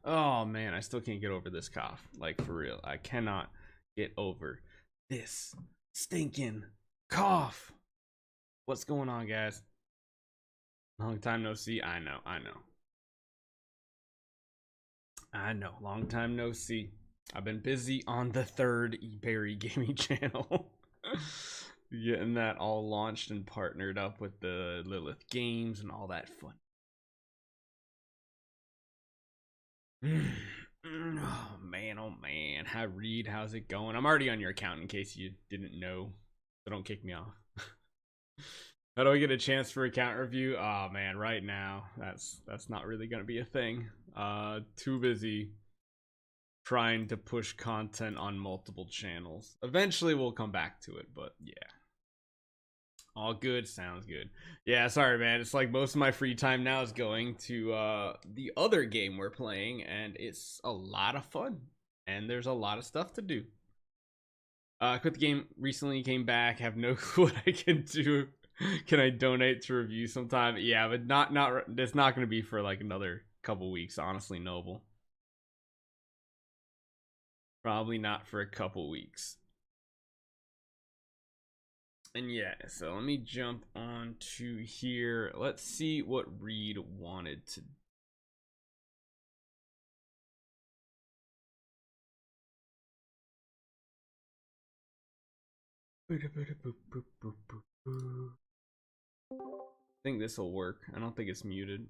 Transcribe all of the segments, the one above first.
Oh man, I still can't get over this cough. Like for real. I cannot get over this stinking cough. What's going on, guys? Long time no see. I know. Long time no see. I've been busy on the third eBerry gaming channel. Getting that all launched and partnered up with the Lilith Games and all that fun. Oh man. Hi Reed, how's it going? I'm already on your account in case you didn't know, so don't kick me off. How do I get a chance for account review? Oh man, right now that's not really gonna be a thing. Too busy trying to push content on multiple channels. Eventually we'll come back to it, but yeah. All good, sounds good. Yeah, sorry man, it's like most of my free time now is going to the other game we're playing, and it's a lot of fun and there's a lot of stuff to do. Quit the game recently, came back, have no clue what I can do. Can I donate to review sometime? Yeah, but not it's not gonna be for like another couple weeks, honestly, Noble. Probably not for a couple weeks. And yeah, so let me jump on to here. Let's see what Reed wanted to I think this will work. I don't think it's muted.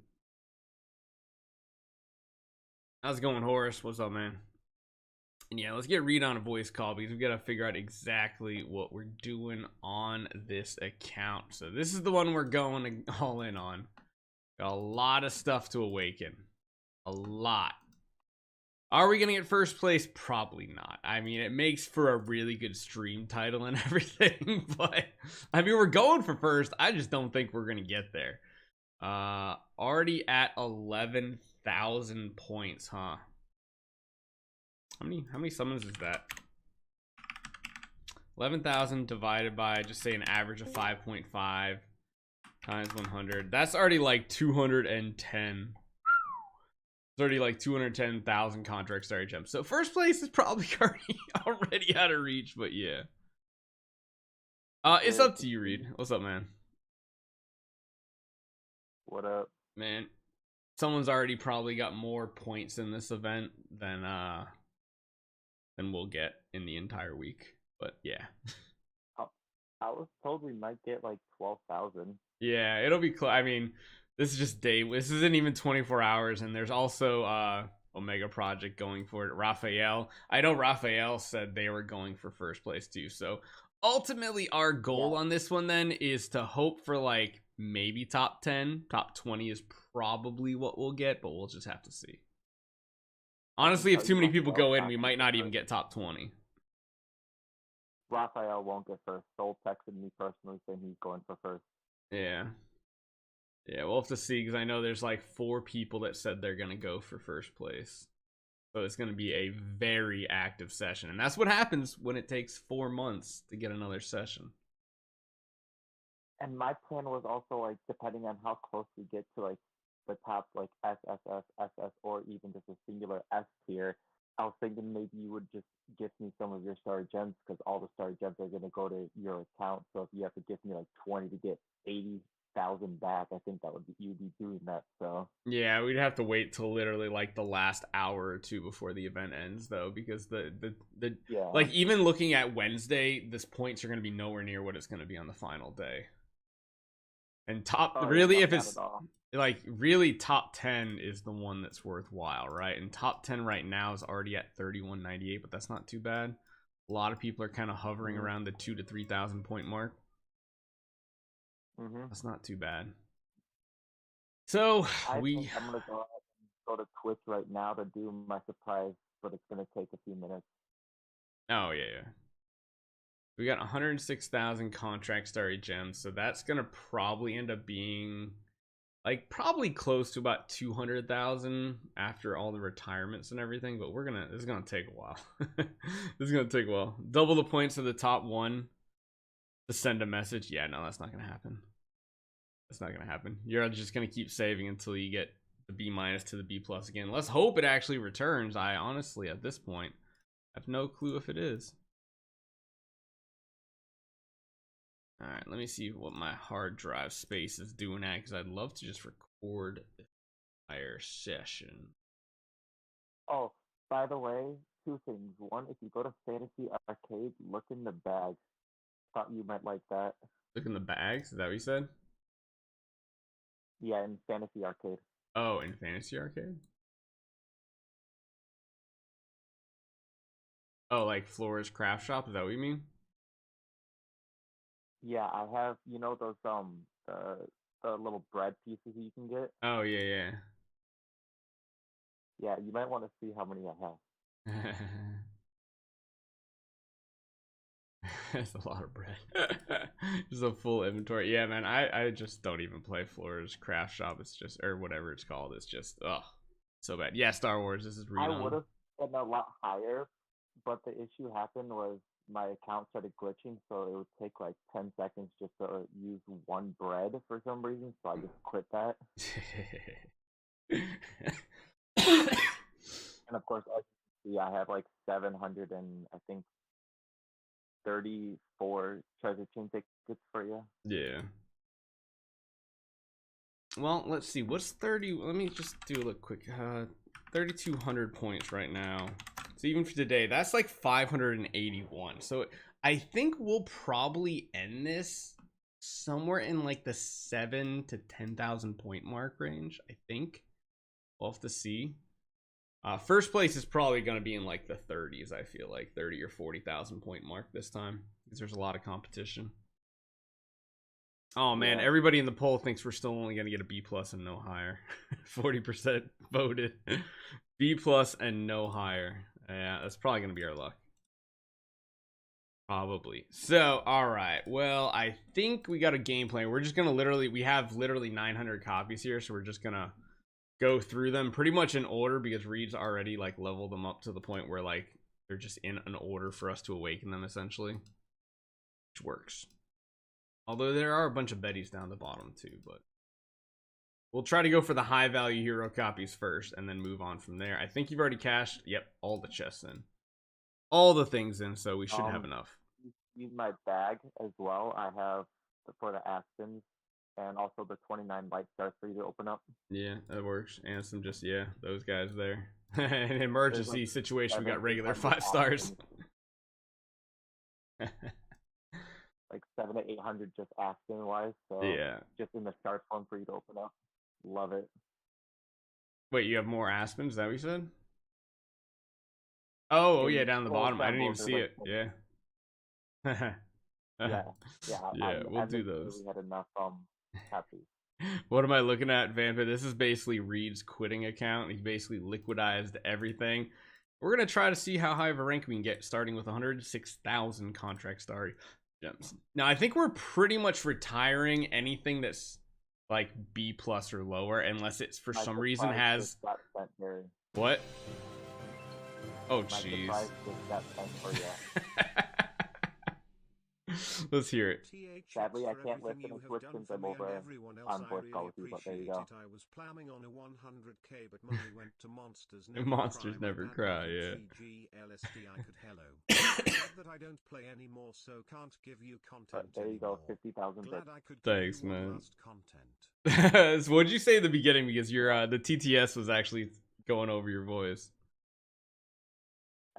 How's it going, Horace? What's up, man? And yeah, let's get Reed on a voice call because we got to figure out exactly what we're doing on this account. So this is the one we're going all in on. Got a lot of stuff to awaken. A lot. Are we going to get first place? Probably not. I mean, it makes for a really good stream title and everything, but I mean, we're going for first. I just don't think we're going to get there. Already at 11,000 points, huh? How many summons is that? 11,000 divided by, just say, an average of 5.5 times 100. That's already like 210. It's already like 210,000 contract starry gems. So first place is probably already out of reach, but yeah. It's up to you, Reed. What's up, man? What up? Man, someone's already probably got more points in this event than we'll get in the entire week. But yeah. I was told we might get like 12,000. Yeah, it'll be I mean, this is just day. This isn't even 24 hours, and there's also Omega Project going for it. Raphael. I know Raphael said they were going for first place too. So ultimately, our goal on this one then is to hope for like maybe top 10. Top 20 is probably what we'll get, but we'll just have to see. Honestly, if too many people go in, we might not even get top 20. Raphael won't get first. Soul texted me personally saying he's going for first. Yeah, we'll have to see, because I know there's like 4 people that said they're gonna go for first place, so it's gonna be a very active session, and that's what happens when it takes 4 months to get another session. And my plan was also like, depending on how close we get to like the top like SSS, SS, or even just a singular S tier, I was thinking maybe you would just give me some of your star gems, because all the star gems are going to go to your account. So if you have to give me like 20 to get 80,000 back, I think that would be, you'd be doing that. So yeah, we'd have to wait till literally like the last hour or two before the event ends, though, because the like, even looking at Wednesday, this points are going to be nowhere near what it's going to be on the final day. And really, if it's like really top 10 is the one that's worthwhile, right? And top 10 right now is already at 3198, but that's not too bad. A lot of people are kind of hovering around the 2,000 to 3,000 point mark. That's not too bad. So I'm gonna go to Twitch right now to do my surprise, but it's gonna take a few minutes. Oh yeah. We got 106,000 contract starry gems, so that's gonna probably end up being like probably close to about 200,000 after all the retirements and everything. But this is gonna take a while. This is gonna take a while. Double the points of the top 1 to send a message. Yeah, no, that's not gonna happen. That's not gonna happen. You're just gonna keep saving until you get the B minus to the B plus again. Let's hope it actually returns. I honestly, at this point, have no clue if it is. All right, let me see what my hard drive space is doing at, because I'd love to just record the entire session. Oh, by the way, two things. One, if you go to Fantasy Arcade, look in the bag. Thought you might like that. Look in the bags. Is that what you said? Yeah, in Fantasy Arcade. Oh, in Fantasy Arcade? Oh, like Flora's Craft Shop? Is that what you mean? Yeah, I have, you know, those the little bread pieces you can get. Oh, yeah, Yeah, you might want to see how many I have. yeah. That's a lot of bread. Just a full inventory. Yeah, man, I just don't even play Flora's Craft Shop. It's just, or whatever it's called. It's just, oh, so bad. Yeah, Star Wars. This is I Renon. would have been a lot higher, but the issue happened was my account started glitching, so it would take like 10 seconds just to use one bread for some reason, so I just quit that. And of course, as you can see, I have like 700 and I think 34 treasure chain tickets for you. Yeah. Well, let's see. What's 30? Let me just do a look quick. 3,200 points right now. So even for today, that's like 581. So I think we'll probably end this somewhere in like the 7 to 10,000 point mark range. I think we'll have to see. First place is probably going to be in like the 30s. I feel like 30 or 40,000 point mark this time, because there's a lot of competition. Oh man, Yeah. everybody in the poll thinks we're still only gonna get a B plus and no higher. 40% voted B plus and no higher. Yeah, that's probably gonna be our luck. Probably. So, all right. Well, I think we got a game plan. We're just gonna we have literally 900 copies here, so we're just gonna go through them pretty much in order, because Reed's already like leveled them up to the point where like they're just in an order for us to awaken them essentially, which works. Although there are a bunch of Bettys down the bottom too, but we'll try to go for the high value hero copies first and then move on from there. I think you've already cashed, yep, all the chests in. All the things in, so we should have enough. Use my bag as well. I have for the Aspens and also the 29 light stars for you to open up. Yeah, that works. And some just, yeah, those guys there. In an emergency like situation, we got regular 700 5 stars. Like 700 to 800 just Aspen wise. So Yeah. just in the start form for you to open up. Love it. Wait, you have more Aspens? Is that what you said? Oh, yeah, down the bottom. I didn't even see it. Yeah. Yeah. Yeah, we'll do those. We had enough copies. What am I looking at, Vampa? This is basically Reed's quitting account. He basically liquidized everything. We're going to try to see how high of a rank we can get, starting with 106,000 contract star gems. Now, I think we're pretty much retiring anything that's like B plus or lower, unless it's for some reason has... What? Oh, jeez. Let's hear it. Sadly, I can't listen to Twitch since I'm over on voice call with you, but there you go. I was planning on a 100k, but money went to monsters. Monsters never cry, yeah. I could hello. That I don't play anymore, so can't give you content. But there you go, 50,000 bits. Thanks, man. So what'd you say at the beginning? Because your the TTS was actually going over your voice.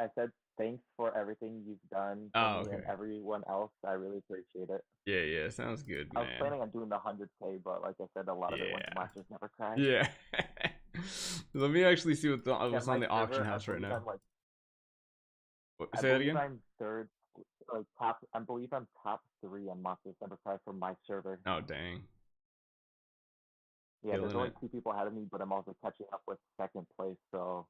I said thanks for everything you've done for me and everyone else. I really appreciate it. Yeah, sounds good, man. I was planning on doing the 100k, but like I said, a lot of it went to Monsters Never Cry. Yeah. Let me actually see what's on the auction house right now. Say that again? I'm third, like top. I believe I'm top 3 on Monsters Never Cry for my server. Oh dang. Yeah, there's only 2 people ahead of me, but I'm also catching up with second place. So.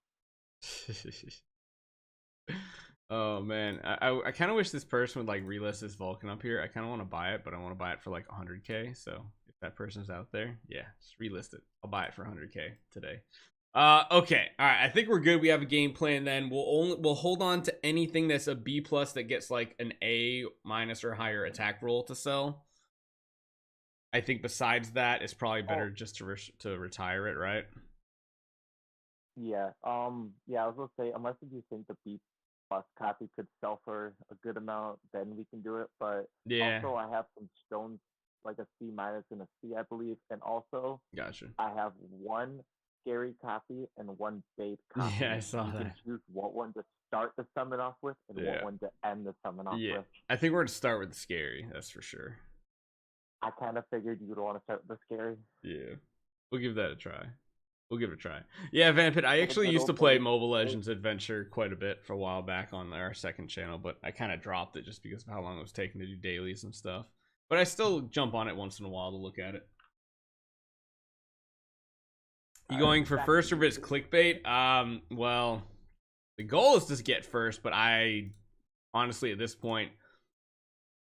Oh man, I kind of wish this person would like relist this Vulcan up here. I kind of want to buy it, but I want to buy it for like 100k. So if that person's out there, yeah, just relist it. I'll buy it for 100k today. Okay, all right. I think we're good. We have a game plan. Then we'll hold on to anything that's a B plus that gets like an A minus or higher attack roll to sell. I think besides that, it's probably better just to retire it, right? Yeah. Yeah, I was gonna say, unless if you think the B plus copy could sell for a good amount, then we can do it. But Yeah, also, I have some stones, like a C minus and a C, I believe, and also gotcha. I have one scary copy and one bait Yeah, I copy. saw You can that. choose what one to start the summon off with and what Yeah, one to end the summon off yeah. with. I think we're gonna start with the scary. That's for sure. I kind of figured you would want to start with the scary. Yeah, we'll give that a try. We'll give it a try. Yeah, Vampit, I For the actually good used to old play boys. Mobile Legends Adventure quite a bit for a while back on our second channel, but I kind of dropped it just because of how long it was taking to do dailies and stuff. But I still jump on it once in a while to look at it. You going for Back to first or if it's you. clickbait? Well, the goal is to get first, but I honestly at this point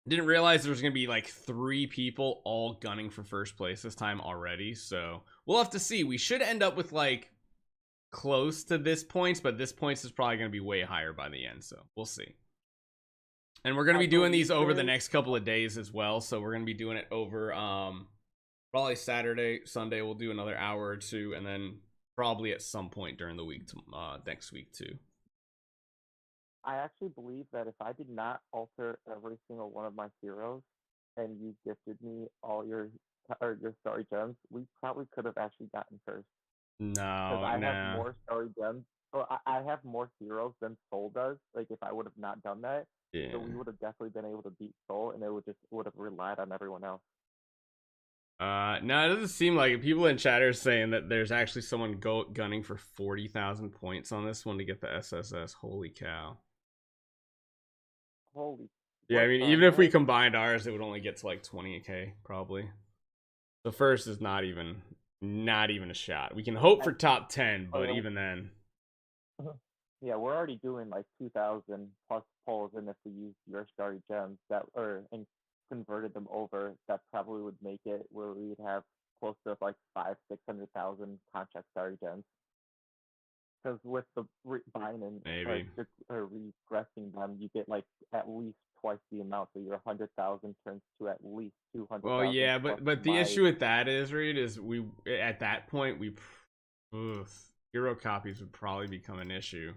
didn't realize there was gonna be like 3 people all gunning for first place this time already. So we'll have to see. We should end up with like close to this points, but this points is probably going to be way higher by the end, so we'll see. And we're going to I be doing these believe over the there's next couple of days as well, so we're going to be doing it over probably Saturday, Sunday we'll do another hour or two, and then probably at some point during the week next week too. I actually believe that if I did not alter every single one of my heroes and you gifted me all your or your starry gems, we probably could have actually gotten first. Because No, I have no. more starry gems. Or I have more heroes than Soul does. Like if I would have not done that, so Yeah. we would have definitely been able to beat Soul, and it would have relied on everyone else. No, it doesn't seem like it. People in chat are saying that there's actually someone gunning for 40,000 points on this one to get the SSS. Holy cow. Holy, Yeah, I what mean, the even if we heck? combined ours, it would only get to like 20k probably. The first is not even a shot. We can hope for top 10, but Oh, even then, yeah, we're already doing like 2,000 plus polls, and if we use your starry gems that and converted them over, that probably would make it where we would have close to like 500,000-600,000 contract starry gems. Because with the buying and maybe. regressing them, you get like at least twice the amount. So your 100,000 turns to at least Well, 200,000 yeah, plus but the my. issue with that is, Reed, is we at that point ugh, hero copies would probably become an issue.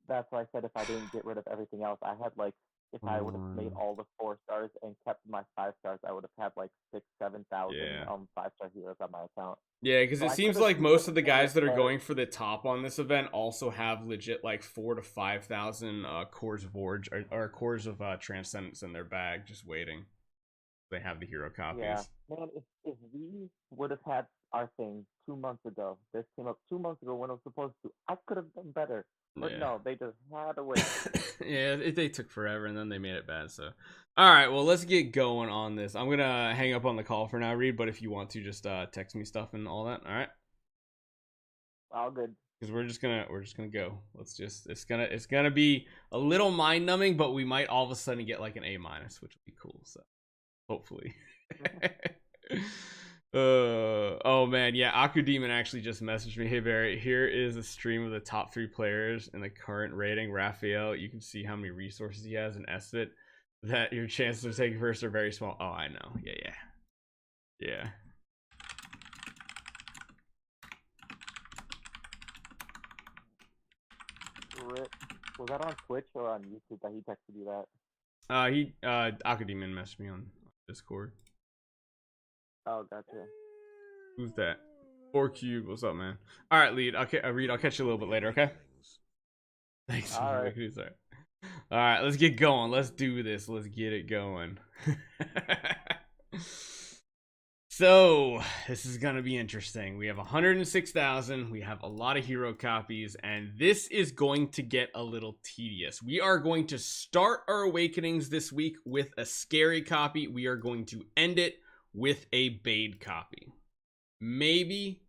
That's why I said if I didn't get rid of everything else, I had like if I would have made all the 4 stars and kept my 5 stars, I would have had like 6,000-7,000 Yeah. 5-star heroes on my account. Yeah, because So it I could seems have like easily most of the done guys it, that are but going for the top on this event also have legit like 4 to 5,000 cores of Orge or cores of Transcendence in their bag, just waiting. They have the hero yeah, copies. man, if we would have had our thing 2 months ago, this came up 2 months ago when it was supposed to, I could have done better. But Yeah. no, they just had to wait. Yeah, they took forever and then they made it bad. So, all right, well, let's get going on this. I'm gonna hang up on the call for now, Reed. But if you want to, just text me stuff and all that. All right, All good. because we're just gonna go. Let's just it's gonna be a little mind numbing, but we might all of a sudden get like an A minus, which would be cool. So hopefully. Oh man, yeah. Aku Demon actually just messaged me. Hey Barry, here is a stream of the top 3 players in the current rating. Raphael, you can see how many resources he has and estimate that your chances of taking first are very small. Oh, I know. Yeah. Was that on Twitch or on YouTube that he texted you that? Aku Demon messaged me on Discord. Oh, gotcha. Who's that? 4Cube. What's up, man? All right, Lead. Okay, Reed. I'll catch you a little bit later. Okay. Thanks. All right. All right, let's get going. Let's do this. Let's get it going. So, this is going to be interesting. We have 106,000. We have a lot of hero copies, and this is going to get a little tedious. We are going to start our awakenings this week with a scary copy. We are going to end it with a bait copy. Maybe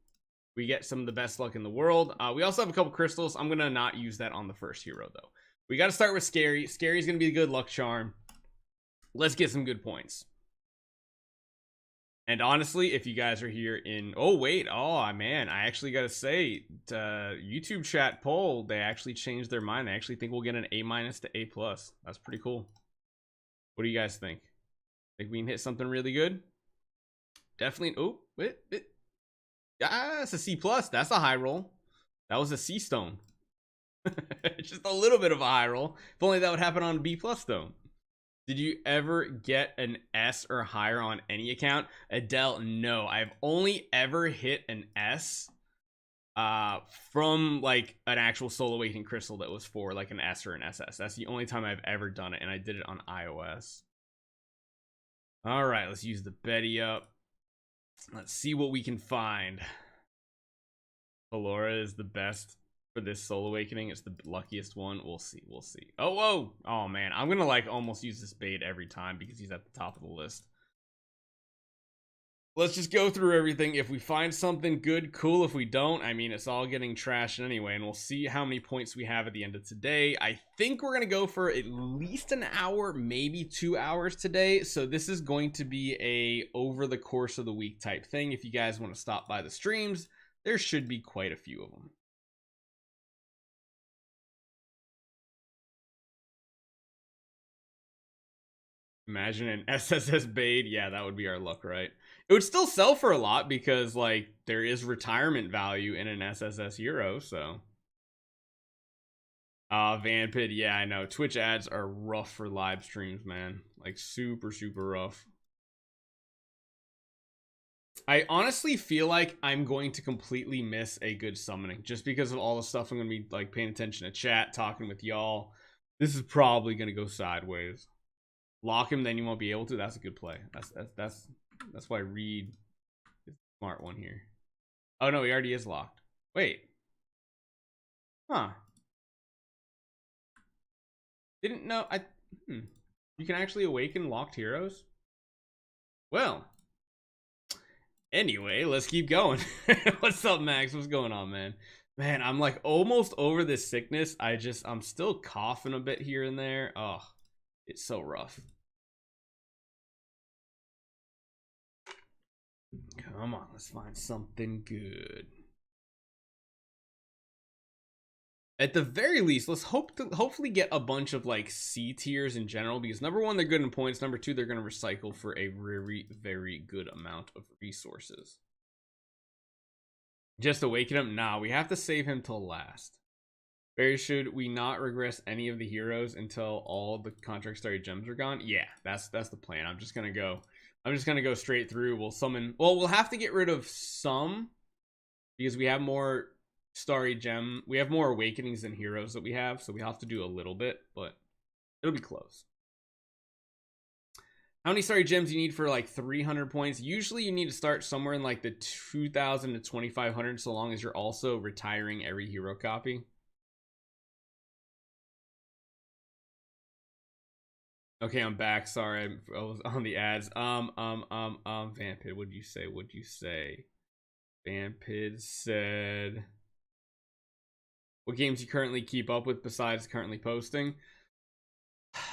we get some of the best luck in the world. We also have a couple crystals. I'm going to not use that on the first hero, though. We got to start with Scary. Scary is going to be a good luck charm. Let's get some good points. And honestly, if you guys are here in... Oh, wait. Oh, man. I actually got to say, YouTube chat poll, they actually changed their mind. They actually think we'll get an A- to A+. That's pretty cool. What do you guys think? Think we can hit something really good? Definitely. Oh, wait. That's a C+. That's a high roll. That was a C stone. Just a little bit of a high roll. If only that would happen on a B plus stone. Did you ever get an S or higher on any account? Adele, no. I've only ever hit an S from like an actual Soul Awakening crystal that was for like an S or an SS. That's the only time I've ever done it, and I did it on iOS. All right, let's use the Betty up. Let's see what we can find. Alora is the best for this Soul Awakening. It's the luckiest one. We'll see. We'll see. Oh, whoa. Oh, man. I'm going to like almost use this bait every time because he's at the top of the list. Let's just go through everything. If we find something good, cool. If we don't, I mean, it's all getting trashed anyway. And we'll see how many points we have at the end of today. I think we're going to go for at least an hour, maybe 2 hours today. So this is going to be a over the course of the week type thing. If you guys want to stop by the streams, there should be quite a few of them. Imagine an SSS Bade. Yeah, that would be our luck, right? It would still sell for a lot because, like, there is retirement value in an SSS Euro, so. Vampid, yeah, I know. Twitch ads are rough for live streams, man. Like, super, super rough. I honestly feel like I'm going to completely miss a good summoning just because of all the stuff I'm going to be, like, paying attention to chat, talking with y'all. This is probably going to go sideways. Lock him, then you won't be able to. That's a good play. That's why Reed is the smart one here. Oh no, he already is locked. Wait. Huh. Didn't know. You can actually awaken locked heroes? Well. Anyway, let's keep going. What's up, Max? What's going on, man? Man, I'm like almost over this sickness. I'm still coughing a bit here and there. Oh, it's so rough. Come on, let's find something good. At the very least, let's hopefully get a bunch of like C tiers in general, because number one, they're good in points. Number two, they're going to recycle for a very, very good amount of resources. Just awaken him? Nah, we have to save him till last. Barry, should we not regress any of the heroes until all the contract started gems are gone? Yeah, that's the plan. I'm just gonna go straight through. We'll summon. Well, we'll have to get rid of some because we have more starry gem. We have more awakenings than heroes that we have, so we have to do a little bit, but it'll be close. How many starry gems do you need for like 300 points? Usually you need to start somewhere in like the 2,000 to 2,500, so long as you're also retiring every hero copy. Okay, I'm back. Sorry, I was on the ads. Vampid, what'd you say? What'd you say? Vampid said, what games you currently keep up with besides currently posting?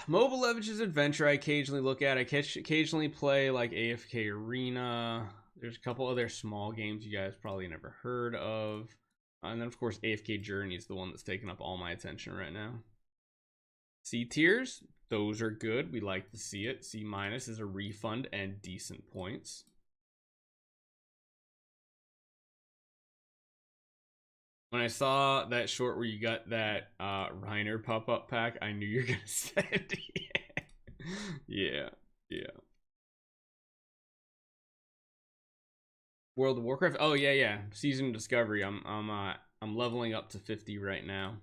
Mobile Legends Adventure I occasionally look at. I occasionally play like AFK Arena. There's a couple other small games you guys probably never heard of. And then, of course, AFK Journey is the one that's taking up all my attention right now. C tiers, those are good. We like to see it. C minus is a refund and decent points. When I saw that short where you got that Reiner pop-up pack, I knew you were gonna send. Yeah. World of Warcraft. Oh yeah. Season of Discovery. I'm leveling up to 50 right now.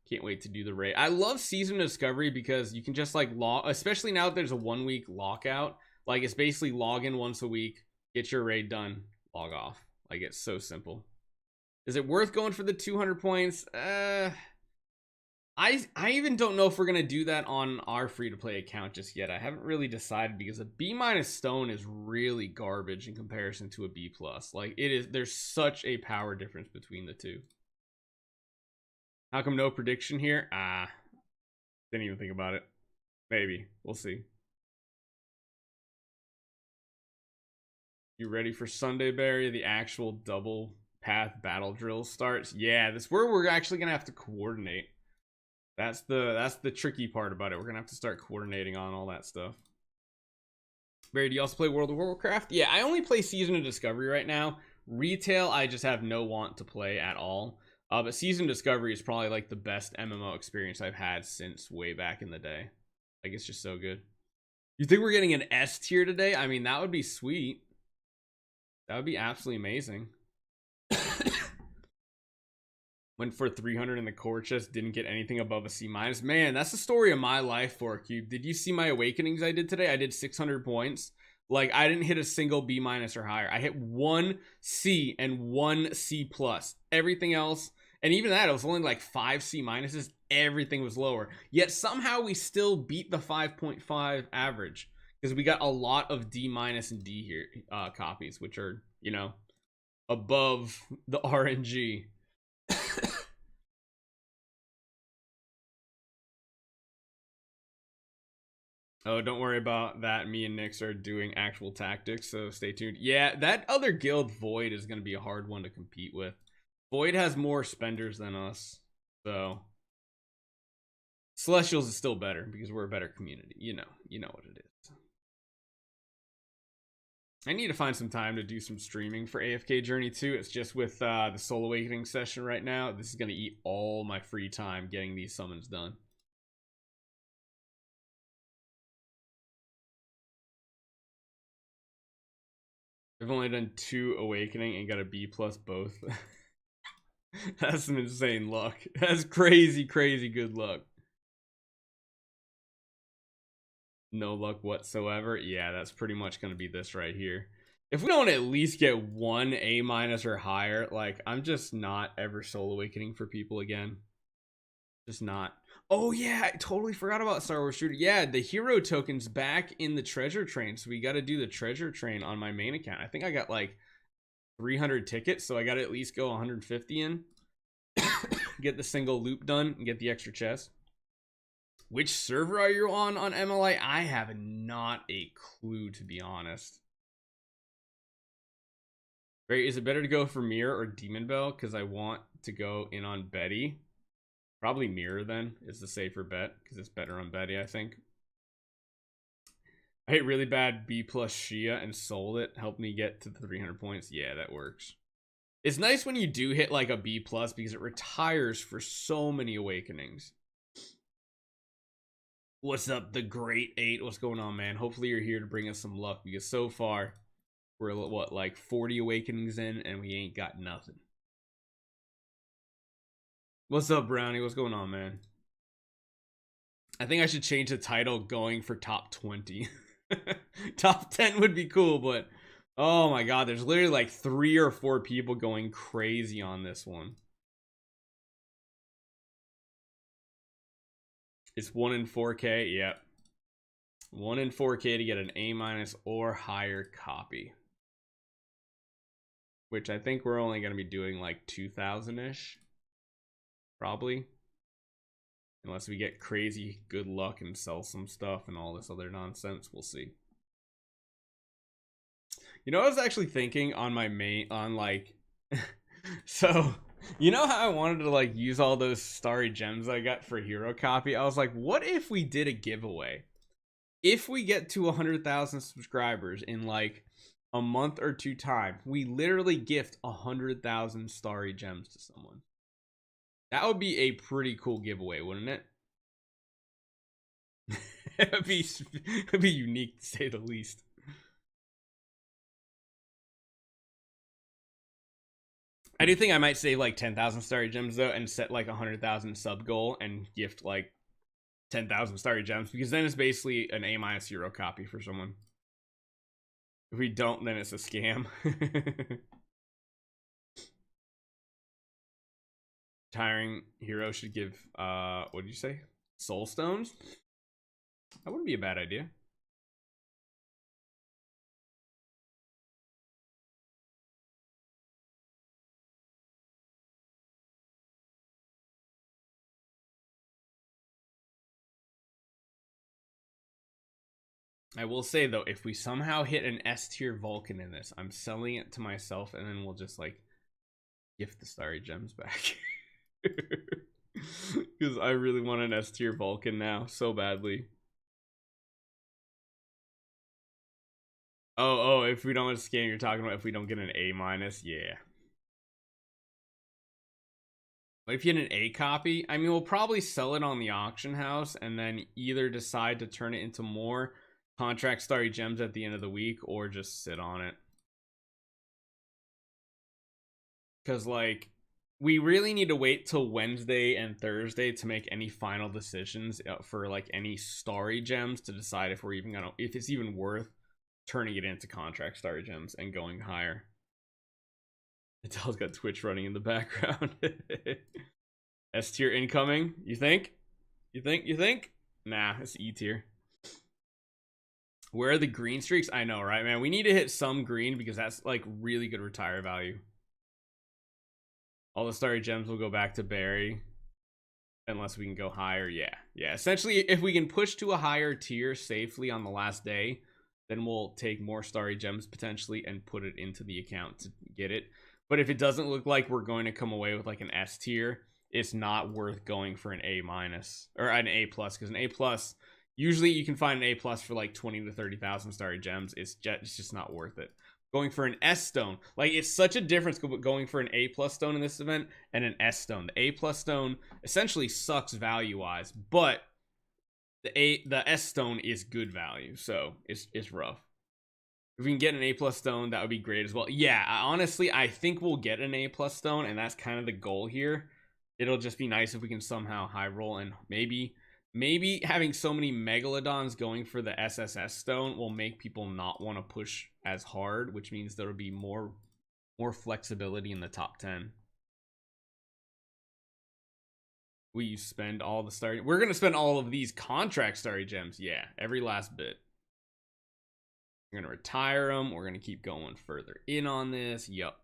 Can't wait to do the raid. I love Season of Discovery because you can just like log, especially now that there's a 1 week lockout. Like it's basically log in once a week, get your raid done, log off. Like it's so simple. Is it worth going for the 200 points? I even don't know if we're gonna do that on our free-to-play account just yet. I haven't really decided because a B minus stone is really garbage in comparison to a B plus. Like it is, there's such a power difference between the two. How come no prediction here? Didn't even think about it. Maybe. We'll see. You ready for Sunday, Barry? The actual double path battle drill starts? Yeah, this is where we're actually gonna have to coordinate. That's the tricky part about it. We're gonna have to start coordinating on all that stuff. Barry, do you also play World of Warcraft? Yeah, I only play Season of Discovery right now. Retail, I just have no want to play at all. But Season Discovery is probably like the best MMO experience I've had since way back in the day. Like, it's just so good. You think we're getting an S tier today? I mean, that would be sweet. That would be absolutely amazing. Went for 300 in the core chest, didn't get anything above a C minus. Man, that's the story of my life, 4Cube. Did you see my awakenings I did today? I did 600 points. Like, I didn't hit a single B minus or higher. I hit 1 C and 1 C plus. Everything else, and even that, it was only like 5 C minuses. Everything was lower. Yet somehow we still beat the 5.5 average because we got a lot of D minus and D here copies, which are, you know, above the RNG. Oh, don't worry about that. Me and Nyx are doing actual tactics, so stay tuned. Yeah, that other guild, Void, is going to be a hard one to compete with. Void has more spenders than us, so Celestials is still better because we're a better community. You know what it is. I need to find some time to do some streaming for AFK Journey 2. It's just with the Soul Awakening session right now. This is going to eat all my free time getting these summons done. I've only done 2 Awakening and got a B plus both. That's some insane luck. That's crazy, crazy good luck. No luck whatsoever. Yeah, that's pretty much going to be this right here. If we don't at least get 1 A minus or higher, like, I'm just not ever Soul Awakening for people again. Just not. Oh yeah, I totally forgot about Star Wars Shooter. Yeah, the hero token's back in the treasure train, so we got to do the treasure train on my main account. I think I got like 300 tickets, so I got to at least go 150 in. Get the single loop done and get the extra chest. Which server are you on MLI? I have not a clue, to be honest. Right, is it better to go for Mirror or Demon Bell? Because I want to go in on Betty. Probably Mirror then is the safer bet because it's better on Betty, I think. I hit really bad B plus Shia and sold it. Helped me get to the 300 points. Yeah, that works. It's nice when you do hit like a B plus because it retires for so many awakenings. What's up, the Great 8? What's going on, man? Hopefully you're here to bring us some luck because so far we're what, like 40 awakenings in and we ain't got nothing. What's up, Brownie? What's going on, man? I think I should change the title going for top 20. Top 10 would be cool, but oh my god, there's literally like 3 or 4 people going crazy on this one. It's 1 in 4K, yep. 1 in 4K to get an A minus or higher copy. Which I think we're only going to be doing like 2,000-ish. Probably. Unless we get crazy good luck and sell some stuff and all this other nonsense. We'll see. You know, I was actually thinking on my main, on like, so, you know how I wanted to like use all those starry gems I got for hero copy? I was like, what if we did a giveaway? If we get to 100,000 subscribers in like a month or 2 time, we literally gift 100,000 starry gems to someone. That would be a pretty cool giveaway, wouldn't it? it'd be unique to say the least. I do think I might save like 10,000 starry gems though and set like 100,000 sub goal and gift like 10,000 starry gems because then it's basically an A minus hero copy for someone. If we don't, then it's a scam. Tiring hero should give what did you say? Soul stones? That wouldn't be a bad idea. I will say though, if we somehow hit an S tier Vulcan in this, I'm selling it to myself and then we'll just like gift the starry gems back. Because I really want an S tier Vulcan now so badly. Oh, if we don't scam, you're talking about if we don't get an A minus, yeah. But if you get an A copy, I mean, we'll probably sell it on the auction house and then either decide to turn it into more contract starry gems at the end of the week or just sit on it. Because, like, we really need to wait till Wednesday and Thursday to make any final decisions for, like, any starry gems to decide if we're even gonna, if it's even worth turning it into contract starry gems and going higher. Adele's got Twitch running in the background. S tier incoming. You think? You think? Nah, it's E tier. Where are the green streaks? I know, right, man? We need to hit some green because that's like really good retire value. All the starry gems will go back to Barry unless we can go higher. Yeah. Essentially, if we can push to a higher tier safely on the last day, then we'll take more starry gems potentially and put it into the account to get it. But if it doesn't look like we're going to come away with like an S tier, it's not worth going for an A minus or an A plus, because an A plus, usually you can find an A plus for like 20 to 30,000 starry gems. It's just not worth it. Going for an S stone, like, it's such a difference going for an A plus stone in this event and an S stone. The A plus stone essentially sucks value wise, but the S stone is good value, so it's rough. If we can get an A plus stone, that would be great as well. Yeah, honestly, I think we'll get an A plus stone, and that's kind of the goal here. It'll just be nice if we can somehow high roll, and maybe having so many megalodons going for the SSS stone will make people not want to push as hard, which means there'll be more flexibility in the top 10. We spend all the starry, we're gonna spend all of these contract starry gems. Yeah, every last bit. We're gonna retire them. We're gonna keep going further in on this. Yup.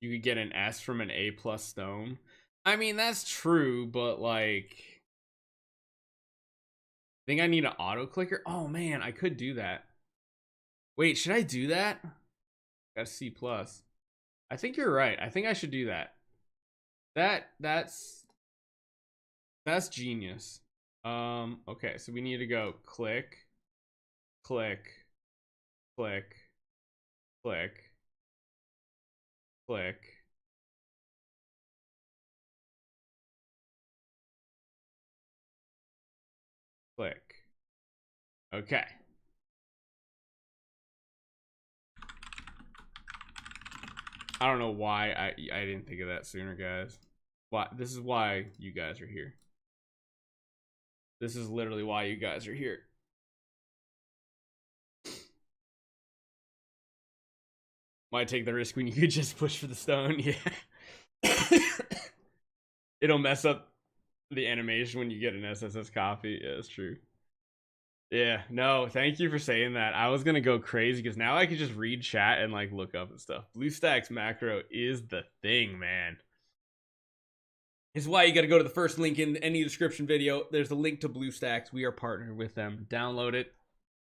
You could get an S from an A plus stone. I mean, that's true, but like, I think I need an auto clicker. Oh man, I could do that. Wait, should I do that? Got a C plus. I think you're right. I think I should do that. That's genius. Okay, so we need to go click, click, click, click, click. Click. Okay. I don't know why I didn't think of that sooner, guys. Why? This is why you guys are here. This is literally why you guys are here. Why take the risk when you could just push for the stone? Yeah. It'll mess up the animation when you get an SSS copy. Yeah, it's true. Yeah, no, thank you for saying that. I was gonna go crazy because now I can just read chat and like look up and stuff. BlueStacks macro is the thing, man. This is why you got to go to the first link in any description video. There's a link to BlueStacks. We are partnered with them. Download it.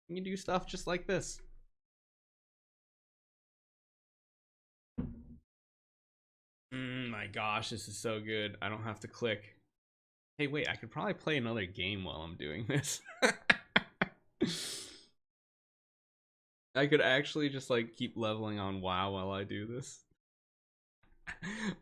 You can do stuff just like this. My gosh, this is so good. I don't have to click. Hey, wait, I could probably play another game while I'm doing this. I could actually just like keep leveling on WoW while I do this.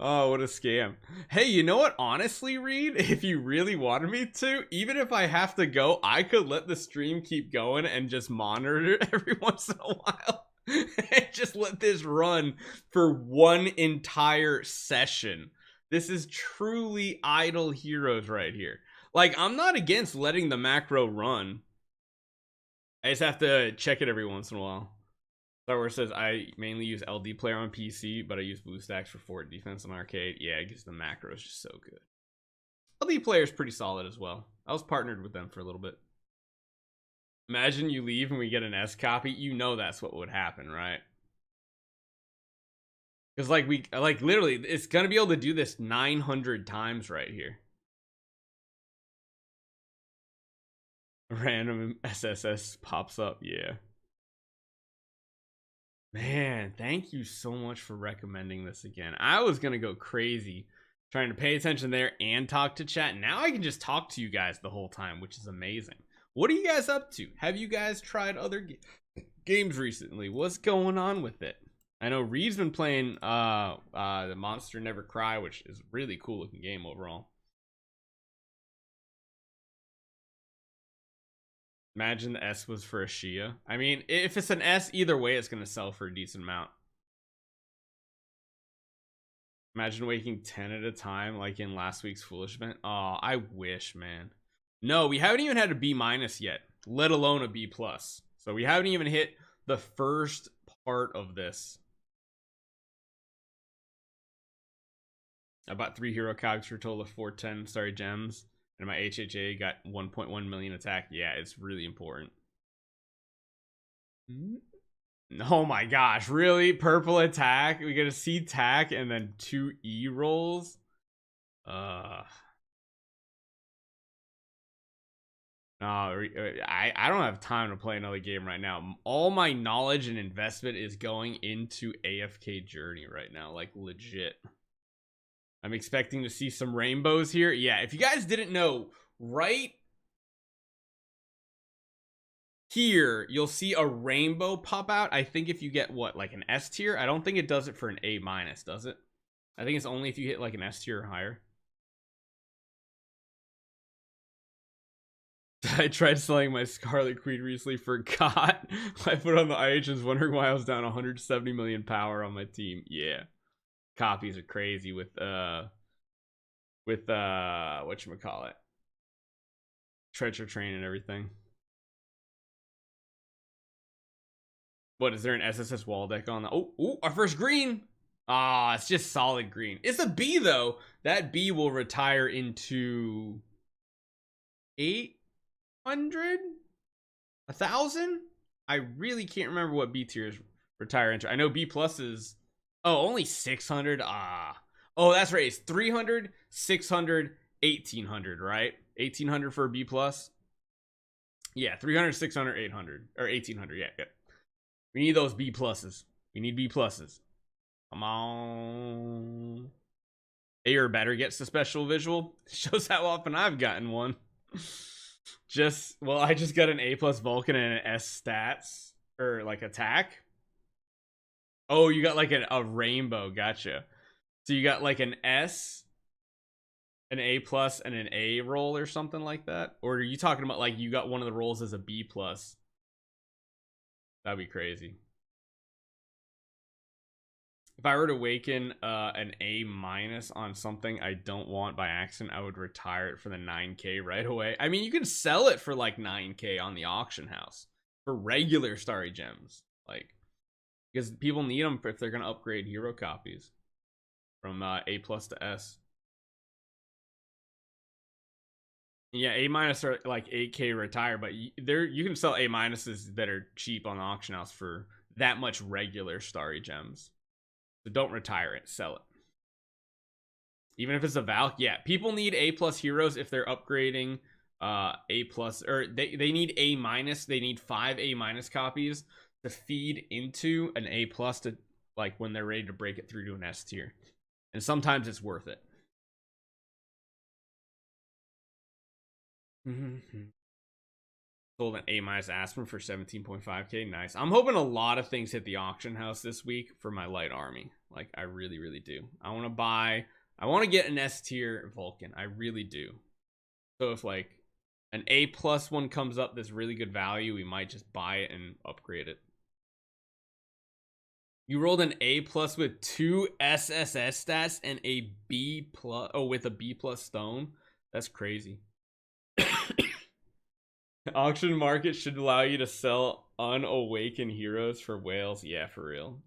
Oh, what a scam. Hey, you know what? Honestly, Reed, if you really wanted me to, even if I have to go, I could let the stream keep going and just monitor it every once in a while. And just let this run for one entire session. This is truly idle heroes right here. Like, I'm not against letting the macro run. I just have to check it every once in a while. Star Wars says, I mainly use LD player on PC, but I use BlueStacks for fort defense on arcade. Yeah, because the macro is just so good. LD player is pretty solid as well. I was partnered with them for a little bit. Imagine you leave and we get an S copy. You know that's what would happen, right? Because like literally, it's gonna be able to do this 900 times right here. Random SSS pops up, yeah. Man, thank you so much for recommending this again. I was gonna go crazy trying to pay attention there and talk to chat. Now I can just talk to you guys the whole time, which is amazing. What are you guys up to? Have you guys tried other games recently? What's going on with it? I know Reed's been playing the Monster Never Cry, which is a really cool looking game overall. Imagine the S was for a Shia. I mean, if it's an S, either way, it's going to sell for a decent amount. Imagine waking 10 at a time like in last week's Foolish event. Oh, I wish, man. No, we haven't even had a B- yet, let alone a B+. So we haven't even hit the first part of this. I bought 3 hero cogs for a total of 410 starry gems. And my HHA got 1.1 million attack. Yeah, it's really important. Oh my gosh, really? Purple attack? We get a C tack and then 2 E rolls? I don't have time to play another game right now. All my knowledge and investment is going into AFK Journey right now, like legit. I'm expecting to see some rainbows here. Yeah, if you guys didn't know, right here, you'll see a rainbow pop out. I think if you get, what, like an S tier? I don't think it does it for an A-, does it? I think it's only if you hit like an S tier or higher. I tried selling my Scarlet Queen recently, forgot. I put on the IHs wondering why I was down 170 million power on my team. Yeah. Copies are crazy with whatchamacallit, Treasure Train and everything. What, is there an SSS wall deck on the oh, our first green? Ah, it's just solid green. It's a B though. That B will retire into 800, 1,000. I really can't remember what B tiers retire into. I know B plus is only 600. Oh, that's right. It's 300, 600, 1800, right? 1800 for a B plus. Yeah, 300, 600, 800 or 1800. Yeah. We need those B pluses. We need B pluses. Come on. A or better gets the special visual. Shows how often I've gotten one. I just got an A plus Vulcan and an S stats or like attack. Oh, you got like a rainbow. Gotcha. So you got like an S, an A plus, and an A roll or something like that? Or are you talking about like you got one of the rolls as a B plus? That'd be crazy. If I were to awaken an A- on something I don't want by accident, I would retire it for the 9k right away. I mean, you can sell it for like 9k on the auction house for regular starry gems, like, because people need them if they're gonna upgrade hero copies from A plus to S. Yeah, A- are like 8k retire, but you can sell A- that are cheap on the auction house for that much regular starry gems. So don't retire it, sell it. Even if it's a Valk, yeah, people need A plus heroes if they're upgrading A plus, or they need A-, they need 5 A- copies to feed into an A plus to, like, when they're ready to break it through to an S tier. And sometimes it's worth it. Sold an A- Aspen for 17.5k. Nice. I'm hoping a lot of things hit the auction house this week for my light army. Like, I really, really do. I want to get an S tier Vulcan. I really do. So if like an A plus one comes up that's really good value, we might just buy it and upgrade it. You rolled an A plus with 2 SSS stats and a B plus, with a B plus stone. That's crazy. Auction market should allow you to sell unawakened heroes for whales. Yeah, for real.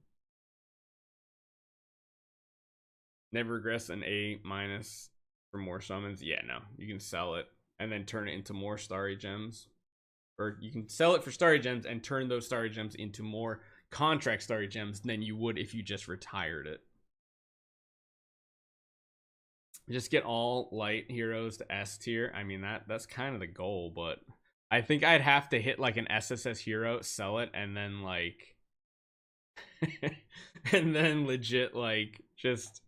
Never regress an A- for more summons. Yeah, no, you can sell it and then turn it into more starry gems, or you can sell it for starry gems and turn those starry gems into more contract starry gems than you would if you just retired it. Just get all light heroes to S tier. I mean, that's kind of the goal, but I think I'd have to hit like an SSS hero, sell it, and then like and then legit like just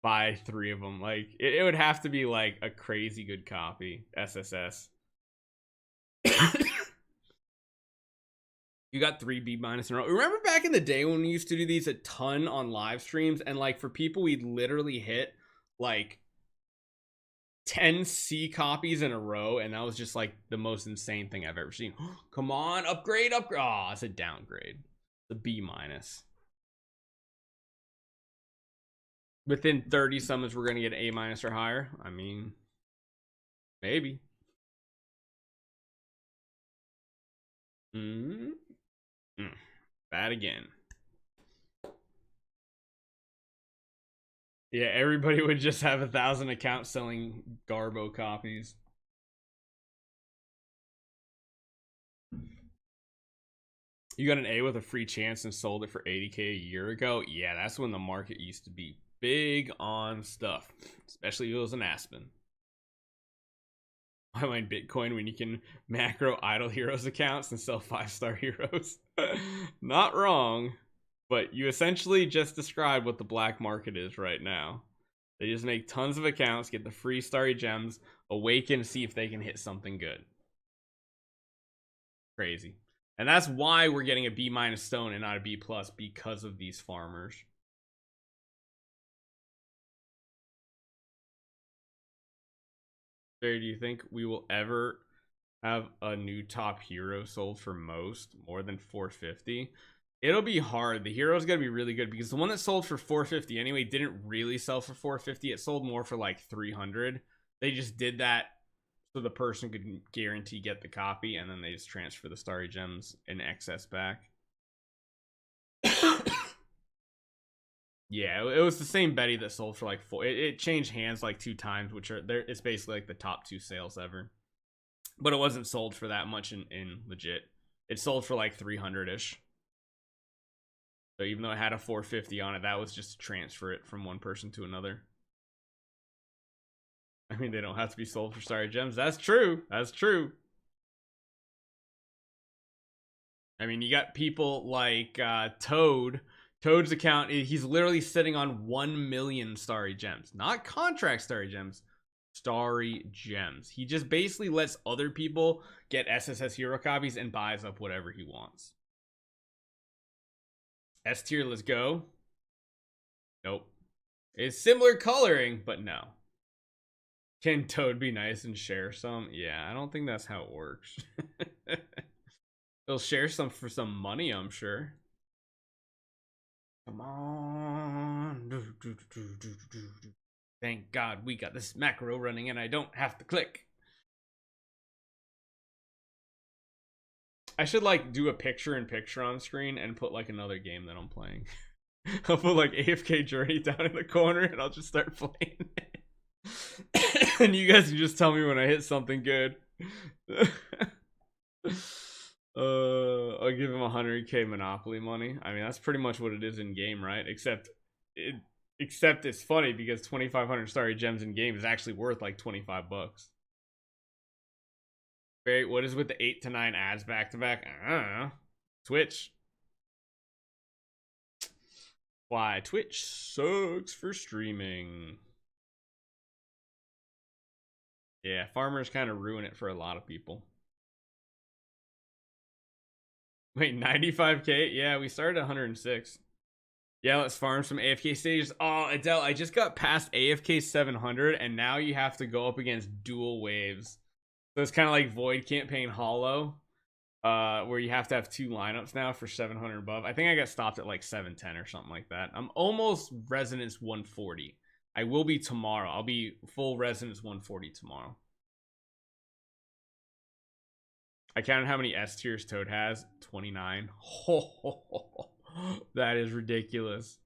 buy 3 of them. Like it would have to be like a crazy good copy SSS. You got 3 B minus in a row. Remember back in the day when we used to do these a ton on live streams, and like for people, we'd literally hit like 10 C copies in a row, and that was just like the most insane thing I've ever seen. Come on, upgrade. Oh, it's a downgrade. The B minus. Within 30 summons, we're gonna get A minus or higher. I mean, maybe. Bad again. Yeah, everybody would just have 1,000 accounts selling Garbo copies. You got an A with a free chance and sold it for 80K a year ago? Yeah, that's when the market used to be big on stuff, especially if it was an Aspen. I mind Bitcoin when you can macro idle heroes accounts and sell 5-star heroes. Not wrong, but you essentially just described what the black market is right now. They just make tons of accounts, get the free starry gems, awaken, see if they can hit something good. Crazy. And that's why we're getting a B minus stone and not a B plus, because of these farmers. Barry, do you think we will ever have a new top hero sold for more than 450? It'll be hard. The hero's gonna be really good, because the one that sold for 450 anyway didn't really sell for 450. It sold more for like 300. They just did that so the person could guarantee get the copy, and then they just transfer the starry gems in excess back. Yeah, it was the same Betty that sold for like 4. It changed hands like 2 times, which are there. It's basically like the top 2 sales ever. But it wasn't sold for that much in legit. It sold for like 300-ish. So even though it had a 450 on it, that was just to transfer it from one person to another. I mean, they don't have to be sold for starry gems. That's true. That's true. I mean, you got people like Toad. Toad's account, he's literally sitting on 1 million starry gems. Not contract starry gems. Starry gems. He just basically lets other people get SSS hero copies and buys up whatever he wants. S tier, let's go. Nope. It's similar coloring, but no. Can Toad be nice and share some? Yeah, I don't think that's how it works. They'll share some for some money, I'm sure. Come on. Thank God we got this macro running and I don't have to click. I should like do a picture-in-picture on screen and put like another game that I'm playing. I'll put like AFK Journey down in the corner and I'll just start playing it. And you guys can just tell me when I hit something good. I'll give him 100K Monopoly money. I mean, that's pretty much what it is in game, right? Except it's funny because 2,500 starry gems in game is actually worth like 25 bucks. Barry, what is with the 8 to 9 ads back to back? I don't know. Twitch. Why? Twitch sucks for streaming. Yeah, farmers kind of ruin it for a lot of people. Wait, 95K? Yeah, we started at 106. Yeah, let's farm some AFK stages. Oh, Adele, I just got past AFK 700, and now you have to go up against dual waves. So it's kind of like Void Campaign Hollow, where you have to have 2 lineups now for 700 above. I think I got stopped at like 710 or something like that. I'm almost Resonance 140. I will be tomorrow. I'll be full Resonance 140 tomorrow. I counted how many S tiers Toad has. 29. That is ridiculous.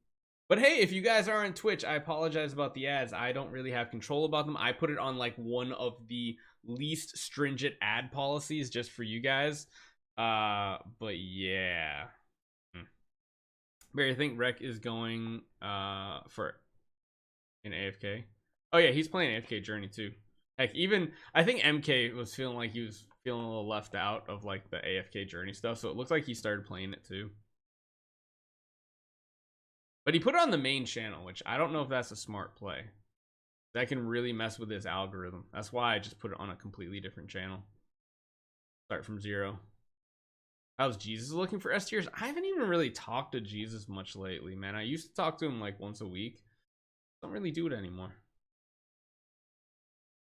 But hey, if you guys are on Twitch, I apologize about the ads. I don't really have control about them. I put it on like one of the least stringent ad policies just for you guys. But yeah. Barry, I think Rec is going for in AFK. Oh yeah, he's playing AFK Journey too. Heck, even I think MK was feeling like he was feeling a little left out of like the AFK Journey stuff, so it looks like he started playing it too. But he put it on the main channel, which I don't know if that's a smart play. That can really mess with his algorithm. That's why I just put it on a completely different channel. Start from 0. How's Jesus looking for S tiers? I haven't even really talked to Jesus much lately, man. I used to talk to him like once a week. Don't really do it anymore.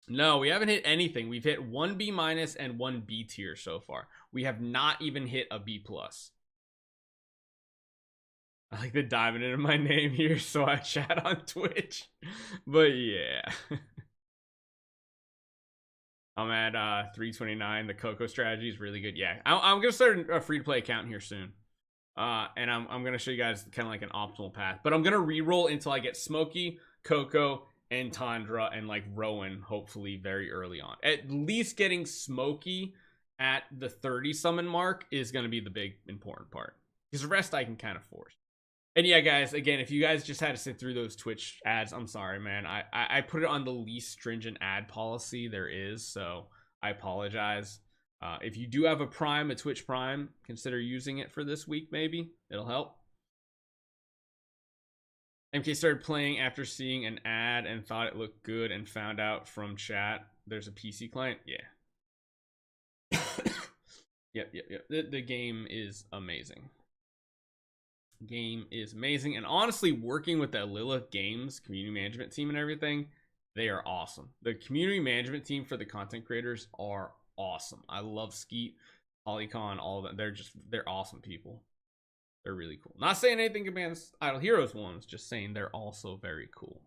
No, we haven't hit anything. We've hit 1 B- and 1 B tier so far. We have not even hit a B+. I like the diamond in my name here, so I chat on Twitch. But yeah. I'm at 329. The Coco strategy is really good. Yeah, I'm gonna start a free-to-play account here soon. And I'm gonna show you guys kind of like an optimal path. But I'm gonna re-roll until I get Smokey, Coco, and Tundra, and like Rowan, hopefully very early on. At least getting Smokey at the 30 summon mark is gonna be the big important part. Because the rest I can kind of force. And yeah, guys, again, if you guys just had to sit through those Twitch ads, I'm sorry, man. I put it on the least stringent ad policy there is, so I apologize. If you do have a Prime, a Twitch Prime, consider using it for this week, maybe. It'll help. MK started playing after seeing an ad and thought it looked good and found out from chat there's a PC client. Yeah. Yep. The game is amazing. Game is amazing, and honestly, working with the Lilith Games community management team and everything, they are awesome. The community management team for the content creators are awesome. I love Skeet, Polycon, all of them. They're awesome people. They're really cool. Not saying anything against Idle Heroes ones, just saying they're also very cool.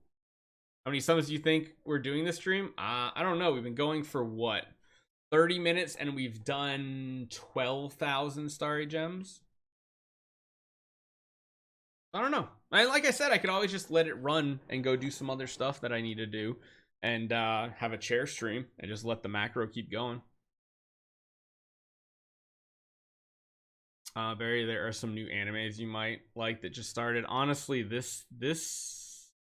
How many summons do you think we're doing this stream? I don't know. We've been going for what, 30 minutes, and we've done 12,000 starry gems. I don't know. Like I said, I could always just let it run and go do some other stuff that I need to do, and have a chair stream and just let the macro keep going. Barry, there are some new animes you might like that just started. Honestly, this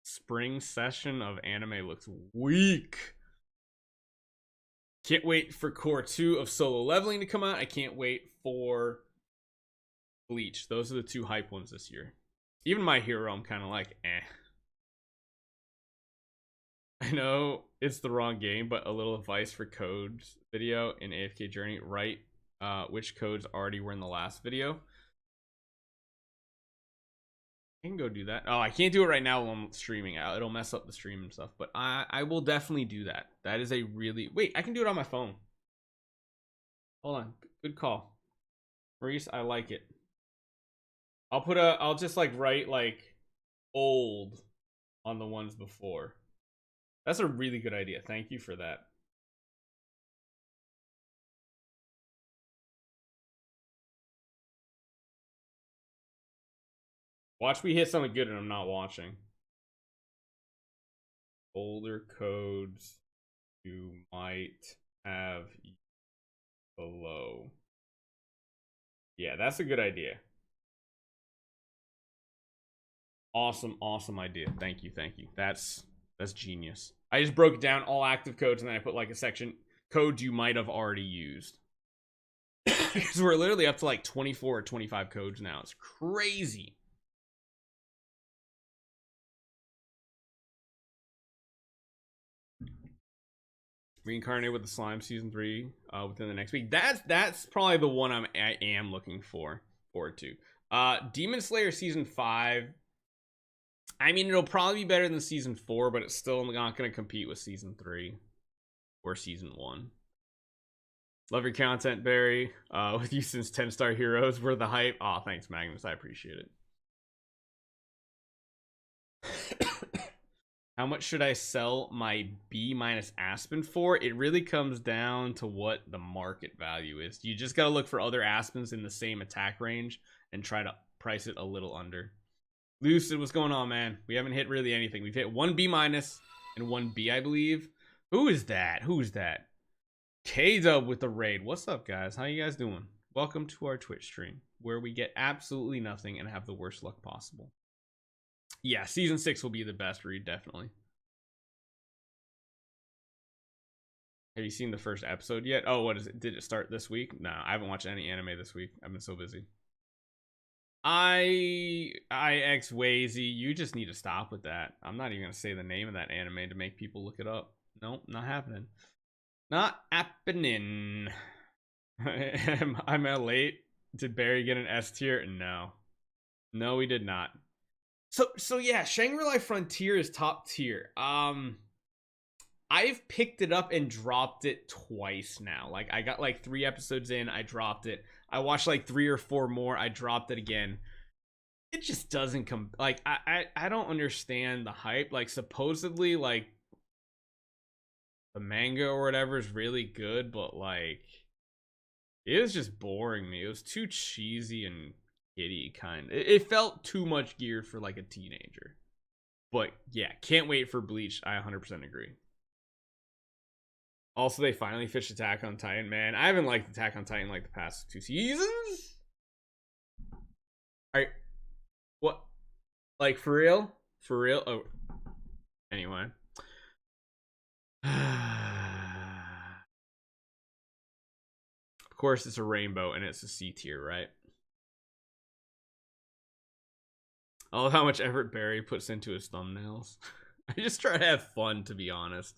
spring session of anime looks weak. Can't wait for Core 2 of Solo Leveling to come out. I can't wait for Bleach. Those are the two hype ones this year. Even My Hero, I'm kind of like, eh. I know it's the wrong game, but a little advice for codes video in AFK Journey. Write which codes already were in the last video. I can go do that. Oh, I can't do it right now while I'm streaming. It'll mess up the stream and stuff, but I will definitely do that. That is a really... Wait, I can do it on my phone. Hold on. Good call. Maurice, I like it. I'll just like write like old on the ones before. That's a really good idea. Thank you for that. Watch me hit something good and I'm not watching. Older codes you might have below. Yeah, that's a good idea. Awesome idea. Thank you. That's genius. I just broke it down, all active codes, and then I put like a section, codes you might have already used. Because we're literally up to like 24 or 25 codes now. It's crazy. Reincarnate with the Slime season 3 within the next week. That's probably the one I am looking forward to. Demon Slayer season 5. I mean, it'll probably be better than season 4, but it's still not going to compete with season 3 or season 1. Love your content, Barry. With you since 10-star heroes were the hype. Aw, thanks, Magnus. I appreciate it. How much should I sell my B- Aspen for? It really comes down to what the market value is. You just got to look for other Aspens in the same attack range and try to price it a little under. Lucid, what's going on, man? We haven't hit really anything. We've hit 1 B- and 1 B, I believe. Who is that? Who's that? K-Dub with the raid. What's up, guys? How you guys doing? Welcome to our Twitch stream, where we get absolutely nothing and have the worst luck possible. Yeah, season 6 will be the best read, definitely. Have you seen the first episode yet? Oh, what is it? Did it start this week? No, I haven't watched any anime this week. I've been so busy. IX Wazy, you just need to stop with that. I'm not even gonna say the name of that anime to make people look it up. Nope, not happening. Not happening. I'm late. Did Barry get an S tier? No. No, we did not. So yeah, Shangri-La Frontier is top tier. I've picked it up and dropped it twice now. Like I got like 3 episodes in, I dropped it. I watched like 3 or 4 more, I dropped it again. It just doesn't come like I don't understand the hype. Like supposedly like the manga or whatever is really good, but like it was just boring me. It was too cheesy and kiddie kind. It felt too much geared for like a teenager. But yeah, can't wait for Bleach. I 100% agree. Also, they finally fished Attack on Titan, man. I haven't liked Attack on Titan like the past 2 seasons. Alright. What? Like, for real? For real? Oh. Anyway. Of course, it's a rainbow and it's a C tier, right? I love how much effort Barry puts into his thumbnails. I just try to have fun, to be honest.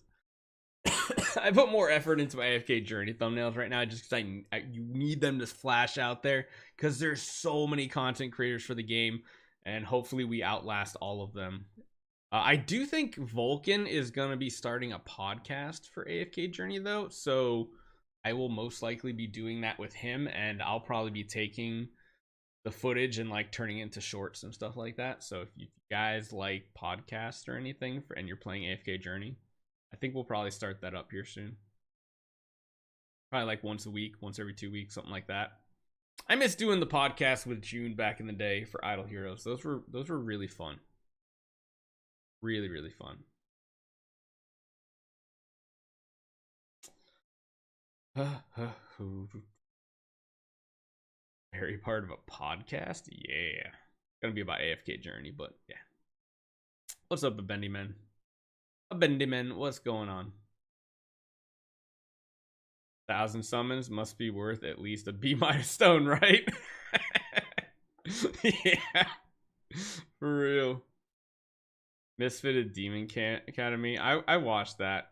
I put more effort into my AFK Journey thumbnails right now just because you need them to flash out there because there's so many content creators for the game, and hopefully we outlast all of them. I do think Vulcan is going to be starting a podcast for AFK Journey, though, so I will most likely be doing that with him, and I'll probably be taking the footage and like turning it into shorts and stuff like that. So if you guys like podcasts or anything and you're playing AFK Journey, I think we'll probably start that up here soon. Probably like once a week, once every 2 weeks, something like that. I miss doing the podcast with June back in the day for Idle Heroes. Those were really fun. Really, really fun. Very part of a podcast? Yeah. Gonna be about AFK Journey, but yeah. What's up, Bendyman? Bendyman, what's going on? 1,000 summons must be worth at least a B- stone, right? Yeah. For real. Misfitted Demon Academy. I watched that.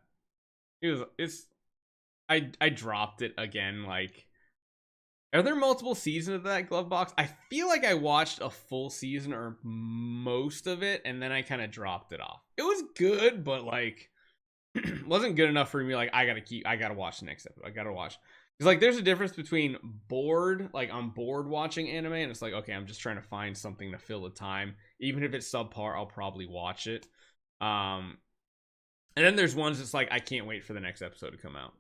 I dropped it again. Like, are there multiple seasons of that glove box? I feel like I watched a full season or most of it, and then I kind of dropped it off. It was good, but like wasn't good enough for me. Like, I gotta watch the next episode. I gotta watch. Because like there's a difference between bored, like I'm bored watching anime, and it's like, okay, I'm just trying to find something to fill the time. Even if it's subpar, I'll probably watch it. And then there's ones that's like, I can't wait for the next episode to come out.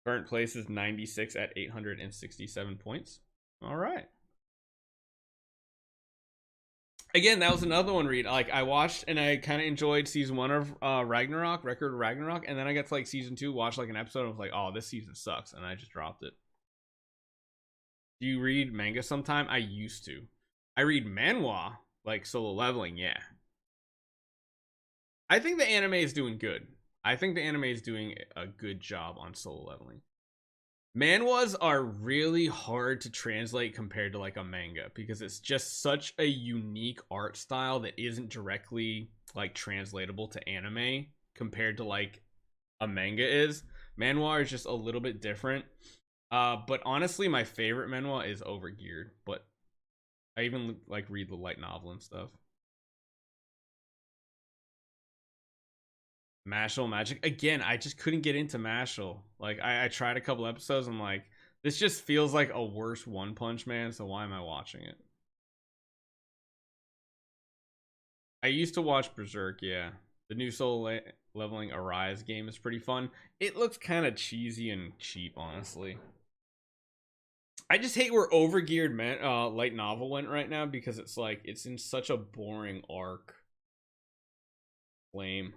Current place is 96 at 867 points. All right. Again, that was another one, Reed. Like, I watched and I kind of enjoyed season 1 of Ragnarok, Record of Ragnarok, and then I got to like season 2, watched like an episode, and was like, oh, this season sucks, and I just dropped it. Do you read manga sometime? I used to. I read manhwa, like Solo Leveling, yeah. I think the anime is doing good. I think the anime is doing a good job on Solo Leveling. Manhwas are really hard to translate compared to like a manga because it's just such a unique art style that isn't directly like translatable to anime compared to like a manga is. Manhwa is just a little bit different. But honestly, my favorite manhwa is Overgeared, but I even like read the light novel and stuff. Mashal Magic again. I just couldn't get into Mashal. Like I tried a couple episodes. I'm like, this just feels like a worse One Punch Man. So why am I watching it? I used to watch Berserk. Yeah, the new Soul Leveling Arise game is pretty fun. It looks kind of cheesy and cheap, honestly. I just hate where Overgeared light novel went right now because it's like it's in such a boring arc. Lame.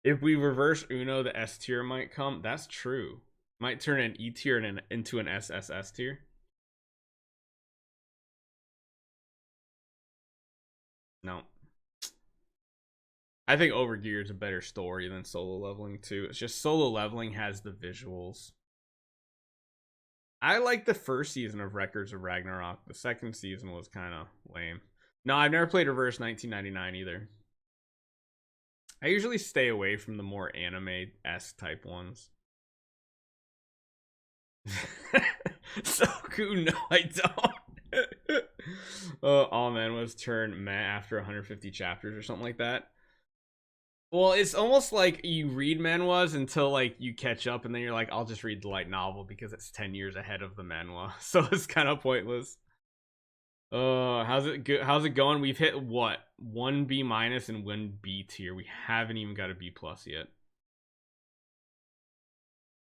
If we reverse Uno, the S tier might come. That's true. Might turn an E tier into an SSS tier. No. I think Overgeared is a better story than Solo Leveling too. It's just Solo Leveling has the visuals. I like the first season of Records of Ragnarok. The second season was kind of lame. No, I've never played Reverse 1999 either. I usually stay away from the more anime-esque type ones. Goku? No, I don't. All man was turned meh after 150 chapters or something like that. Well, it's almost like you read manhwas until like you catch up, and then you're like, I'll just read the light novel because it's 10 years ahead of the manhwa, so it's kind of pointless. How's it going? We've hit what? 1 B minus and 1 B tier. We haven't even got a B plus yet.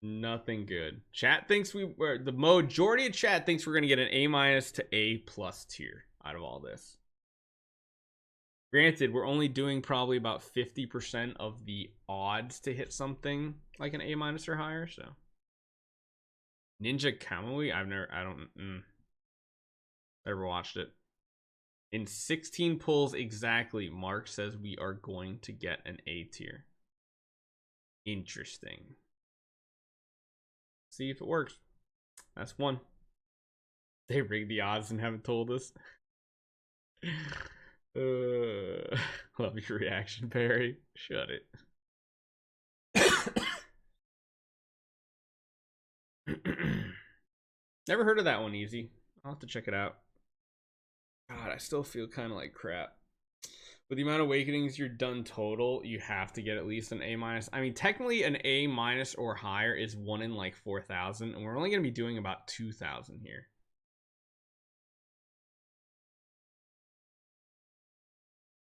Nothing good. Chat thinks the majority of chat thinks we're gonna get an A minus to A plus tier out of all this. Granted, we're only doing probably about 50% of the odds to hit something like an A minus or higher. So Ninja Kamui, never watched it. In 16 pulls exactly, Mark says we are going to get an A tier. Interesting. See if it works. That's one. They rigged the odds and haven't told us. Love your reaction, Barry. Shut it. Never heard of that one, Easy. I'll have to check it out. God, I still feel kind of like crap. With the amount of awakenings you're done total, you have to get at least an A minus. I mean, technically an A minus or higher is 1 in like 4,000, and we're only going to be doing about 2,000 here.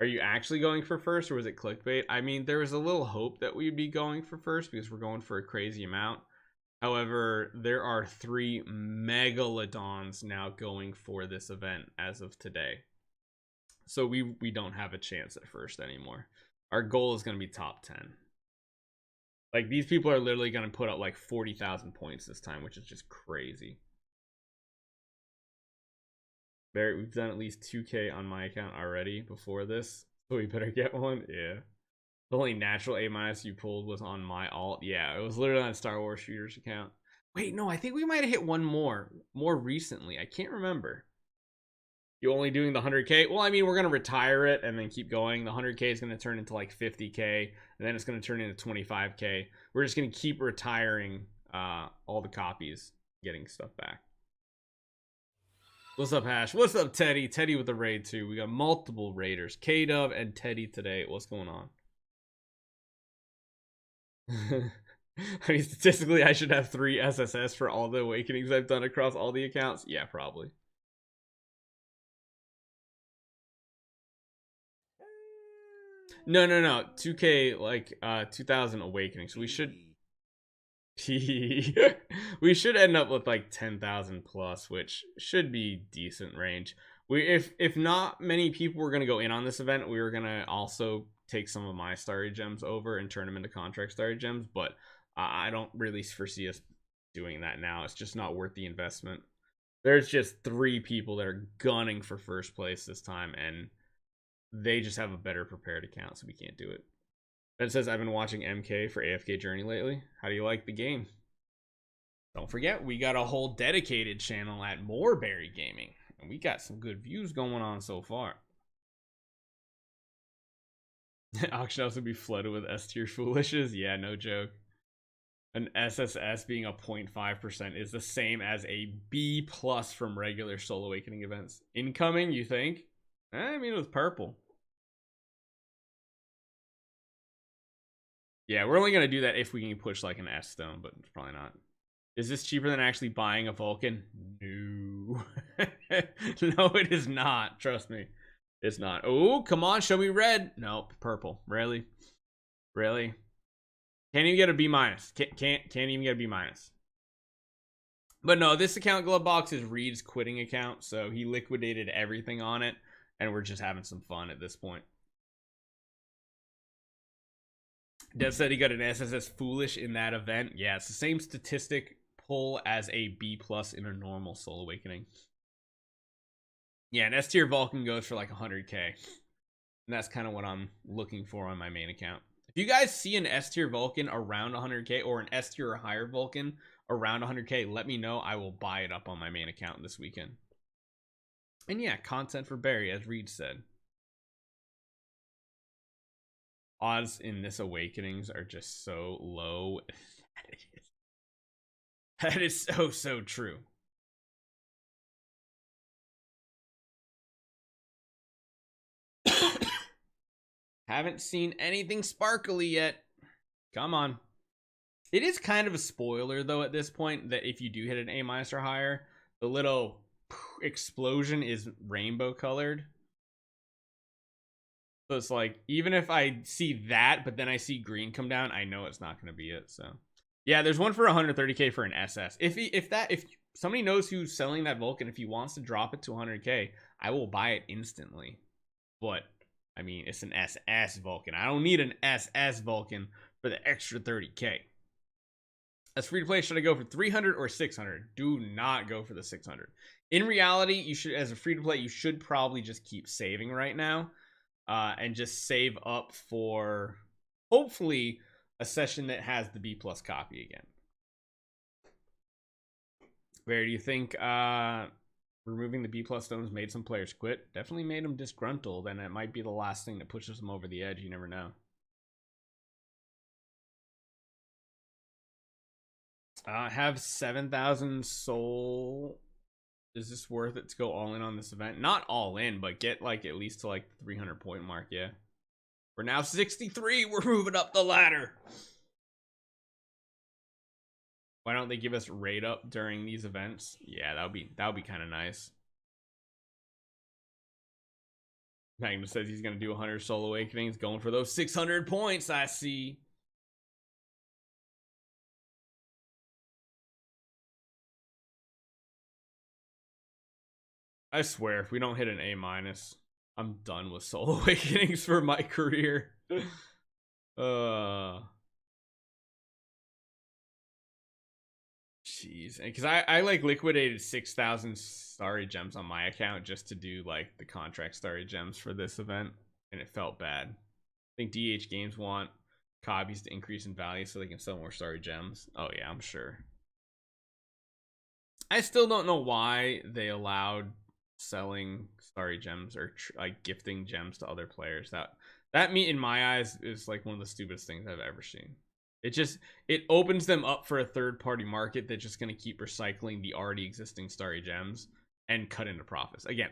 Are you actually going for first, or was it clickbait? I mean, there was a little hope that we'd be going for first because we're going for a crazy amount. However, there are 3 megalodons now going for this event as of today. So we don't have a chance at first anymore. Our goal is going to be top 10. Like, these people are literally going to put up like 40,000 points this time, which is just crazy. Barrett, we've done at least 2K on my account already before this, so we better get one. Yeah. The only natural A minus you pulled was on my alt. Yeah, it was literally on Star Wars Shooters account. Wait, no, I think we might have hit one more recently. I can't remember. You only doing the 100K? Well, I mean, we're going to retire it and then keep going. The 100K is going to turn into like 50K, and then it's going to turn into 25K. We're just going to keep retiring all the copies, getting stuff back. What's up, Hash? What's up, Teddy? Teddy with the raid, too. We got multiple raiders. K-Dub and Teddy today. What's going on? I mean, statistically, I should have 3 SSS for all the awakenings I've done across all the accounts. Yeah, probably. No. 2K, like, 2,000 awakenings. So we should... we should end up with like 10,000 plus, which should be decent range. If not many people were going to go in on this event, we were going to also take some of my starry gems over and turn them into contract starry gems, but I don't really foresee us doing that now. It's just not worth the investment. There's just 3 people that are gunning for first place this time, and they just have a better prepared account, so we can't do it. Ben says, I've been watching MK for AFK Journey lately. How do you like the game? Don't forget, we got a whole dedicated channel at Moreberry Gaming, and we got some good views going on so far. Auction house would be flooded with S tier foolishes. Yeah, no joke. An SSS being a 0.5% is the same as a B plus from regular Soul Awakening events. Incoming, you think? I mean, it was purple. Yeah, we're only going to do that if we can push like an S stone, but it's probably not. Is this cheaper than actually buying a Vulcan? No. No, it is not. Trust me. It's not. Oh, come on. Show me red. Nope. Purple. Really? Really? Can't even get a B minus. Can't even get a B minus. But no, this account, Glove Box, is Reed's quitting account. So he liquidated everything on it. And we're just having some fun at this point. Dev said he got an SSS Foolish in that event. Yeah, it's the same statistic pull as a B plus in a normal Soul Awakening. Yeah, an S tier Vulcan goes for like 100K. And that's kind of what I'm looking for on my main account. If you guys see an S tier Vulcan around 100K or an S tier or higher Vulcan around 100K, let me know. I will buy it up on my main account this weekend. And yeah, content for Barry, as Reed said. Odds in this Awakenings are just so low. That is so true. Haven't seen anything sparkly yet. Come on. It is kind of a spoiler, though, at this point, that if you do hit an A- or higher, the little explosion is rainbow colored. So it's like, even if I see that, but then I see green come down, I know it's not going to be it. So yeah, there's one for 130k for an SS. If somebody knows who's selling that Vulcan, if he wants to drop it to 100k, I will buy it instantly. But I mean, it's an SS Vulcan. I don't need an SS Vulcan for the extra 30k. As free to play, should I go for 300 or 600? Do not go for the 600. In reality, you should, as a free to play, you should probably just keep saving right now. And just save up for hopefully a session that has the B+ copy again. Where do you think removing the B+ stones made some players quit? Definitely made them disgruntled, and it might be the last thing that pushes them over the edge. You never know. I have 7,000 soul. Is this worth it to go all in on this event? Not all in, but get like at least to like the 300 point mark. Yeah, we're now 63. We're moving up the ladder. Why don't they give us raid up during these events? Yeah, that would be kind of nice. Magnus says he's gonna do 100 soul awakenings, going for those 600 points. I see. I swear, if we don't hit an A-, I'm done with soul awakenings for my career. Jeez, because I like liquidated 6,000 starry gems on my account just to do like the contract starry gems for this event, and it felt bad. I think DH Games want copies to increase in value so they can sell more starry gems. Oh yeah, I'm sure. I still don't know why they allowed selling starry gems or like gifting gems to other players. That in my eyes is like one of the stupidest things I've ever seen. It opens them up for a third-party market that's just going to keep recycling the already existing starry gems and cut into profits. Again,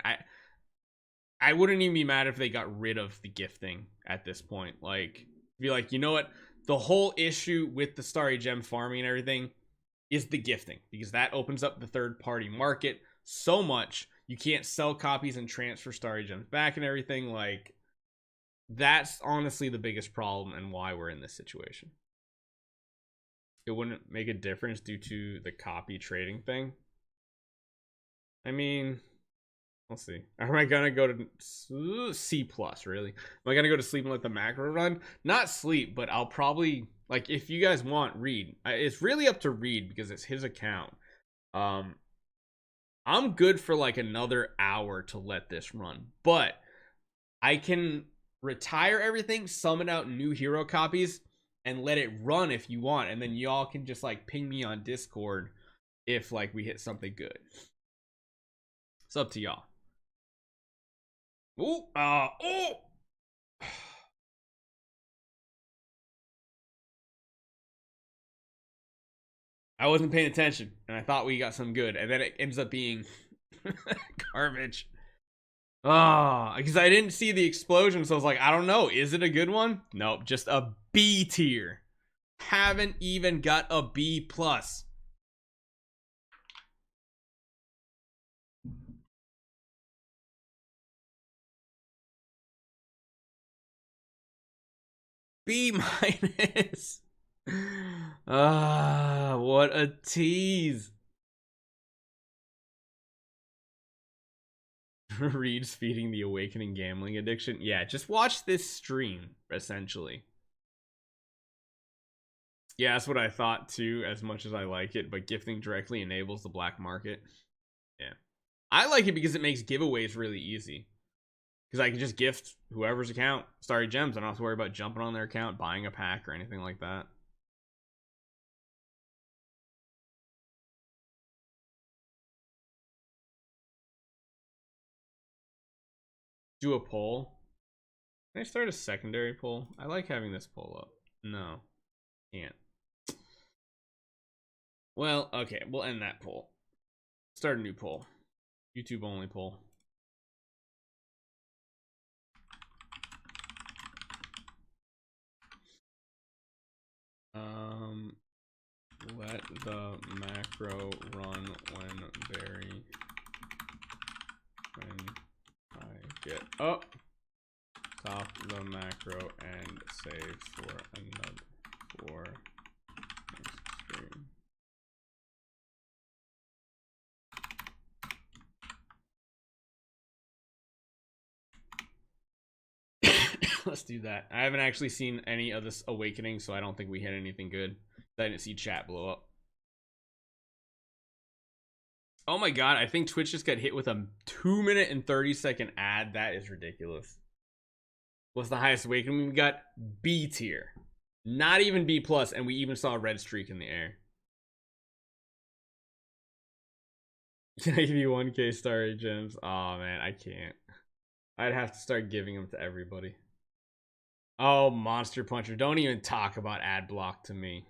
I wouldn't even be mad if they got rid of the gifting at this point. Like, be like, you know what? The whole issue with the starry gem farming and everything is the gifting, because that opens up the third-party market so much. You can't sell copies and transfer starry gems back and everything. Like, that's honestly the biggest problem and why we're in this situation. It wouldn't make a difference due to the copy trading thing. I mean, we'll see. Am I gonna go to C+, really? Am I gonna go to sleep and let the macro run? Not sleep, but I'll probably, like, if you guys want, Reed. It's really up to Reed because it's his account. I'm good for like another hour to let this run, but I can retire everything, summon out new hero copies, and let it run if you want, and then y'all can just like ping me on Discord if like we hit something good. It's up to y'all. Oh. I wasn't paying attention, and I thought we got some good, and then it ends up being garbage. Oh, because I didn't see the explosion, so I was like, I don't know. Is it a good one? Nope, just a B tier. Haven't even got a B+. B-. What a tease. Reed's feeding the awakening gambling addiction. Yeah, just watch this stream, essentially. Yeah, that's what I thought too, as much as I like it, but gifting directly enables the black market. Yeah. I like it because it makes giveaways really easy. Because I can just gift whoever's account starry gems. I don't have to worry about jumping on their account, buying a pack, or anything like that. Do a poll. Can I start a secondary poll? I like having this poll up. No. Can't. Well, okay. We'll end that poll. Start a new poll. YouTube only poll. Let the macro run when I get up. Stop the macro and save for another next stream. Let's do that. I haven't actually seen any of this awakening, so I don't think we hit anything good. I didn't see chat blow up. Oh my god, I think Twitch just got hit with a 2-minute and 30-second ad. That is ridiculous. What's the highest awakening? We got B tier. Not even B plus, and we even saw a red streak in the air. Can I give you 1K star gems? Oh man, I can't. I'd have to start giving them to everybody. Oh, Monster Puncher, don't even talk about ad block to me.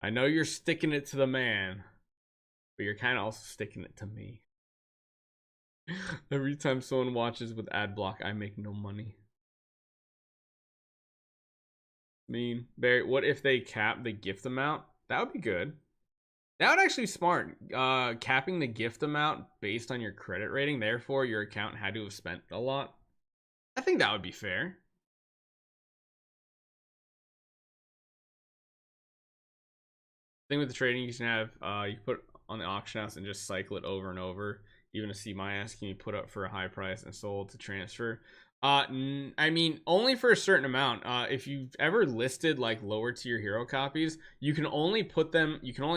I know you're sticking it to the man, but you're kind of also sticking it to me. Every time someone watches with ad block, I make no money. Mean. Barry, what if they cap the gift amount? That would be good. That would actually be smart. Capping the gift amount based on your credit rating, therefore your account had to have spent a lot. I think that would be fair. Thing with the trading, you can have you put on the auction house and just cycle it over and over. Even to see my ass, can you put up for a high price and sold to transfer? I mean, only for a certain amount. If you've ever listed like lower tier hero copies, you can only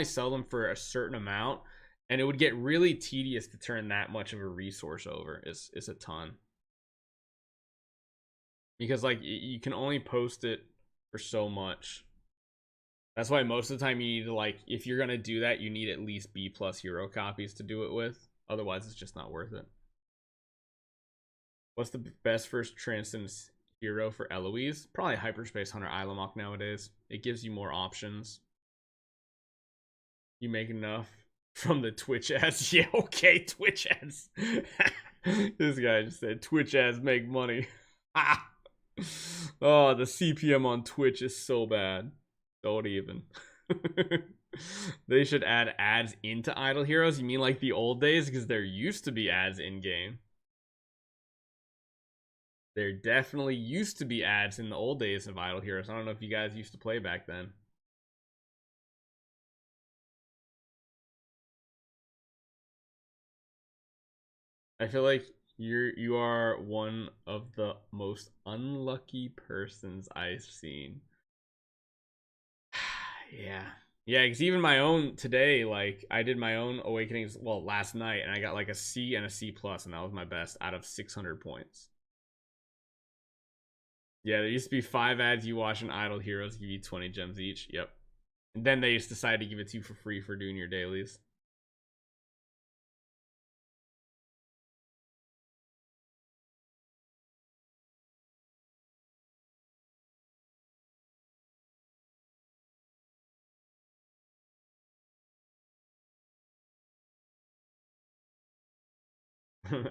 sell them for a certain amount, and it would get really tedious to turn that much of a resource over. It's a ton. Because like you can only post it for so much. That's why most of the time you need to, like, if you're gonna do that, you need at least B plus hero copies to do it with. Otherwise, it's just not worth it. What's the best first Transcendence hero for Eloise? Probably Hyperspace Hunter Ilamok nowadays. It gives you more options. You make enough from the Twitch ads. Yeah, okay, Twitch ads. This guy just said Twitch ads make money. Oh, the CPM on Twitch is so bad. Don't even. They should add ads into Idle Heroes. You mean like the old days? Because there used to be ads in game. There definitely used to be ads in the old days of Idle Heroes. I don't know if you guys used to play back then. I feel like you are one of the most unlucky persons I've seen. Yeah, because even my own today, like I did my own awakenings, well, last night, and I got like a C and a C plus, and that was my best out of 600 points. Yeah, there used to be 5 ads you watch in Idle Heroes, give you 20 gems each. Yep. And then they just decided to give it to you for free for doing your dailies.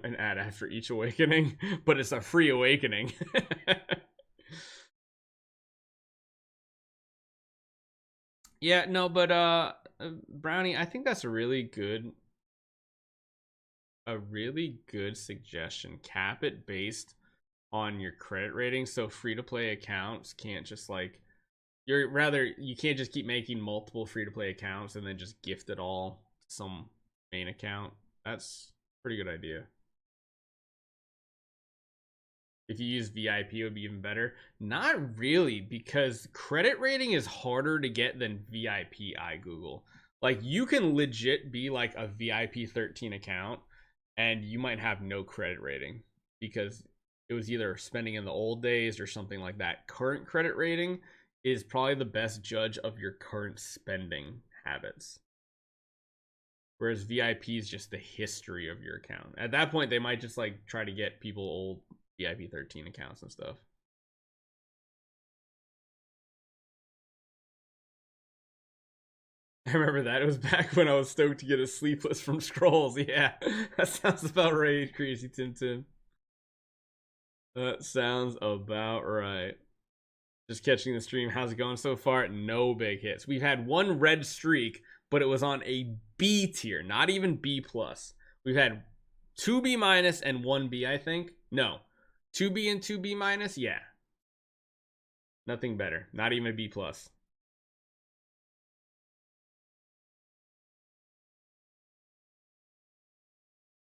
An ad after each awakening, but it's a free awakening. Yeah, no, but Brownie, I think that's a really good suggestion. Cap it based on your credit rating, so free to play accounts can't just like you can't just keep making multiple free to play accounts and then just gift it all to some main account. That's a pretty good idea. If you use VIP, it would be even better. Not really, because credit rating is harder to get than VIP iGoogle. Like, you can legit be like a VIP 13 account and you might have no credit rating because it was either spending in the old days or something like that. Current credit rating is probably the best judge of your current spending habits. Whereas VIP is just the history of your account. At that point, they might just like try to get people old VIP 13 accounts and stuff. I remember that. It was back when I was stoked to get a sleepless from Scrolls. Yeah, that sounds about right, Crazy Tim Tim. That sounds about right. Just catching the stream. How's it going so far? No big hits. We've had one red streak, but it was on a B tier, not even B plus. We've had 2 B minus and 1 B, I think. No, 2 B and 2 B minus. Yeah, nothing better. Not even a B plus.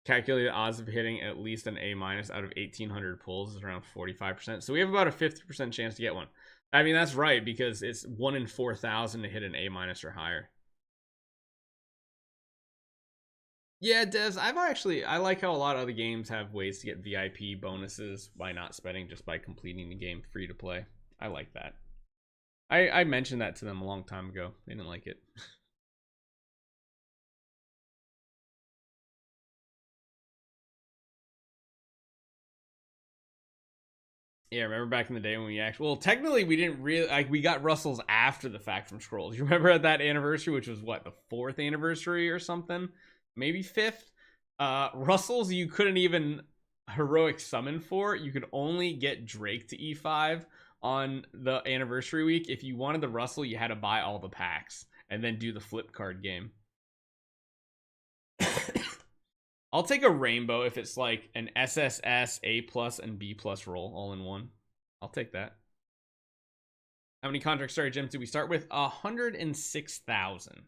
Calculated odds of hitting at least an A minus out of 1,800 pulls is around 45%. So we have about a 50% chance to get one. I mean, that's right, because it's 1 in 4,000 to hit an A minus or higher. Yeah, Des, I like how a lot of other games have ways to get VIP bonuses by not spending, just by completing the game free to play. I like that. I mentioned that to them a long time ago. They didn't like it. Yeah, remember back in the day when we actually, well, technically we didn't really, like, we got Russell's after the fact from Scrolls. You remember at that anniversary, which was what, the 4th anniversary or something? Maybe 5th? Russell's you couldn't even heroic summon for. You could only get Drake to E5 on the anniversary week. If you wanted the Russell, you had to buy all the packs and then do the flip card game. I'll take a rainbow if it's like an SSS, A plus, and B plus roll all in one. I'll take that. How many contracts started gems did we start with? 106,000.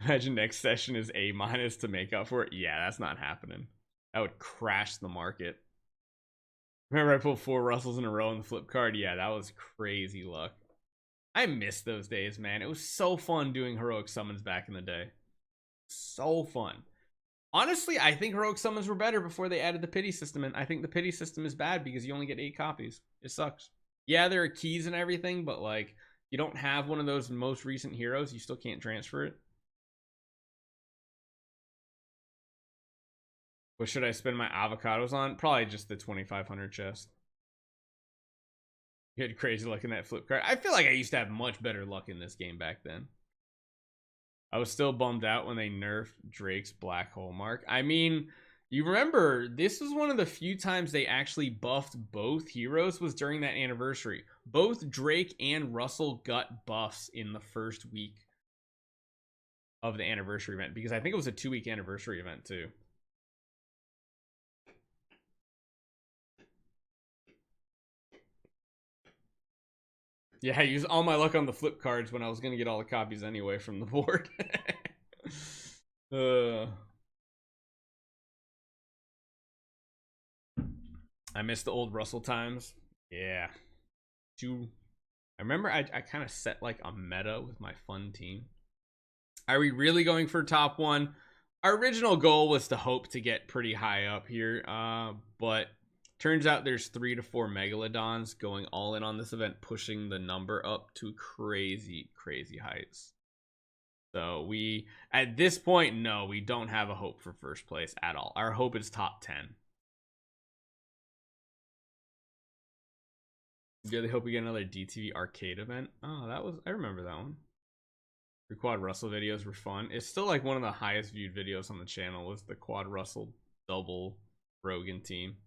Imagine next session is A minus to make up for it. Yeah, that's not happening. That would crash the market. Remember I pulled 4 Russells in a row on the flip card? Yeah, that was crazy luck. I miss those days, man. It was so fun doing heroic summons back in the day. So fun. Honestly, I think heroic summons were better before they added the pity system, and I think the pity system is bad because you only get 8 copies. It sucks. Yeah, there are keys and everything, but like, you don't have one of those most recent heroes, you still can't transfer it. What should I spend my avocados on? Probably just the 2,500 chest. You had crazy luck in that flip card. I feel like I used to have much better luck in this game back then. I was still bummed out when they nerfed Drake's black hole mark. I mean, you remember, this was one of the few times they actually buffed both heroes was during that anniversary. Both Drake and Russell got buffs in the first week of the anniversary event, because I think it was a 2-week anniversary event too. Yeah, I used all my luck on the flip cards when I was going to get all the copies anyway from the board. I miss the old Russell times. Yeah. I remember I kind of set like a meta with my fun team. Are we really going for top 1? Our original goal was to hope to get pretty high up here, but turns out there's 3 to 4 megalodons going all in on this event, pushing the number up to crazy heights. So we, at this point, no, we don't have a hope for first place at all. Our hope is top 10. Really hope we get another DTV arcade event. Oh, I remember that one. The Quad Russell videos were fun. It's still like one of the highest viewed videos on the channel was the Quad Russell double Rogan team.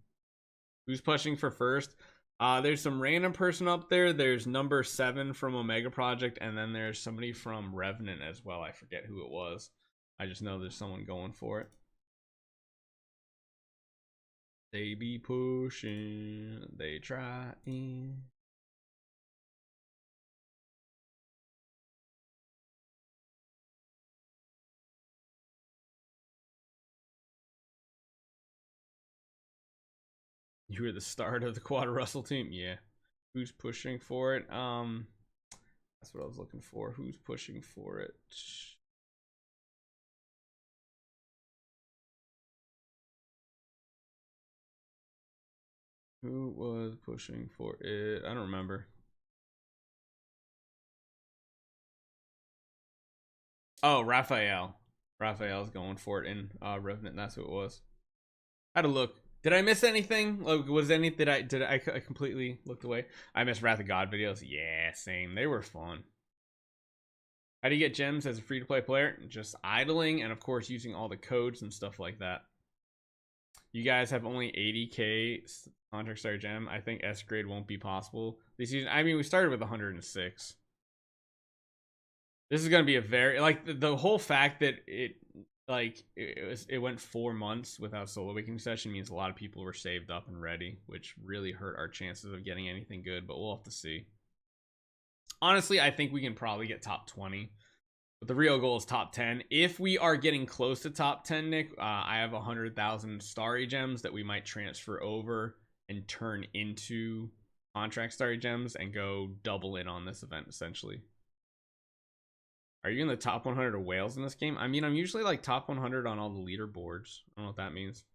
Who's pushing for first? There's some random person up there. There's number 7 from Omega Project, and then there's somebody from Revenant as well. I forget who it was. I just know there's someone going for it. They be pushing, they trying. You were the start of the Quad Russell team? Yeah. Who's pushing for it? That's what I was looking for. Who's pushing for it? Who was pushing for it? I don't remember. Oh, Raphael. Raphael's going for it in Revenant. That's who it was. I had to look. Did I miss anything? Like, was any did I completely looked away? I missed Wrath of God videos. Yeah, same. They were fun. How do you get gems as a free-to-play player? Just idling and of course using all the codes and stuff like that. You guys have only 80k contract star gem. I think S grade won't be possible this season. I mean, we started with 106. This is gonna be a very like the whole fact that it went 4 months without solo awakening session means a lot of people were saved up and ready, which really hurt our chances of getting anything good. But we'll have to see. Honestly, I think we can probably get top 20. But the real goal is top 10. If we are getting close to top 10, Nick, I have 100,000 starry gems that we might transfer over and turn into contract starry gems and go double in on this event, essentially. Are you in the top 100 of whales in this game? I mean, I'm usually like top 100 on all the leaderboards. I don't know what that means.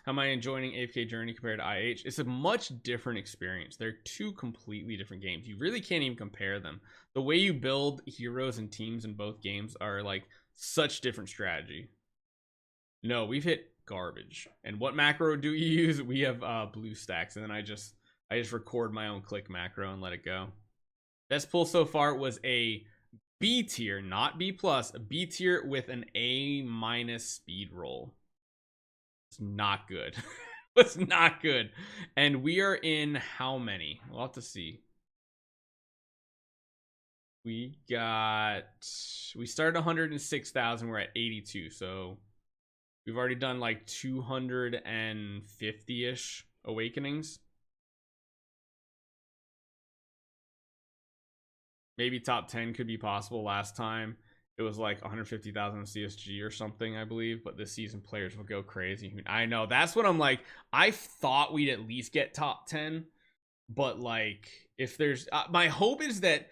How am I enjoying AFK Journey compared to IH? It's a much different experience. They're two completely different games. You really can't even compare them. The way you build heroes and teams in both games are like such different strategy. No, we've hit garbage. And what macro do you use? We have blue stacks, and then I just record my own click macro and let it go. Best pull so far was a B tier, not B plus, a B tier with an A minus speed roll. It's not good. It's not good. And we are in how many? We'll have to see. We started 106,000. We're at 82. So we've already done like 250-ish awakenings. Maybe top 10 could be possible. Last time it was like 150,000 CSG or something, I believe. But this season players will go crazy. I know. That's what I'm like. I thought we'd at least get top 10. But like, if there's... my hope is that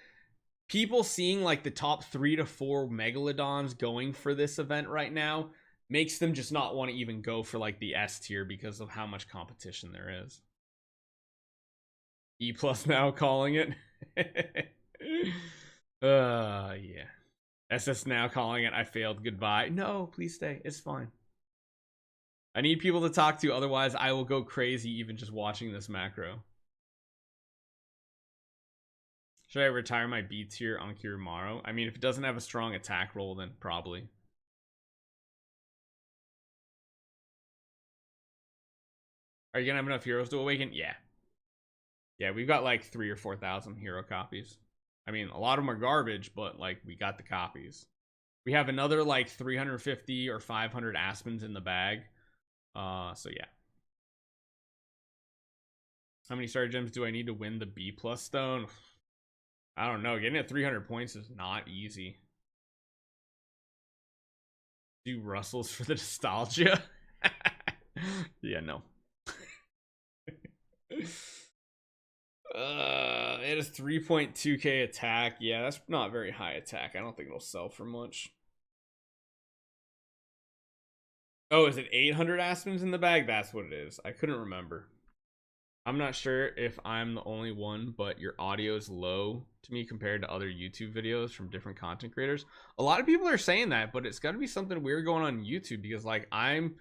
people seeing like the top 3 to 4 Megalodons going for this event right now makes them just not want to even go for like the S tier because of how much competition there is. E plus now calling it. Yeah. SS now calling it. I failed. Goodbye. No, please stay. It's fine. I need people to talk to, otherwise I will go crazy even just watching this macro. Should I retire my B tier on Kirimaro? I mean, if it doesn't have a strong attack roll, then probably. Are you gonna have enough heroes to awaken? Yeah. Yeah, we've got like 3,000 or 4,000 hero copies. I mean, a lot of them are garbage, but like we got the copies. We have another like 350 or 500 Aspens in the bag. So yeah. How many star gems do I need to win the B plus stone? I don't know. Getting at 300 points is not easy. Do Russells for the nostalgia? Yeah, no. It is 3.2k attack. Yeah, that's not very high attack. I don't think it'll sell for much. Oh, is it 800 Aspens in the bag? That's what it is. I couldn't remember. I'm not sure if I'm the only one, but your audio is low to me compared to other YouTube videos from different content creators. A lot of people are saying that, but it's got to be something weird going on YouTube because like I'm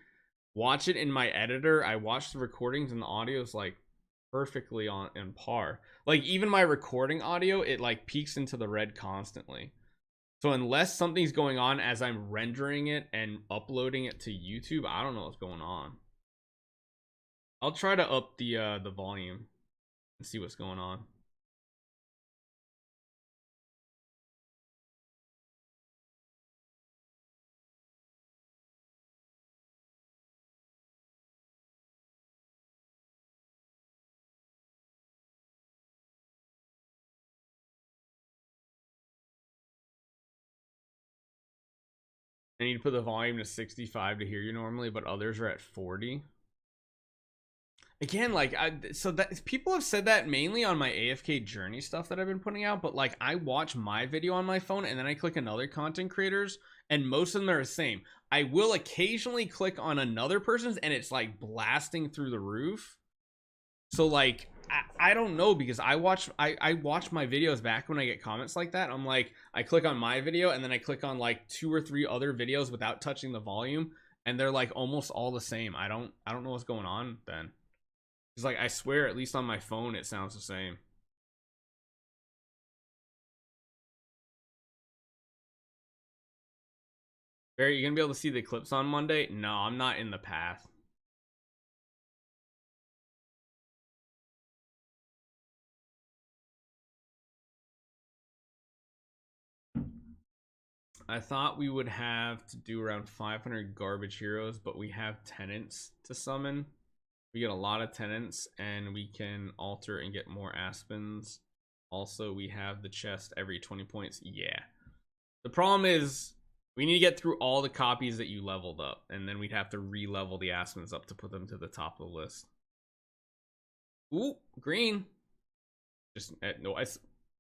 watch it in my editor. I watch the recordings and the audio is like perfectly on par. Like even my recording audio, it like peaks into the red constantly. So unless something's going on as I'm rendering it and uploading it to YouTube, I don't know what's going on. I'll try to up the volume and see what's going on. I need to put the volume to 65 to hear you normally, but others are at 40. Again, like so that people have said that mainly on my AFK journey stuff that I've been putting out, but like I watch my video on my phone and then I click another content creators and most of them are the same. I will occasionally click on another person's and it's like blasting through the roof. So like I don't know because I watch my videos back when I get comments like that. I'm like I click on my video and then I click on like 2 or 3 other videos without touching the volume and they're like almost all the same. I don't know what's going on then. It's like I swear at least on my phone it sounds the same. Barry, you gonna be able to see the clips on Monday? No, I'm not in the path. I thought we would have to do around 500 garbage heroes, but we have tenants to summon. We get a lot of tenants, and we can alter and get more Aspens. Also, we have the chest every 20 points. Yeah. The problem is, we need to get through all the copies that you leveled up, and then we'd have to re-level the Aspens up to put them to the top of the list. Ooh, green. Just, no,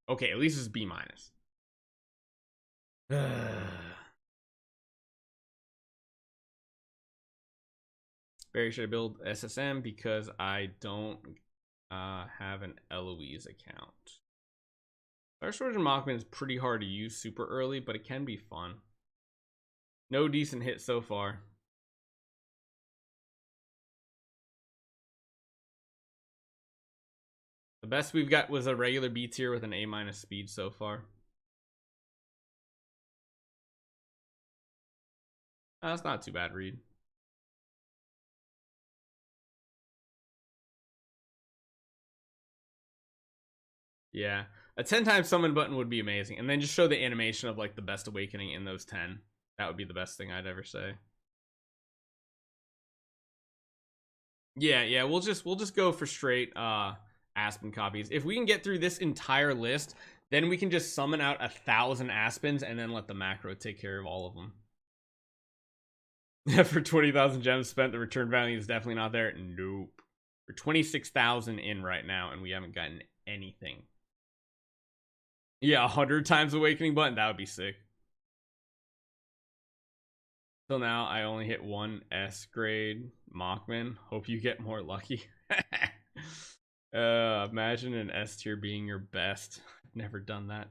okay, at least it's B minus. Barry, should I build SSM because I don't have an Eloise account? Fire Storage and Mockman is pretty hard to use super early, but it can be fun. No decent hit so far. The best we've got was a regular B tier with an A- speed so far. That's not too bad, Reed. Yeah, a 10 times summon button would be amazing, and then just show the animation of like the best awakening in those 10. That would be the best thing I'd ever say. Yeah, we'll just go for straight Aspen copies. If we can get through this entire list, then we can just summon out 1,000 Aspens and then let the macro take care of all of them. For 20,000 gems spent, the return value is definitely not there. Nope. We're 26,000 in right now, and we haven't gotten anything. Yeah, 100 times awakening button. That would be sick. Till now, I only hit one S grade Mockman. Hope you get more lucky. Imagine an S tier being your best. I've never done that.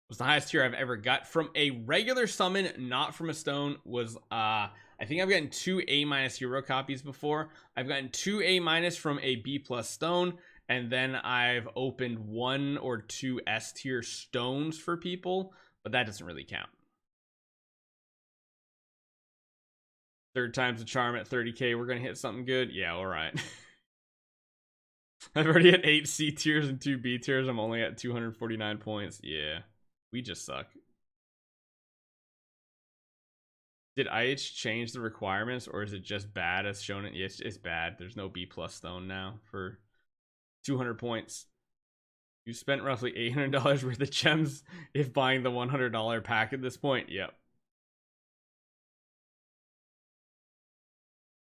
Was the highest tier I've ever got from a regular summon, not from a stone. Was I think I've gotten 2 A- hero copies before. I've gotten 2 A- from a B+ stone, and then I've opened 1 or 2 S tier stones for people, but that doesn't really count. Third time's a charm at 30k. We're gonna hit something good. Yeah, all right. I've already hit 8 C tiers and 2 B tiers. I'm only at 249 points. Yeah, we just suck. Did IH change the requirements, or is it just bad as shown? Yes, it's bad. There's no B+ stone now for 200 points. You spent roughly $800 worth of gems if buying the $100 pack at this point. Yep.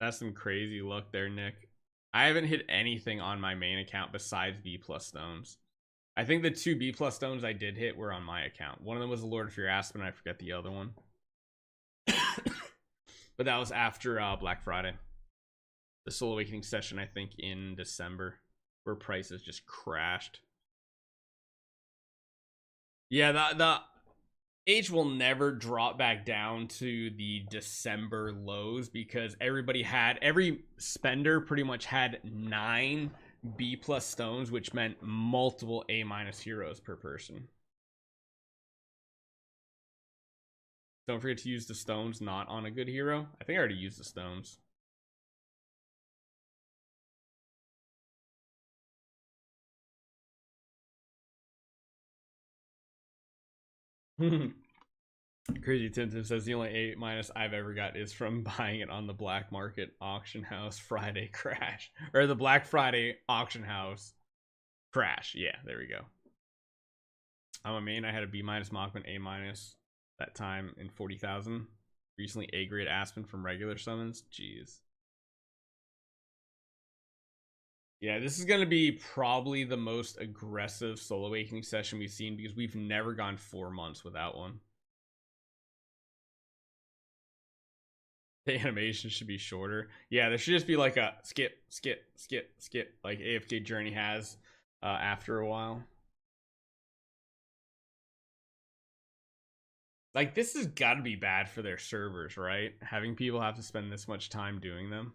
That's some crazy luck there, Nick. I haven't hit anything on my main account besides B+ stones. I think the 2 B+ stones I did hit were on my account. One of them was the Lord of Fear Aspen. I forget the other one. But that was after Black Friday. The Soul Awakening session, I think, in December, where prices just crashed. Yeah, the H will never drop back down to the December lows because every spender pretty much had 9 B+ stones, which meant multiple A- heroes per person. Don't forget to use the stones not on a good hero. I think I already used the stones. Crazy Tintin says the only A- I've ever got is from buying it on the black market auction house Friday crash. Or the Black Friday auction house crash. Yeah, there we go. I'm a main. I had a B- Mockman, A- that time in 40,000. Recently A grade Aspen from regular summons. Jeez. Yeah, this is going to be probably the most aggressive Soul Awakening session we've seen because we've never gone 4 months without one. The animation should be shorter. Yeah, there should just be like a skip, skip, skip, skip, like AFK Journey has after a while. Like, this has got to be bad for their servers, right? Having people have to spend this much time doing them.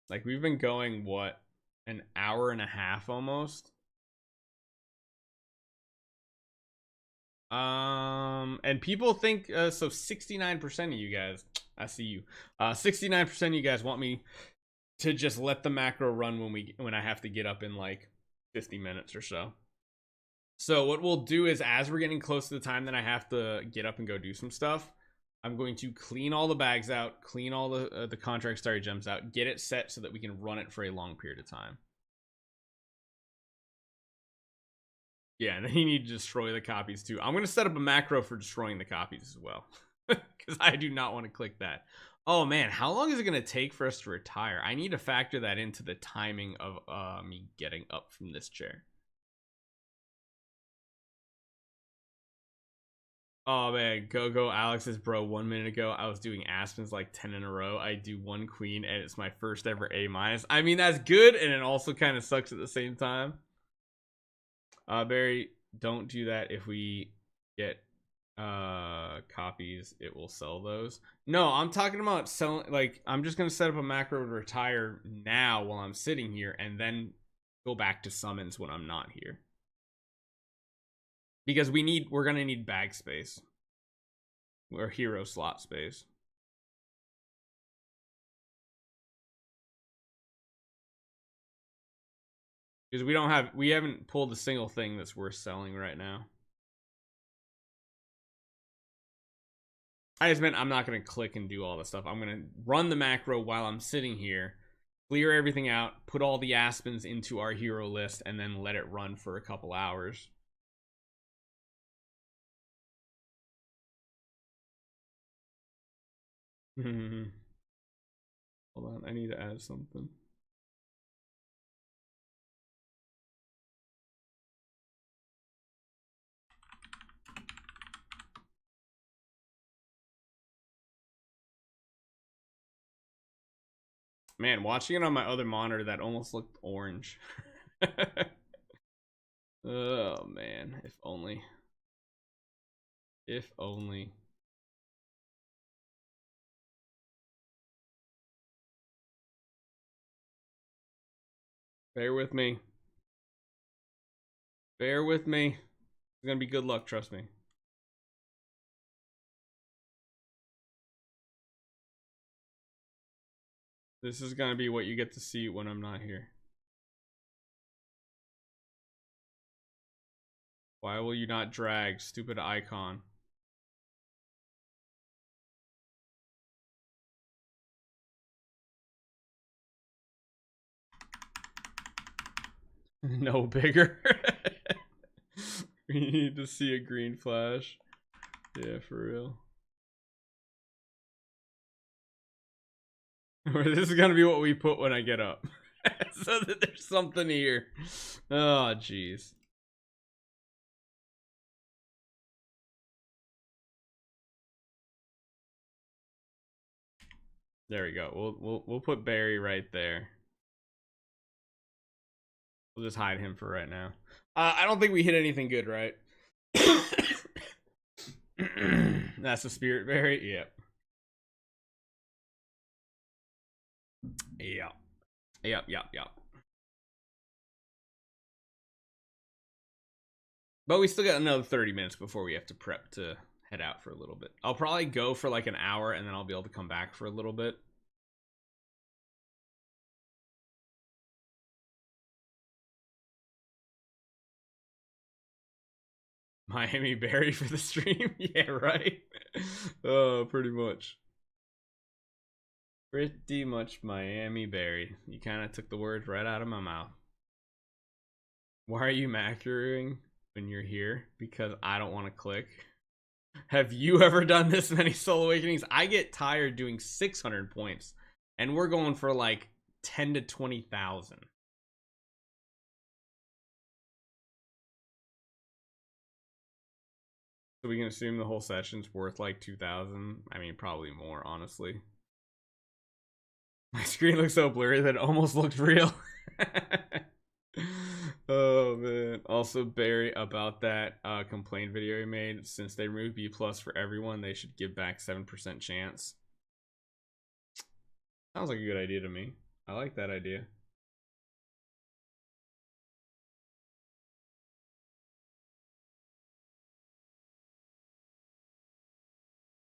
Like, we've been going, what, an hour and a half almost? And people think, so 69% of you guys, I see you, 69% of you guys want me to just let the macro run when I have to get up in like 50 minutes or so. So what we'll do is, as we're getting close to the time that I have to get up and go do some stuff, I'm going to clean all the bags out, clean all the contract starry gems out, get it set so that we can run it for a long period of time. Yeah, and then you need to destroy the copies too. I'm going to set up a macro for destroying the copies as well, because I do not want to click that. Oh man, how long is it going to take for us to retire? I need to factor that into the timing of me getting up from this chair. Oh man, go Alex's bro. 1 minute ago, I was doing Aspens like 10 in a row. I do one queen, and it's my first ever A-. I mean, that's good, and it also kind of sucks at the same time. Barry, don't do that. If we get copies, it will sell those. No, I'm talking about selling. Like, I'm just gonna set up a macro to retire now while I'm sitting here, and then go back to summons when I'm not here. Because we're gonna need bag space or hero slot space. Because we haven't pulled a single thing that's worth selling right now. I just meant I'm not gonna click and do all this stuff. I'm gonna run the macro while I'm sitting here, clear everything out, put all the Aspens into our hero list, and then let it run for a couple hours. Hold on, I need to add something. Man, watching it on my other monitor, that almost looked orange. Oh man, if only. If only. Bear with me. Bear with me. It's gonna be good luck, trust me. This is gonna be what you get to see when I'm not here. Why will you not drag, stupid icon? No bigger. We need to see a green flash. Yeah, for real. This is gonna be what we put when I get up. So that there's something here. Oh, jeez. There we go. We'll put Barry right there. We'll just hide him for right now. I don't think we hit anything good, right? That's the spirit berry. Yep. Yep. But we still got another 30 minutes before we have to prep to head out for a little bit. I'll probably go for like an hour, and then I'll be able to come back for a little bit. Miami Berry for the stream? Yeah, right? Oh, pretty much. Pretty much Miami Berry. You kind of took the words right out of my mouth. Why are you macroing when you're here? Because I don't want to click. Have you ever done this many Soul Awakenings? I get tired doing 600 points, and we're going for like 10 to 20,000. So we can assume the whole session's worth like 2,000. I mean, probably more, honestly. My screen looks so blurry that it almost looked real. Oh man. Also, Barry, about that complaint video he made, since they removed B plus for everyone, they should give back 7% chance. Sounds like a good idea to me. I like that idea.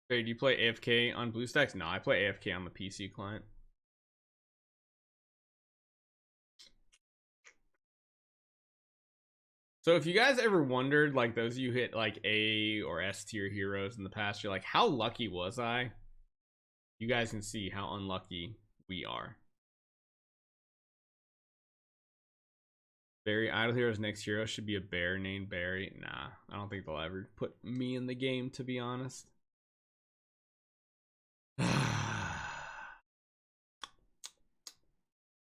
Hey, do you play AFK on BlueStacks? No, I play AFK on the PC client. So if you guys ever wondered, like those of you hit like A or S tier heroes in the past, you're like, how lucky was I? You guys can see how unlucky we are. Barry Idle Hero's next hero should be a bear named Barry. Nah, I don't think they'll ever put me in the game, to be honest.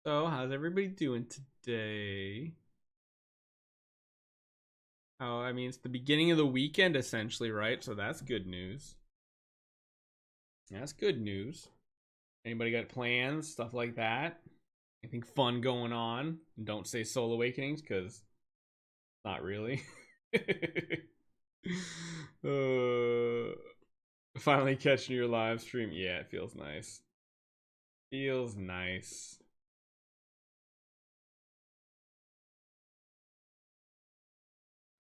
So, how's everybody doing today? Oh, I mean, it's the beginning of the weekend, essentially, right? So that's good news. That's good news. Anybody got plans, stuff like that? Anything fun going on? And don't say Soul Awakenings, because not really. Finally catching your live stream. Yeah, it feels nice. Feels nice.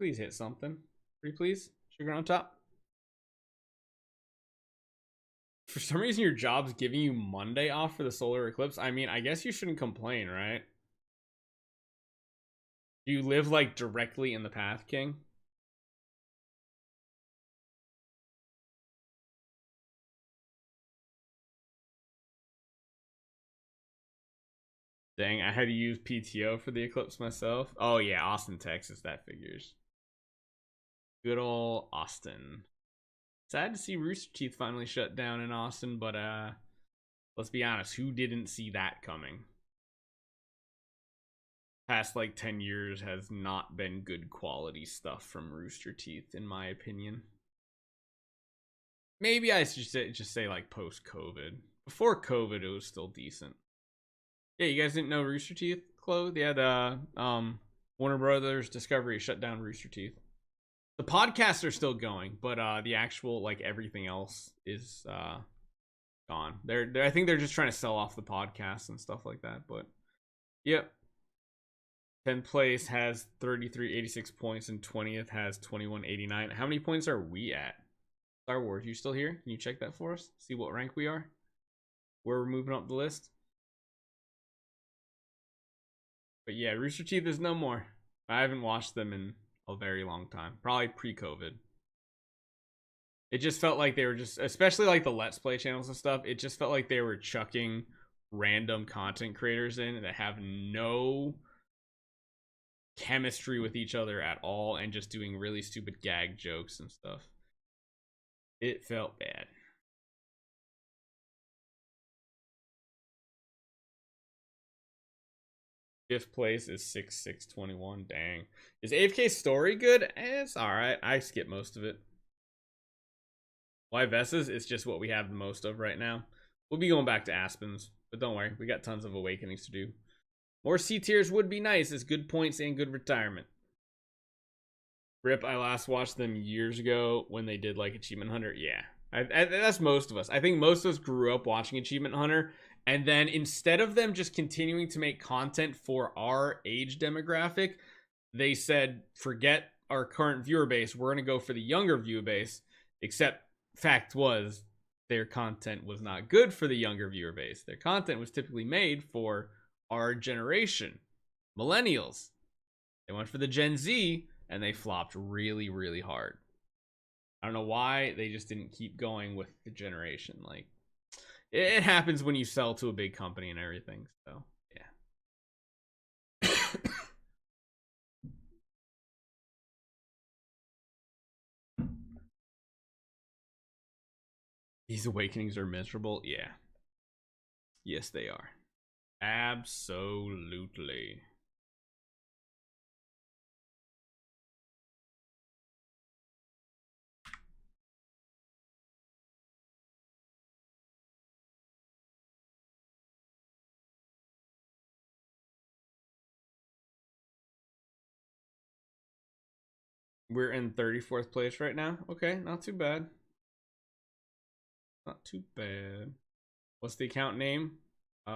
Please hit something. Pretty please. Sugar on top. For some reason, your job's giving you Monday off for the solar eclipse. I mean, I guess you shouldn't complain, right? Do you live like directly in the path, King? Dang, I had to use PTO for the eclipse myself. Oh yeah, Austin, Texas, that figures. Good old Austin. Sad to see Rooster Teeth finally shut down in Austin, but let's be honest, who didn't see that coming? Past like 10 years has not been good quality stuff from Rooster Teeth, in my opinion. Maybe I should just say like post-COVID. Before COVID, it was still decent. Yeah, you guys didn't know Rooster Teeth closed? Yeah, the Warner Brothers Discovery shut down Rooster Teeth. The podcasts are still going, but the actual like everything else is gone. I think they're just trying to sell off the podcasts and stuff like that. But yep, 10th place has 3386 points and 20th has 2189. How many points are we at? Star Wars, you still here? Can you check that for us? See what rank we are? Where we're moving up the list? But yeah, Rooster Teeth is no more. I haven't watched them in a very long time. Probably pre-COVID. It just felt like they were just, especially like the Let's Play channels and stuff, it just felt like they were chucking random content creators in that have no chemistry with each other at all and just doing really stupid gag jokes and stuff. It felt bad. Fifth place is 6621. Dang. Is AFK's story good? It's alright. I skip most of it. Why Vessas? It's just what we have the most of right now. We'll be going back to Aspens, but don't worry, we got tons of awakenings to do. More C tiers would be nice. It's good points and good retirement. Rip, I last watched them years ago when they did like Achievement Hunter. Yeah, that's most of us. I think most of us grew up watching Achievement Hunter, and then instead of them just continuing to make content for our age demographic, they said, forget our current viewer base. We're going to go for the younger viewer base. Except, fact was, their content was not good for the younger viewer base. Their content was typically made for our generation, millennials. They went for the Gen Z, and they flopped really, really hard. I don't know why they just didn't keep going with the generation. Like, it happens when you sell to a big company and everything. So yeah. These awakenings are miserable. Yeah. Yes, they are. Absolutely. We're in 34th place right now. Okay, not too bad. Not too bad. What's the account name? N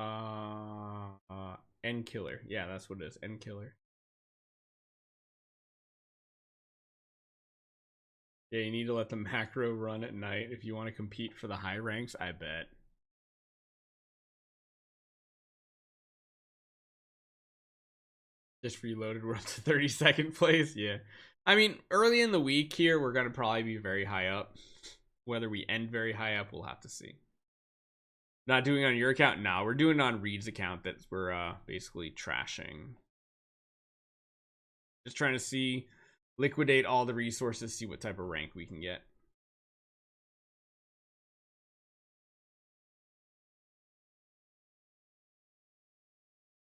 Killer. Yeah, that's what it is. N Killer. Yeah, you need to let the macro run at night if you want to compete for the high ranks, I bet. Just reloaded. We're up to 32nd place. Yeah. I mean, early in the week here, we're going to probably be very high up. Whether we end very high up, we'll have to see. Not doing it on your account? No, we're doing it on Reed's account that we're basically trashing. Just trying to see, liquidate all the resources, see what type of rank we can get.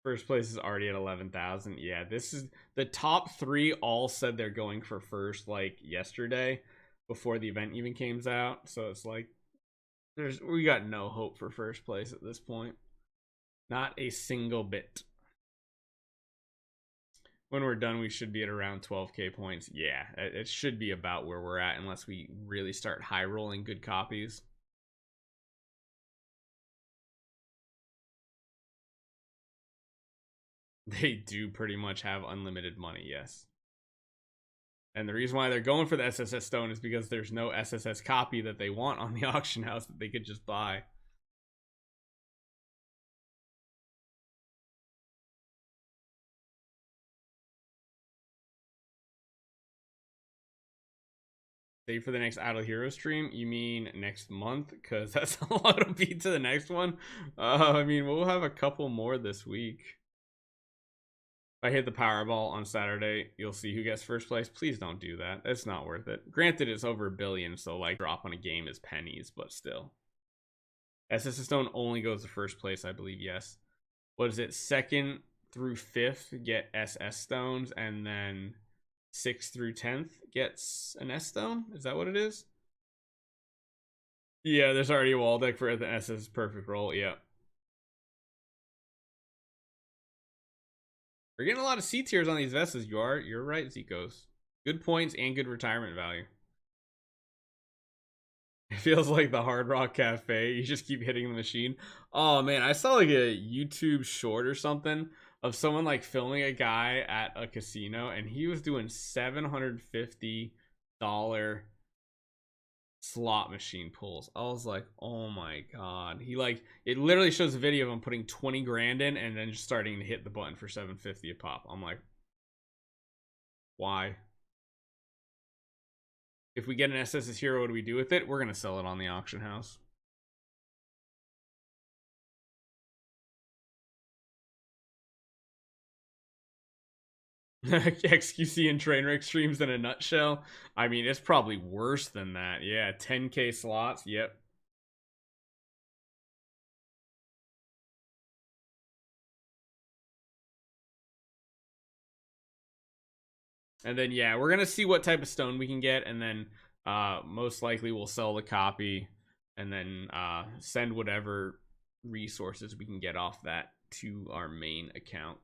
First place is already at 11,000. Yeah, this is the top 3 all said they're going for first like yesterday before the event even came out. So it's like we got no hope for first place at this point. Not a single bit. When we're done, we should be at around 12k points. Yeah, it should be about where we're at unless we really start high rolling good copies. They do pretty much have unlimited money, yes. And the reason why they're going for the SSS stone is because there's no SSS copy that they want on the auction house that they could just buy. Save for the next Idle Hero stream? You mean next month? Because that's how long it'll be to the next one. I mean, we'll have a couple more this week. If I hit the Powerball on Saturday, you'll see who gets first place. Please don't do that. It's not worth it. Granted, it's over $1 billion, so like drop on a game is pennies, but still. SSS Stone only goes to first place, I believe, yes. What is it? 2nd through 5th get SS Stones, and then 6th through 10th gets an S Stone? Is that what it is? Yeah, there's already a wall deck for the SS Perfect Roll, yeah. We're getting a lot of C tiers on these vests. You're right, Zikos. Good points and good retirement value. It feels like the Hard Rock Cafe. You just keep hitting the machine. Oh man, I saw like a YouTube short or something of someone like filming a guy at a casino, and he was doing $750 slot machine pulls. I was like, oh my god. He like, it literally shows a video of him putting 20 grand in and then just starting to hit the button for 750 a pop. I'm like, why? If we get an SSS hero, what do we do with it? We're gonna sell it on the auction house. XQC and Trainwreck streams in a nutshell. I mean, it's probably worse than that. Yeah, 10k slots. Yep. And then yeah, we're gonna see what type of stone we can get, and then most likely we'll sell the copy, and then send whatever resources we can get off that to our main account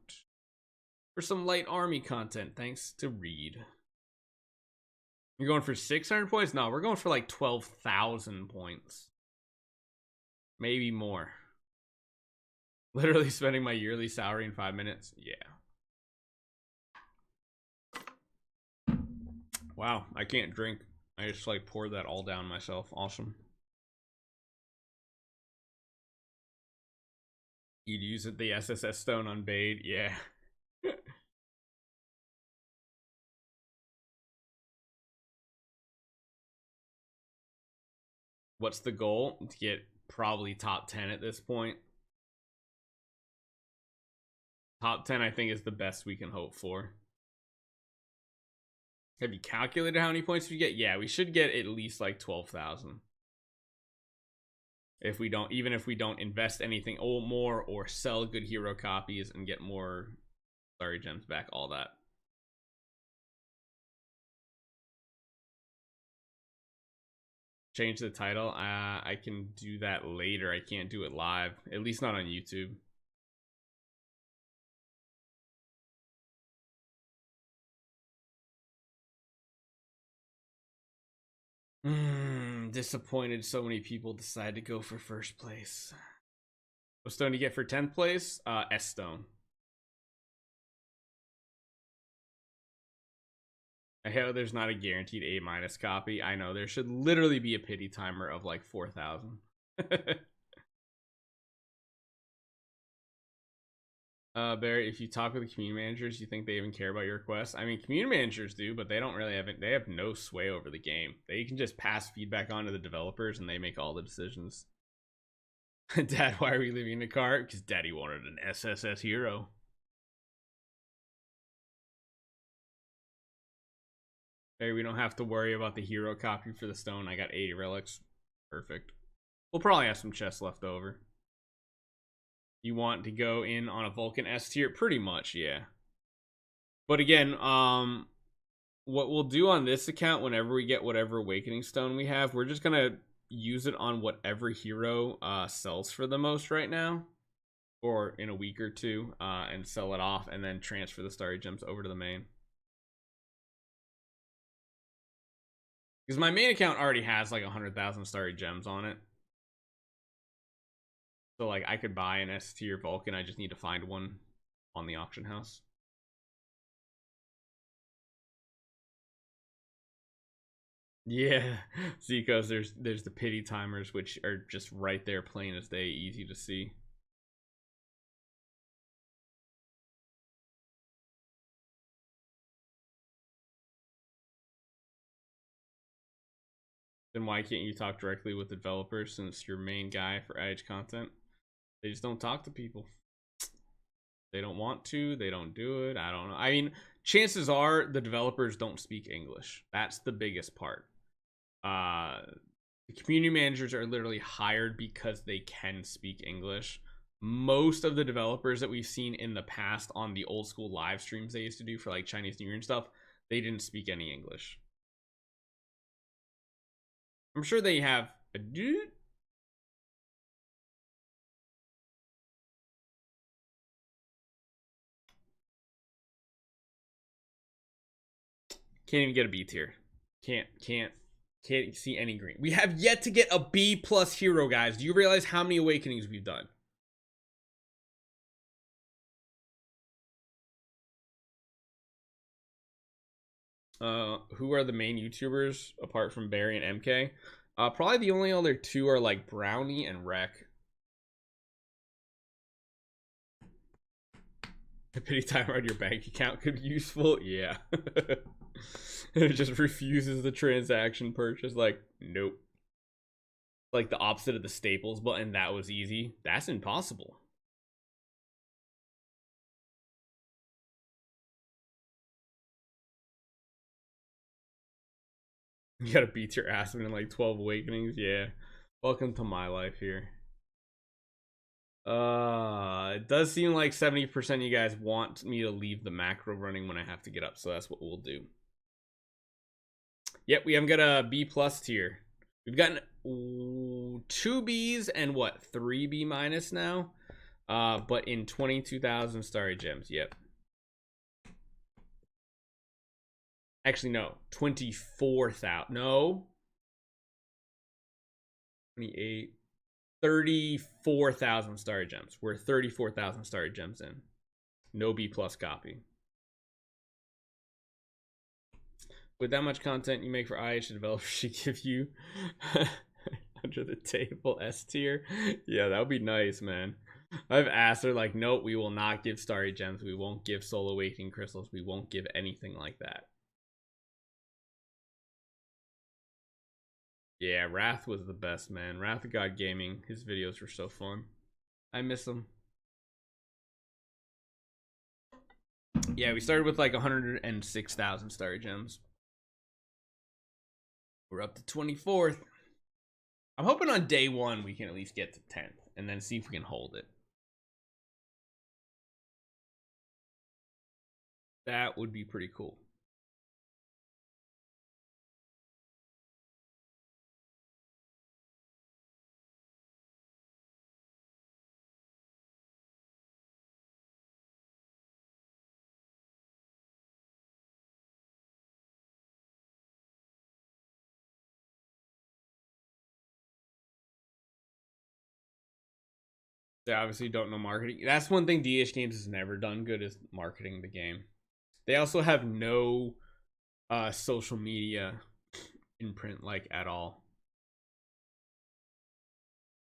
for some light army content. Thanks to Reed. You're going for 600 points? No, we're going for like 12,000 points, maybe more. Literally spending my yearly salary in 5 minutes. Yeah. Wow, I can't drink. I just like poured that all down myself. Awesome. You'd use it, the SSS stone on Bade. Yeah. What's the goal? To get probably top 10 at this point. Top 10, I think, is the best we can hope for. Have you calculated how many points we get? Yeah, we should get at least like 12,000. If we don't, even if we don't invest anything more or sell good hero copies and get more Starry Gems back, all that. Change the title. I can do that later. I can't do it live, at least not on YouTube. Disappointed so many people decide to go for first place. What stone do you get for 10th place? S stone. I know there's not a guaranteed A- copy. I know there should literally be a pity timer of like 4,000. Barry, if you talk with the community managers, you think they even care about your requests? I mean, community managers do, but they don't really have it. They have no sway over the game. They can just pass feedback on to the developers, and they make all the decisions. Dad, why are we leaving the cart? Because Daddy wanted an SSS hero. Barry, we don't have to worry about the hero copy for the stone. I got 80 relics. Perfect. We'll probably have some chests left over. You want to go in on a Vulcan S tier? Pretty much, yeah. But again, what we'll do on this account whenever we get whatever awakening stone we have, we're just gonna use it on whatever hero sells for the most right now, or in a week or two, and sell it off, and then transfer the starry gems over to the main. Because my main account already has like 100,000 starry gems on it. So like I could buy an S tier Vulcan, I just need to find one on the auction house. Yeah, Zikos, there's the pity timers, which are just right there, plain as day, easy to see. Then why can't you talk directly with the developers since you're main guy for IH content? They just don't talk to people. They don't want to, they don't do it. I don't know. I mean, chances are the developers don't speak English. That's the biggest part. The community managers are literally hired because they can speak English. Most of the developers that we've seen in the past on the old school live streams they used to do for like Chinese New Year and stuff, they didn't speak any English. I'm sure they have a dude. Can't even get a B tier. Can't see any green. We have yet to get a B plus hero, guys. Do you realize how many awakenings we've done? Who are the main YouTubers apart from Barry and MK? Probably the only other two are like Brownie and Rec. A pity timer on your bank account could be useful. Yeah. It just refuses the transaction purchase. Like, nope. Like the opposite of the staples button. That was easy. That's impossible. You gotta beat your ass in like 12 awakenings. Yeah. Welcome to my life here. It does seem like 70% of you guys want me to leave the macro running when I have to get up, so that's what we'll do. Yep, we haven't got a B plus tier. We've gotten 2 B's and what, 3 B minus now? But in 22,000 starry gems. Yep. Actually, no, 24,000. No, 28, 34,000 starry gems. We're 34,000 starry gems in. No B plus copy. With that much content you make for IH, the developer should give you under the table S tier. Yeah, that would be nice, man. I've asked her, like, nope, we will not give starry gems. We won't give soul awakening crystals. We won't give anything like that. Yeah, Wrath was the best, man. Wrath of God Gaming. His videos were so fun. I miss him. Yeah, we started with like 106,000 starry gems. We're up to 24th. I'm hoping on day 1 we can at least get to 10th and then see if we can hold it. That would be pretty cool. They obviously don't know marketing. That's one thing DH Games has never done good, is marketing the game. They also have no social media imprint, like, at all.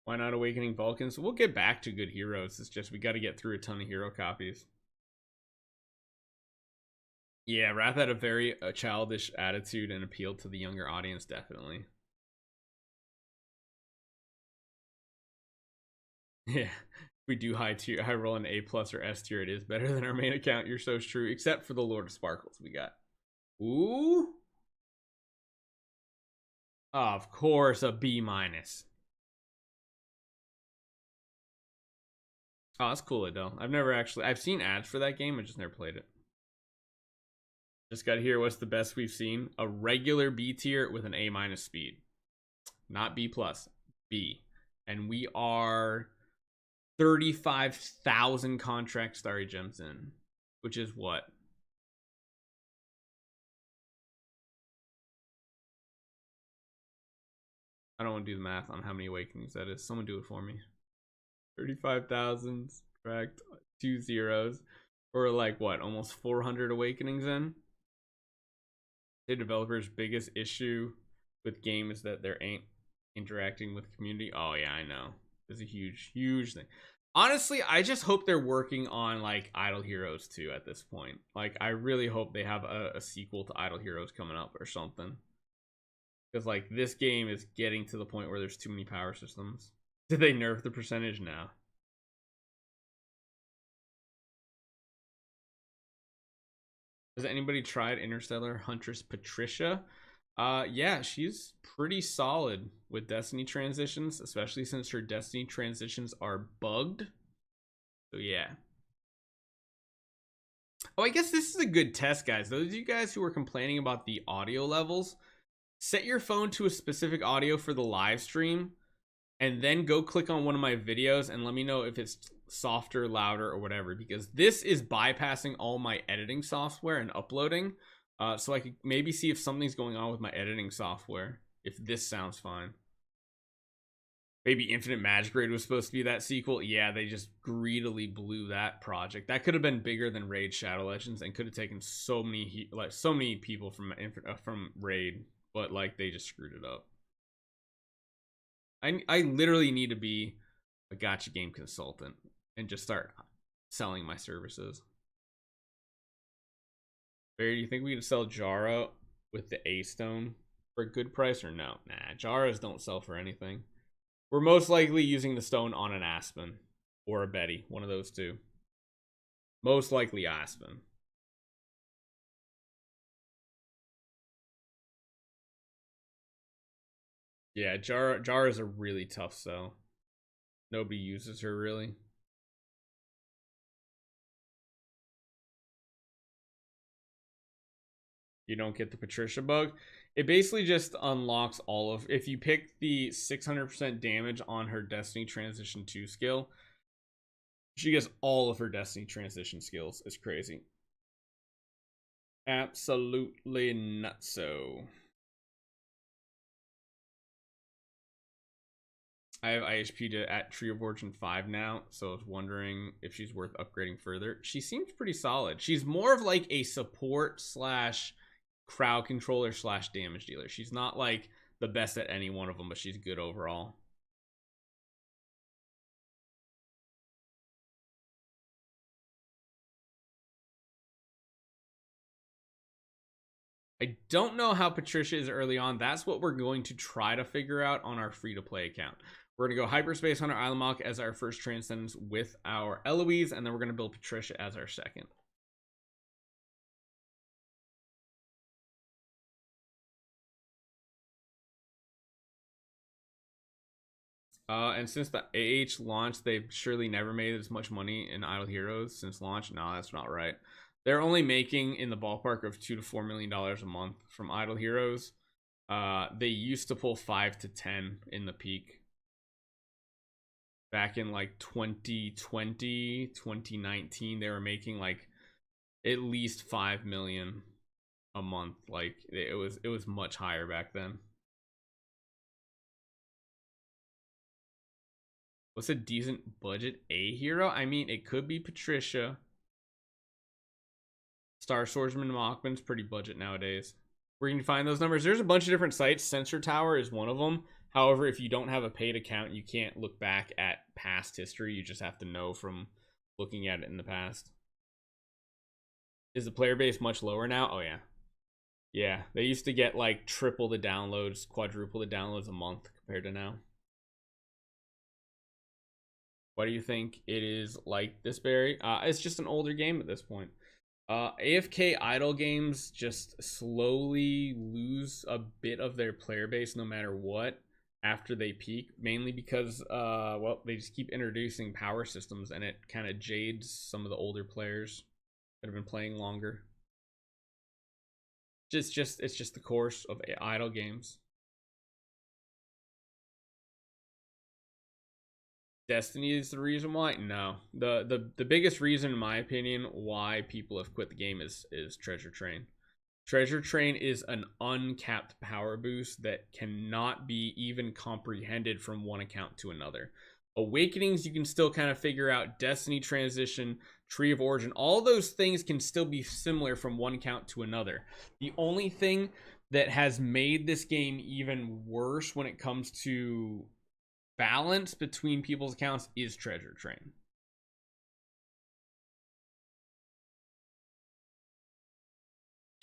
Why not Awakening Vulcans? We'll get back to good heroes. It's just we got to get through a ton of hero copies. Yeah, Wrath had a very childish attitude and appealed to the younger audience, definitely. Yeah, if we do high roll an A plus or S tier, it is better than our main account. You're so true, except for the Lord of Sparkles we got. Ooh. Of course, a B minus. Oh, that's cool, Adele. I've seen ads for that game. I just never played it. Just got to hear what's the best we've seen. A regular B tier with an A minus speed. Not B plus, B. And we are 35,000 contract starry gems in, which is what? I don't want to do the math on how many awakenings that is. Someone do it for me. 35,000, subtract 2 zeros. Or like what? Almost 400 awakenings in. The developer's biggest issue with game is that there ain't interacting with community. Oh yeah, I know. It's a huge thing. Honestly, I just hope they're working on like Idle Heroes 2 at this point. Like, I really hope they have a sequel to Idle Heroes coming up or something. Because like this game is getting to the point where there's too many power systems. Did they nerf the percentage now? Has anybody tried Interstellar Huntress Patricia? Yeah, she's pretty solid with Destiny transitions, especially since her Destiny transitions are bugged. So yeah. Oh, I guess this is a good test, guys. Those of you guys who are complaining about the audio levels, set your phone to a specific audio for the live stream, and then go click on one of my videos and let me know if it's softer, louder, or whatever, because this is bypassing all my editing software and uploading. So I could maybe see if something's going on with my editing software, if this sounds fine. Maybe Infinite Magic Raid was supposed to be that sequel. Yeah, they just greedily blew that project. That could have been bigger than Raid Shadow Legends and could have taken so many people from Raid, but like they just screwed it up. I literally need to be a gacha game consultant and just start selling my services. Barry, do you think we could sell Jara with the A stone for a good price or no? Nah, Jaras don't sell for anything. We're most likely using the stone on an Aspen or a Betty, one of those two. Most likely Aspen. Yeah, Jara is a really tough sell. Nobody uses her really. You don't get the Patricia bug. It basically just unlocks all of, if you pick the 600% damage on her Destiny Transition 2 skill, she gets all of her Destiny Transition skills. It's crazy. Absolutely nutso. I have IHP at Tree of Origin 5 now, so I was wondering if she's worth upgrading further. She seems pretty solid. She's more of like a support slash crowd controller slash damage dealer. She's not like the best at any one of them, but she's good overall. I don't know how Patricia is early on. That's what we're going to try to figure out on our free-to-play account. We're going to go Hyperspace Hunter Islamok as our first Transcendence with our Eloise, and then we're going to build Patricia as our second. And since the AH launched, they've surely never made as much money in Idle Heroes since launch. No, that's not right. They're only making in the ballpark of $2 to $4 million a month from Idle Heroes. They used to pull 5 to 10 in the peak. Back in like 2020, 2019, they were making like at least 5 million a month. Like it was much higher back then. What's a decent budget A hero? I mean, it could be Patricia. Star Swordsman Mockman's pretty budget nowadays. Where you can find those numbers, there's a bunch of different sites. Sensor Tower is one of them. However, if you don't have a paid account, you can't look back at past history. You just have to know from looking at it in the past. Is the player base much lower now? Oh, yeah. Yeah, they used to get like triple the downloads, quadruple the downloads a month compared to now. Why do you think it is like this, Barry? It's just an older game at this point. AFK idle games just slowly lose a bit of their player base no matter what after they peak, mainly because well, they just keep introducing power systems and it kind of jades some of the older players that have been playing longer. It's just the course of idle games. Destiny is the reason why? No. The biggest reason, in my opinion, why people have quit the game is Treasure Train. Treasure Train is an uncapped power boost that cannot be even comprehended from one account to another. Awakenings you can still kind of figure out. Destiny Transition, Tree of Origin, all those things can still be similar from one account to another. The only thing that has made this game even worse when it comes to balance between people's accounts is Treasure Train.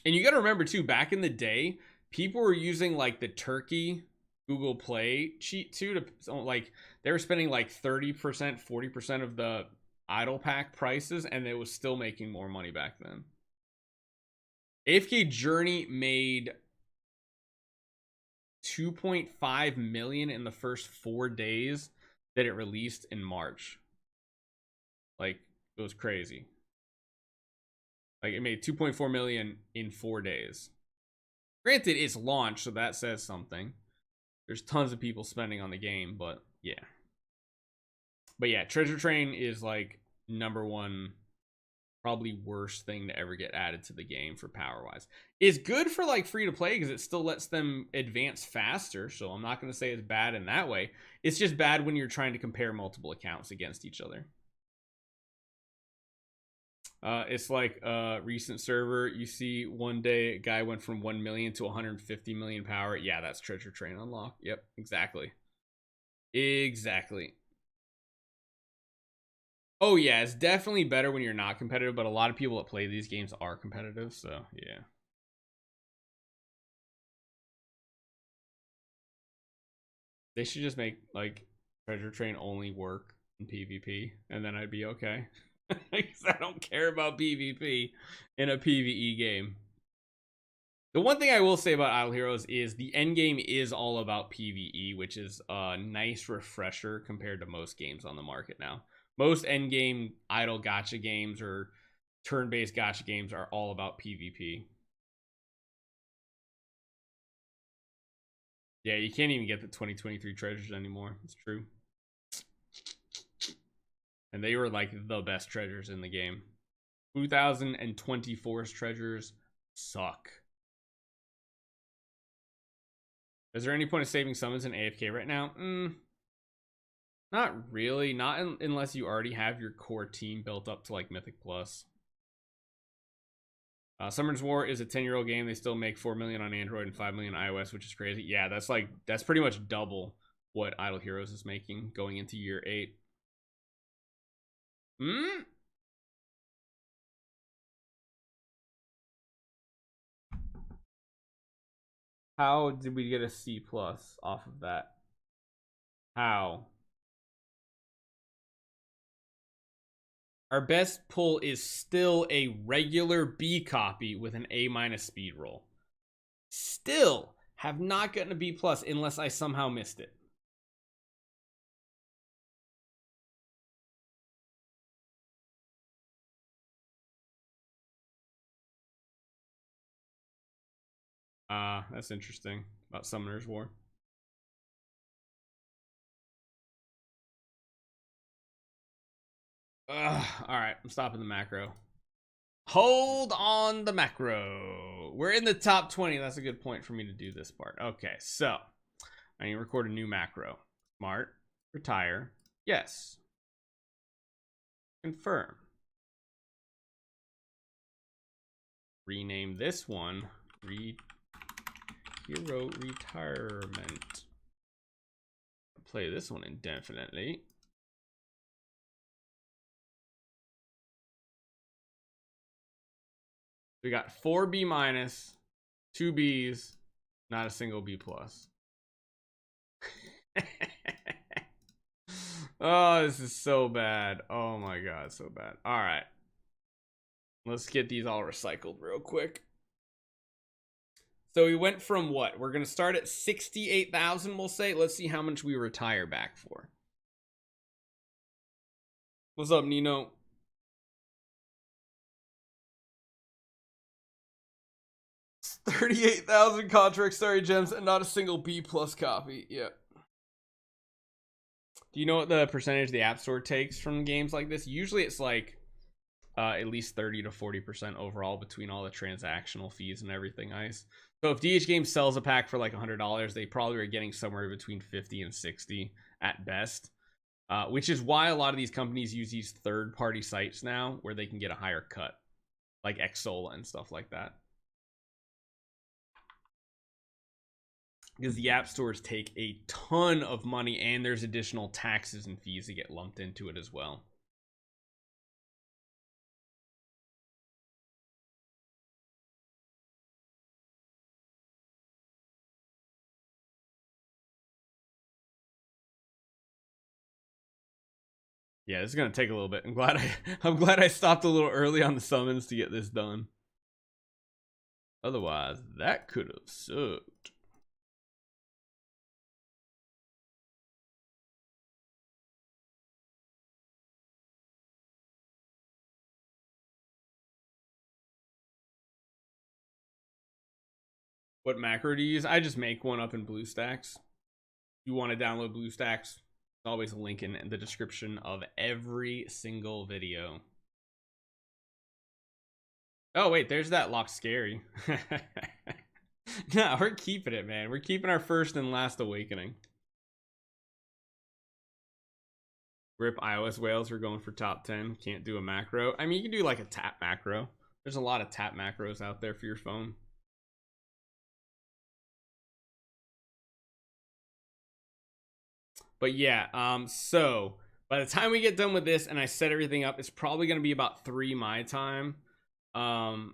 And you got to remember too, back in the day, people were using like the Turkey Google Play cheat too to like they were spending like 30%, 40% of the idle pack prices, and it was still making more money back then. AFK Journey made 2.5 million in the first 4 days that it released in March. Like, it was crazy. Like, it made 2.4 million in 4 days. Granted, it's launched, so that says something. There's tons of people spending on the game, but yeah. But yeah, Treasure Train is like #1, probably worst thing to ever get added to the game for power wise. It's good for like free to play because it still lets them advance faster, so I'm not going to say it's bad in that way. It's just bad when you're trying to compare multiple accounts against each other. It's like a recent server. You see one day a guy went from 1 million to 150 million power. Yeah, that's Treasure Train unlock. Yep, exactly. Exactly. Oh yeah, it's definitely better when you're not competitive, but a lot of people that play these games are competitive, so yeah. They should just make like Treasure Train only work in PvP, and then I'd be okay. Because I don't care about PvP in a PvE game. The one thing I will say about Idle Heroes is the end game is all about PvE, which is a nice refresher compared to most games on the market now. Most end game idle gacha games or turn-based gacha games are all about PvP. Yeah, you can't even get the 2023 treasures anymore. It's true. And they were like the best treasures in the game. 2024's treasures suck. Is there any point of saving summons in AFK right now? Not really. Not unless you already have your core team built up to like Mythic Plus. Summoners War is a 10-year-old game. They still make 4 million on Android and 5 million on iOS, which is crazy. Yeah, that's pretty much double what Idle Heroes is making going into year 8. How did we get a C plus off of that? How? Our best pull is still a regular B copy with an A- speed roll. Still have not gotten a B plus unless I somehow missed it. That's interesting about Summoner's War. Alright, I'm stopping the macro. Hold on the macro. We're in the top 20. That's a good point for me to do this part. Okay, so I need to record a new macro. Smart. Retire. Yes. Confirm. Rename this one Hero Retirement. play this one indefinitely. We got 4 B minus, 2 B's, not a single B plus. Oh, this is so bad. Oh my god, so bad. All right, let's get these all recycled real quick. So we went from what? We're gonna start at 68,000, we'll say. Let's see how much we retire back for. What's up, Nino? It's 38,000 contract story gems and not a single B plus copy. Yep. Do you know what the percentage the App Store takes from games like this? Usually it's like at least 30 to 40% overall between all the transactional fees and everything. Ice. So if DH Games sells a pack for like $100, they probably are getting somewhere between 50 and 60 at best. Which is why a lot of these companies use these third-party sites now where they can get a higher cut, like Xsola and stuff like that. Because the app stores take a ton of money and there's additional taxes and fees that get lumped into it as well. Yeah, this is gonna take a little bit. I'm glad I stopped a little early on the summons to get this done. Otherwise, that could have sucked. What macro do you use? I just make one up in BlueStacks. You want to download BlueStacks? There's always a link in the description of every single video. Oh wait, there's that lock scary. No, we're keeping it, man. We're keeping our first and last awakening. Rip iOS whales. We're going for top 10. Can't do a macro. I mean, you can do like a tap macro. There's a lot of tap macros out there for your phone. But yeah, so by the time we get done with this and I set everything up, it's probably going to be about 3 my time. I'll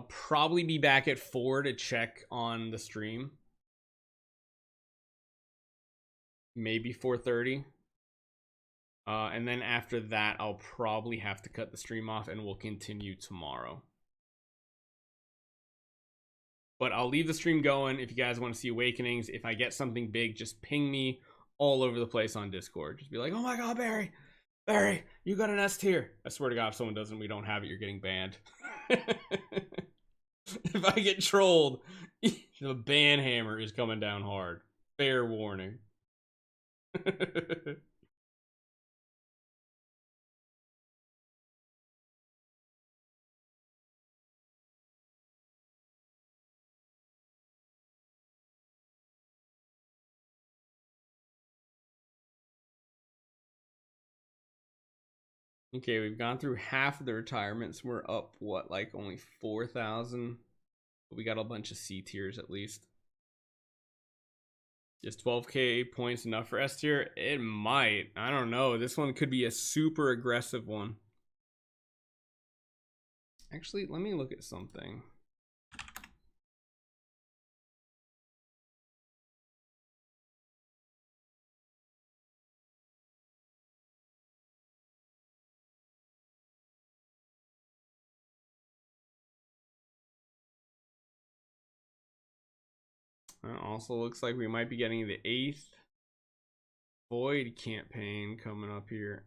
probably be back at 4 to check on the stream. Maybe 4:30. And then after that, I'll probably have to cut the stream off and we'll continue tomorrow. But I'll leave the stream going if you guys want to see Awakenings. If I get something big, just ping me all over the place on Discord. Just be like, oh my god, Barry, you got an S tier. I swear to god, if someone doesn't, we don't have it, you're getting banned. If I get trolled, the ban hammer is coming down hard. Fair warning. Okay, we've gone through half of the retirements. We're up, what, like only 4,000? We got a bunch of C tiers at least. Just 12k points enough for S tier? It might. I don't know. This one could be a super aggressive one. Actually, let me look at something. It also looks like we might be getting the 8th Void campaign coming up here.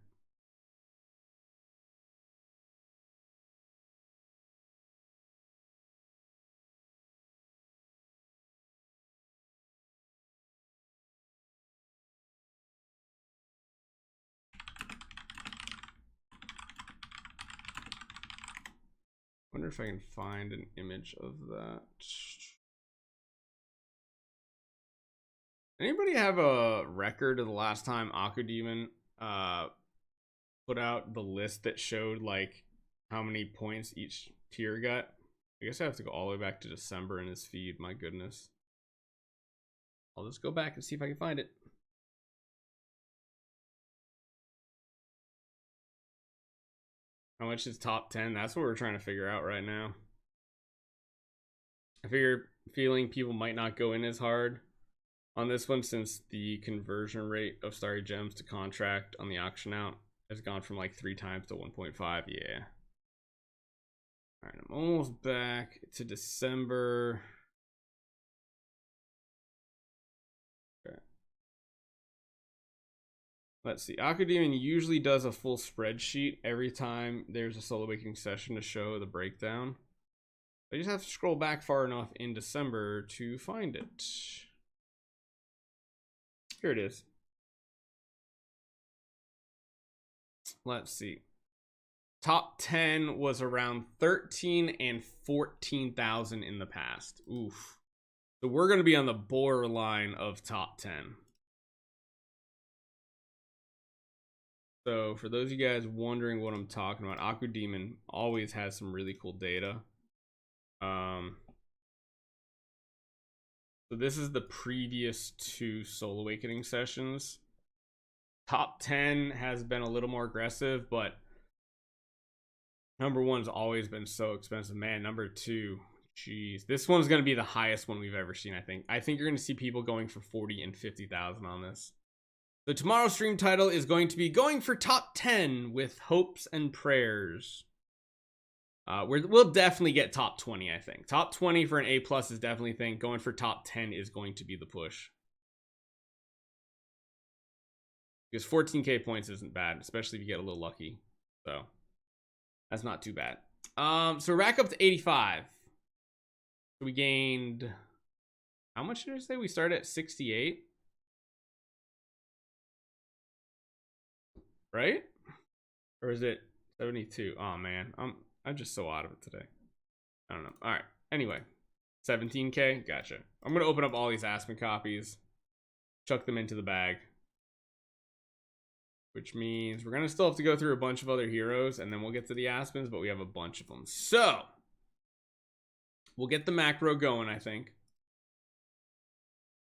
Wonder if I can find an image of that. Anybody have a record of the last time Akudemon put out the list that showed like how many points each tier got? I guess I have to go all the way back to December in his feed. My goodness. I'll just go back and see if I can find it. How much is top 10? That's what we're trying to figure out right now. I feeling people might not go in as hard on this one since the conversion rate of Starry Gems to contract on the auction out has gone from like 3 times to 1.5. Yeah. All right, I'm almost back to December. Okay. Let's see. Aquademon usually does a full spreadsheet every time there's a Soul Awakening session to show the breakdown. I just have to scroll back far enough in December to find it. Here it is. Let's see. Top 10 was around 13 and 14,000 in the past. Oof. So we're going to be on the borderline of top 10. So for those of you guys wondering what I'm talking about, Aquademon always has some really cool data. So this is the previous 2 Soul Awakening sessions. Top 10 has been a little more aggressive, but number 1's always been so expensive. Man, number 2, geez. This one's going to be the highest one we've ever seen, I think. I think you're going to see people going for 40 and 50,000 on this. So tomorrow's stream title is going to be Going for Top 10 with Hopes and Prayers. We'll definitely get top 20, I think. Top 20 for an A+ is definitely a thing. Going for top 10 is going to be the push. Because 14k points isn't bad, especially if you get a little lucky. So that's not too bad. So rack up to 85. So we gained, how much did I say? We started at 68. Right? Or is it 72? Oh man, I'm just so out of it today. I don't know. All right. Anyway, 17k. Gotcha. I'm gonna open up all these Aspen copies, chuck them into the bag, which means we're gonna still have to go through a bunch of other heroes, and then we'll get to the Aspens. But we have a bunch of them, so we'll get the macro going. I think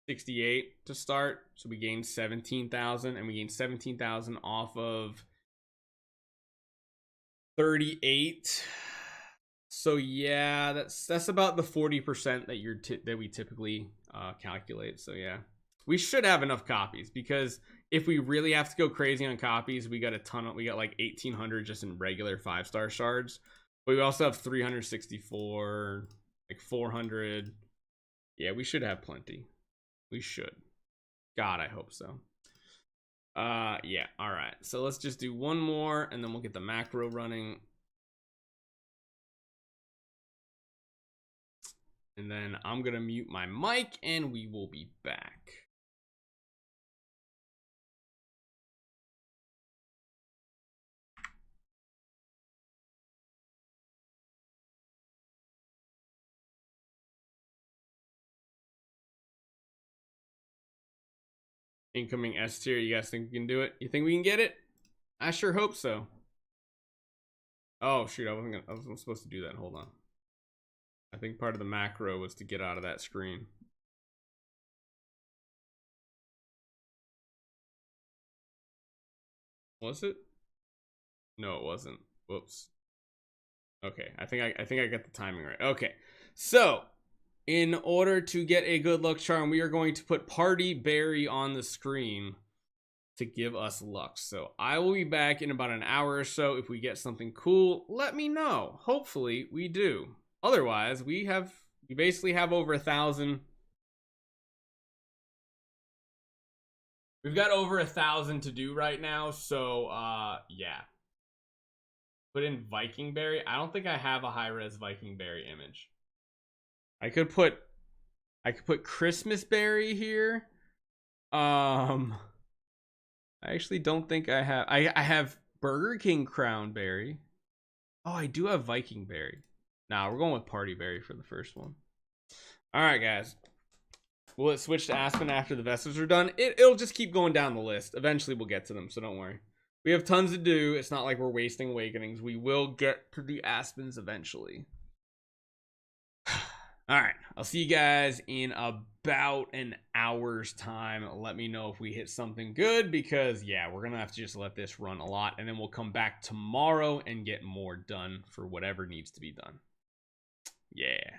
68 to start. So we gained 17,000, and we gained 17,000 off of 38. So yeah, that's about the 40% that we typically calculate. So yeah, we should have enough copies, because if we really have to go crazy on copies, we got a ton of, we got like 1,800 just in regular 5-star shards, but we also have 364, like 400. Yeah, we should have plenty. We should. God, I hope so. Yeah, all right. So let's just do one more, and then we'll get the macro running. And then I'm gonna mute my mic, and we will be back. Incoming S tier. You guys think we can do it? You think we can get it? I sure hope so. Oh shoot, I wasn't supposed to do that. Hold on. I think part of the macro was to get out of that screen. Was it? No, it wasn't. Whoops. Okay, I think I got the timing right. Okay, so in order to get a good luck charm, we are going to put Party Berry on the screen to give us luck. So I will be back in about an hour or so. If we get something cool, let me know. Hopefully we do. Otherwise, we basically have over 1,000. We've got over 1,000 to do right now. So yeah. Put in Viking Berry. I don't think I have a high-res Viking Berry image. I could put Christmas Berry here. I actually don't think I have. I have Burger King Crown Berry. Oh, I do have Viking Berry. Nah, we're going with Party Berry for the first one. All right, guys. Will it switch to Aspen after the Vessels are done? It'll just keep going down the list. Eventually, we'll get to them, so don't worry. We have tons to do. It's not like we're wasting Awakenings. We will get to the Aspens eventually. All right, I'll see you guys in about an hour's time. Let me know if we hit something good, because yeah, we're gonna have to just let this run a lot, and then we'll come back tomorrow and get more done for whatever needs to be done. Yeah.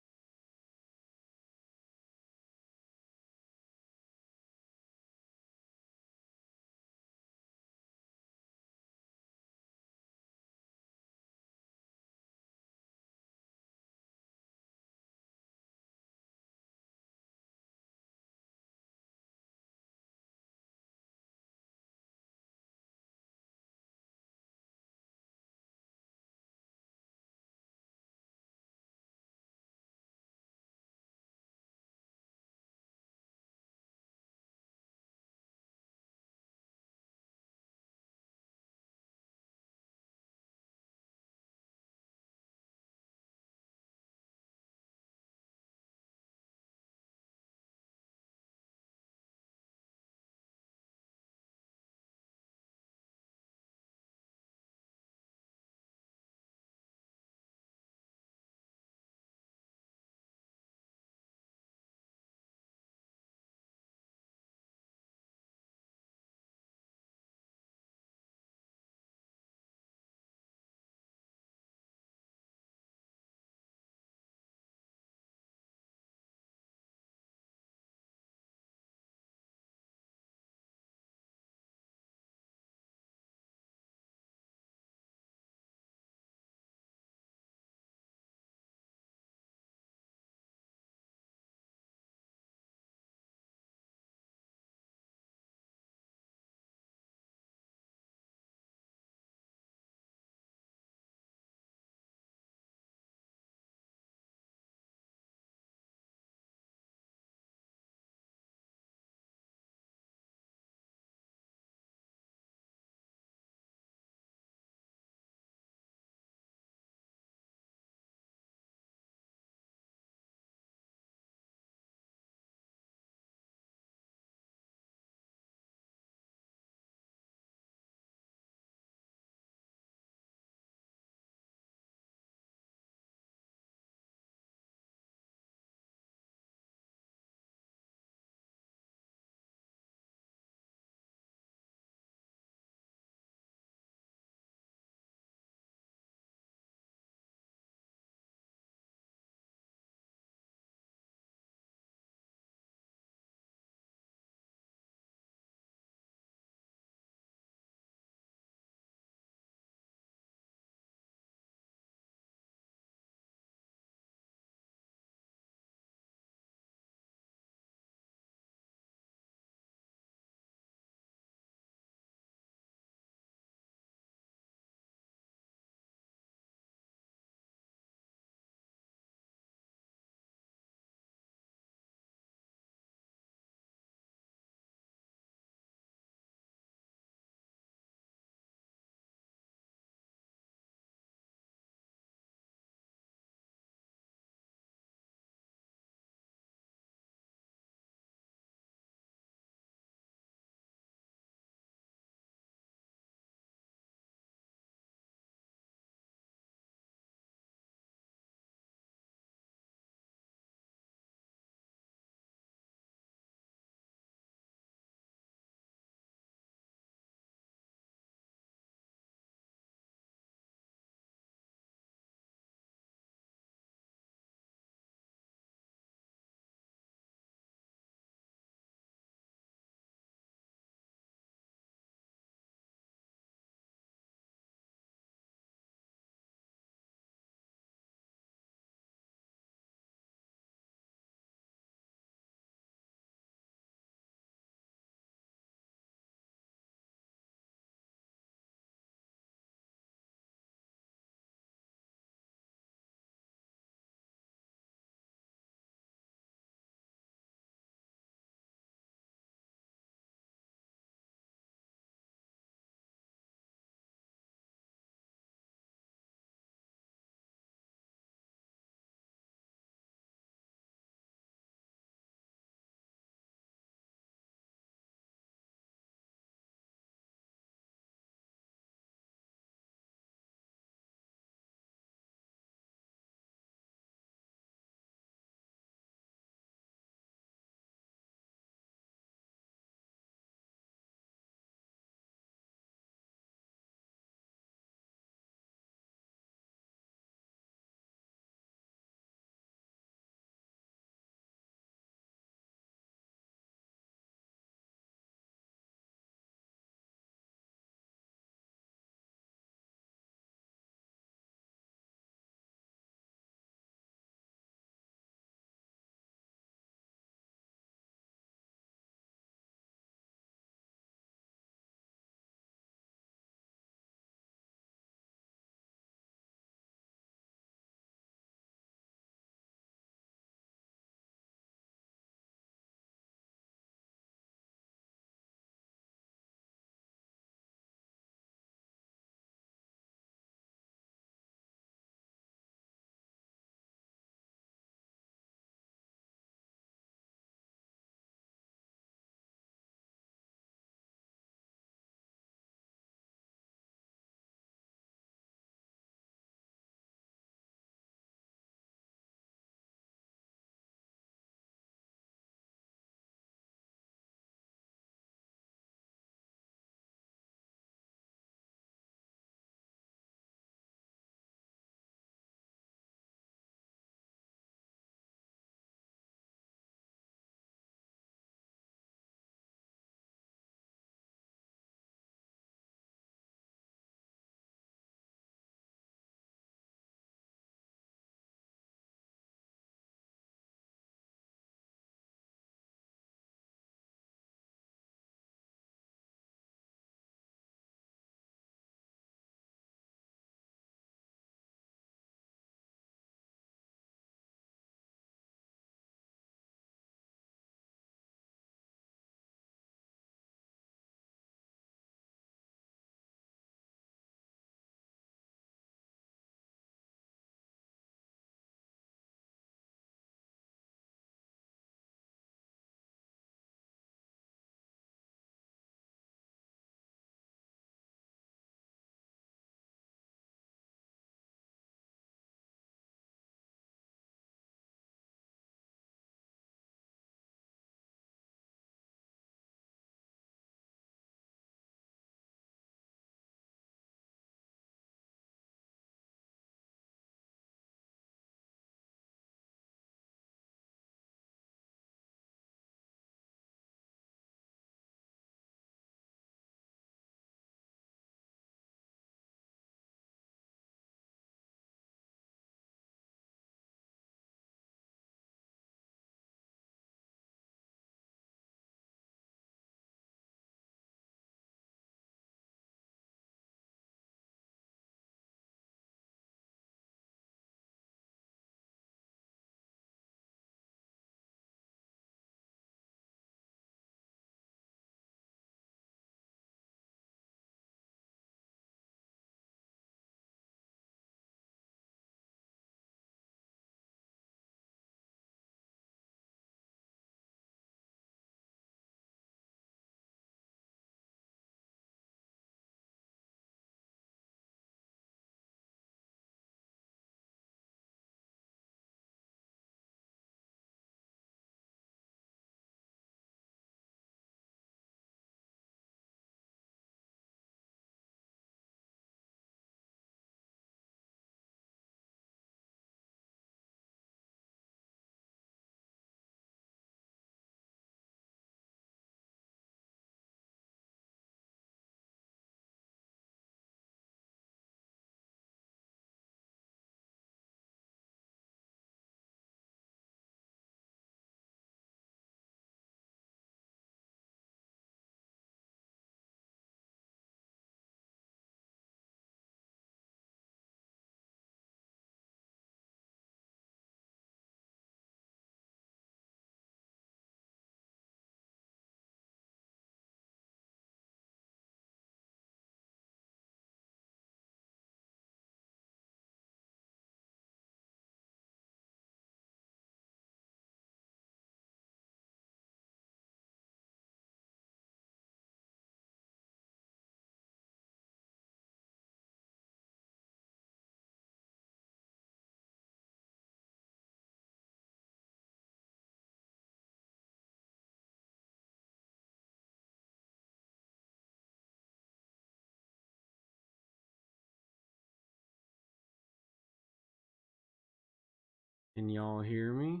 Can y'all hear me?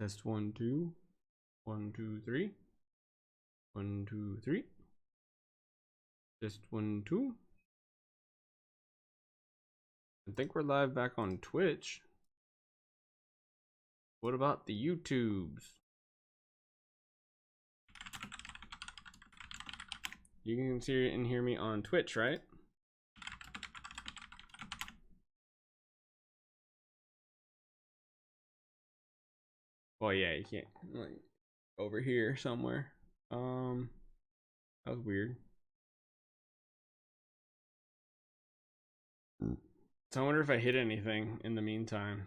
Test 1 2 1 2 3 1 2 3. Test 1 2. I think we're live back on Twitch. What about the YouTubes? You can see and hear me on Twitch, right? Well, yeah, you can't. Like, over here somewhere. That was weird. So I wonder if I hit anything in the meantime.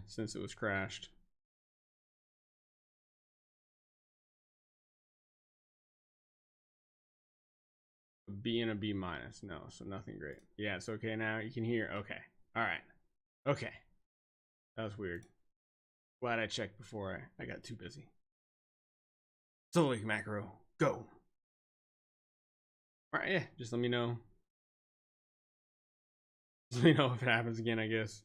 Since it was crashed. A B and a B minus. No, so nothing great. Yeah, it's okay now. You can hear. Okay. All right. Okay. That was weird. Glad I checked before I got too busy. Solo macro. Go. All right. Yeah. Just let me know. Just let me know if it happens again, I guess.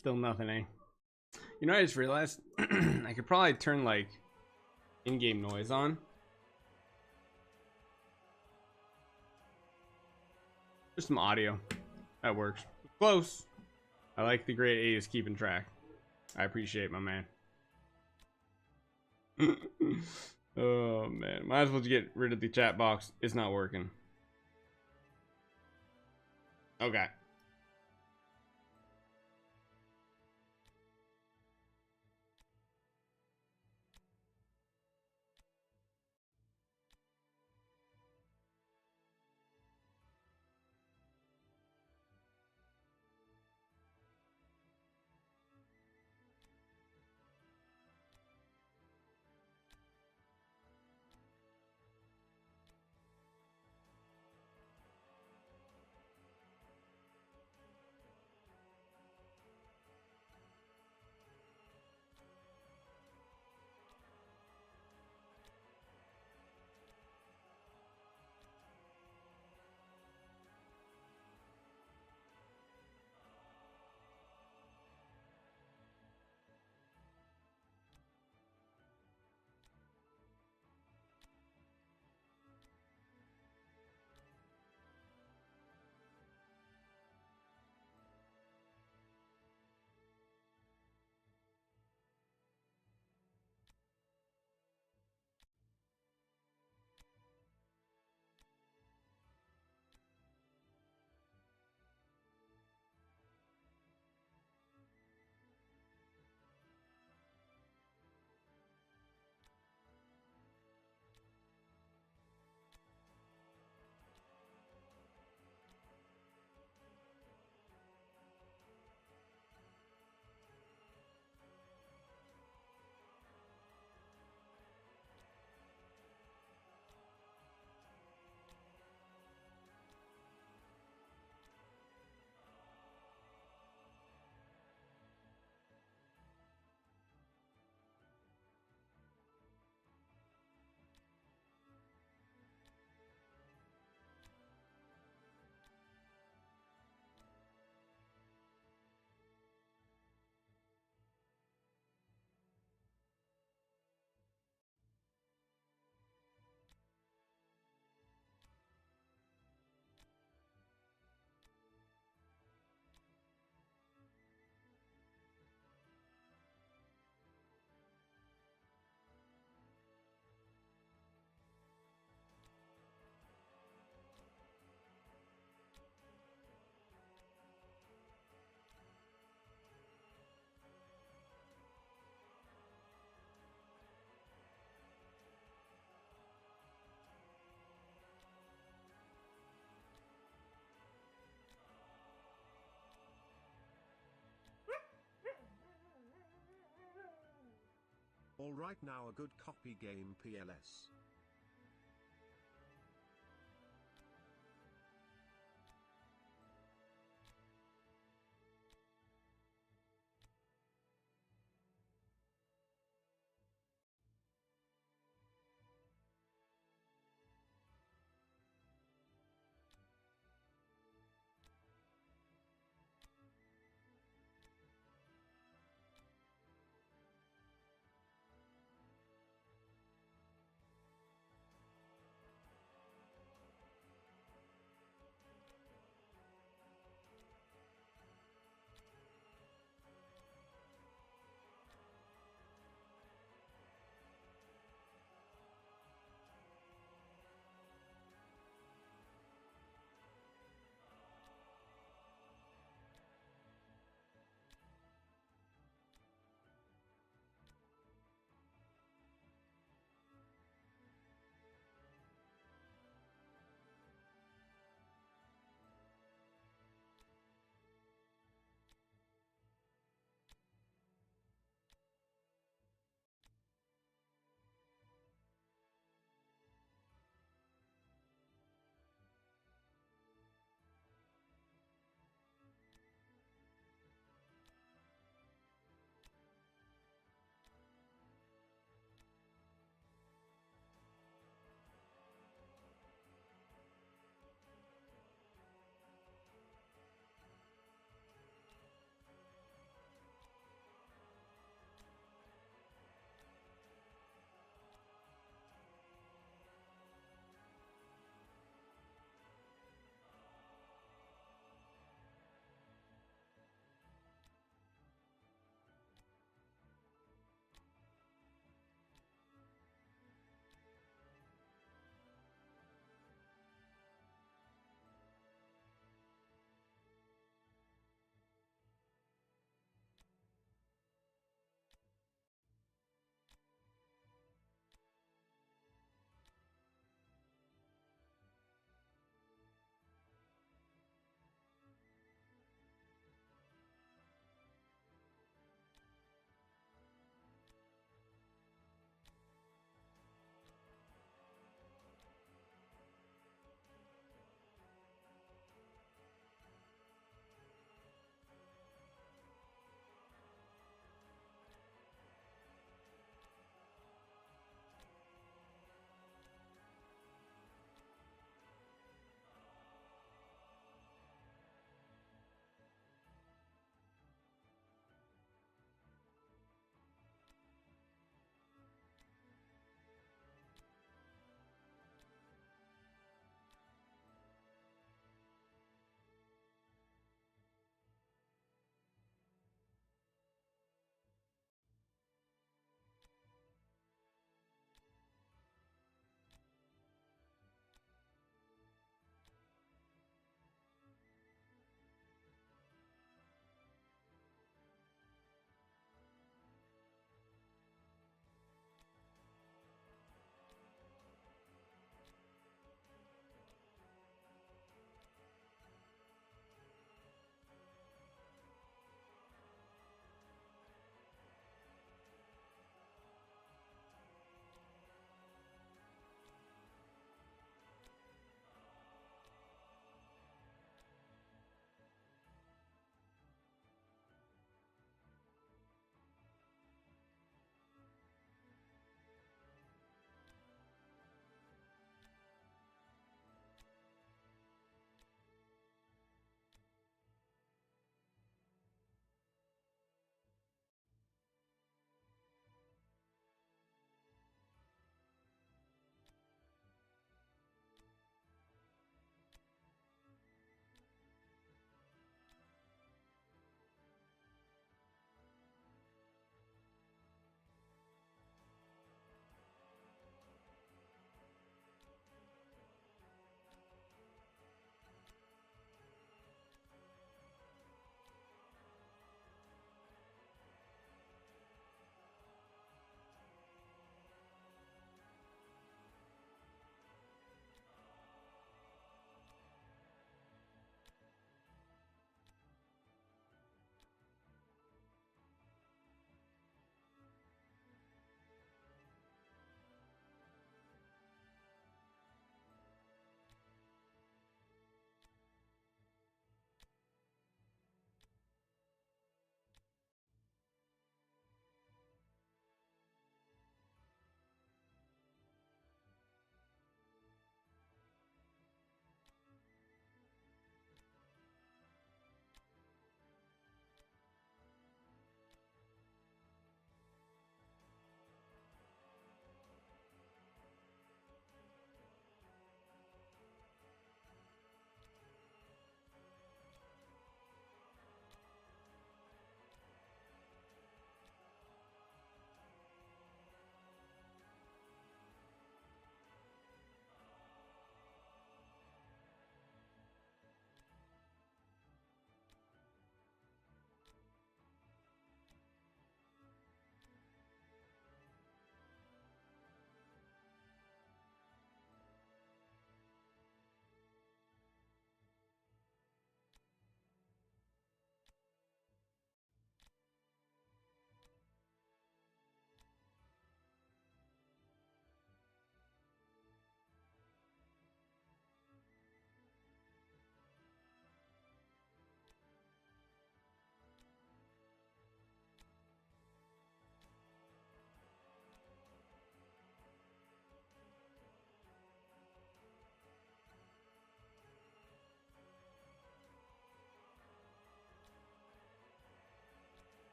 Still nothing, eh? You know, I just realized I could probably turn like in-game noise on. Just some audio. That works. Close. I like the great A is keeping track. I appreciate my man. Oh man, might as well get rid of the chat box. It's not working. Okay. Alright, now a good copy game PLS.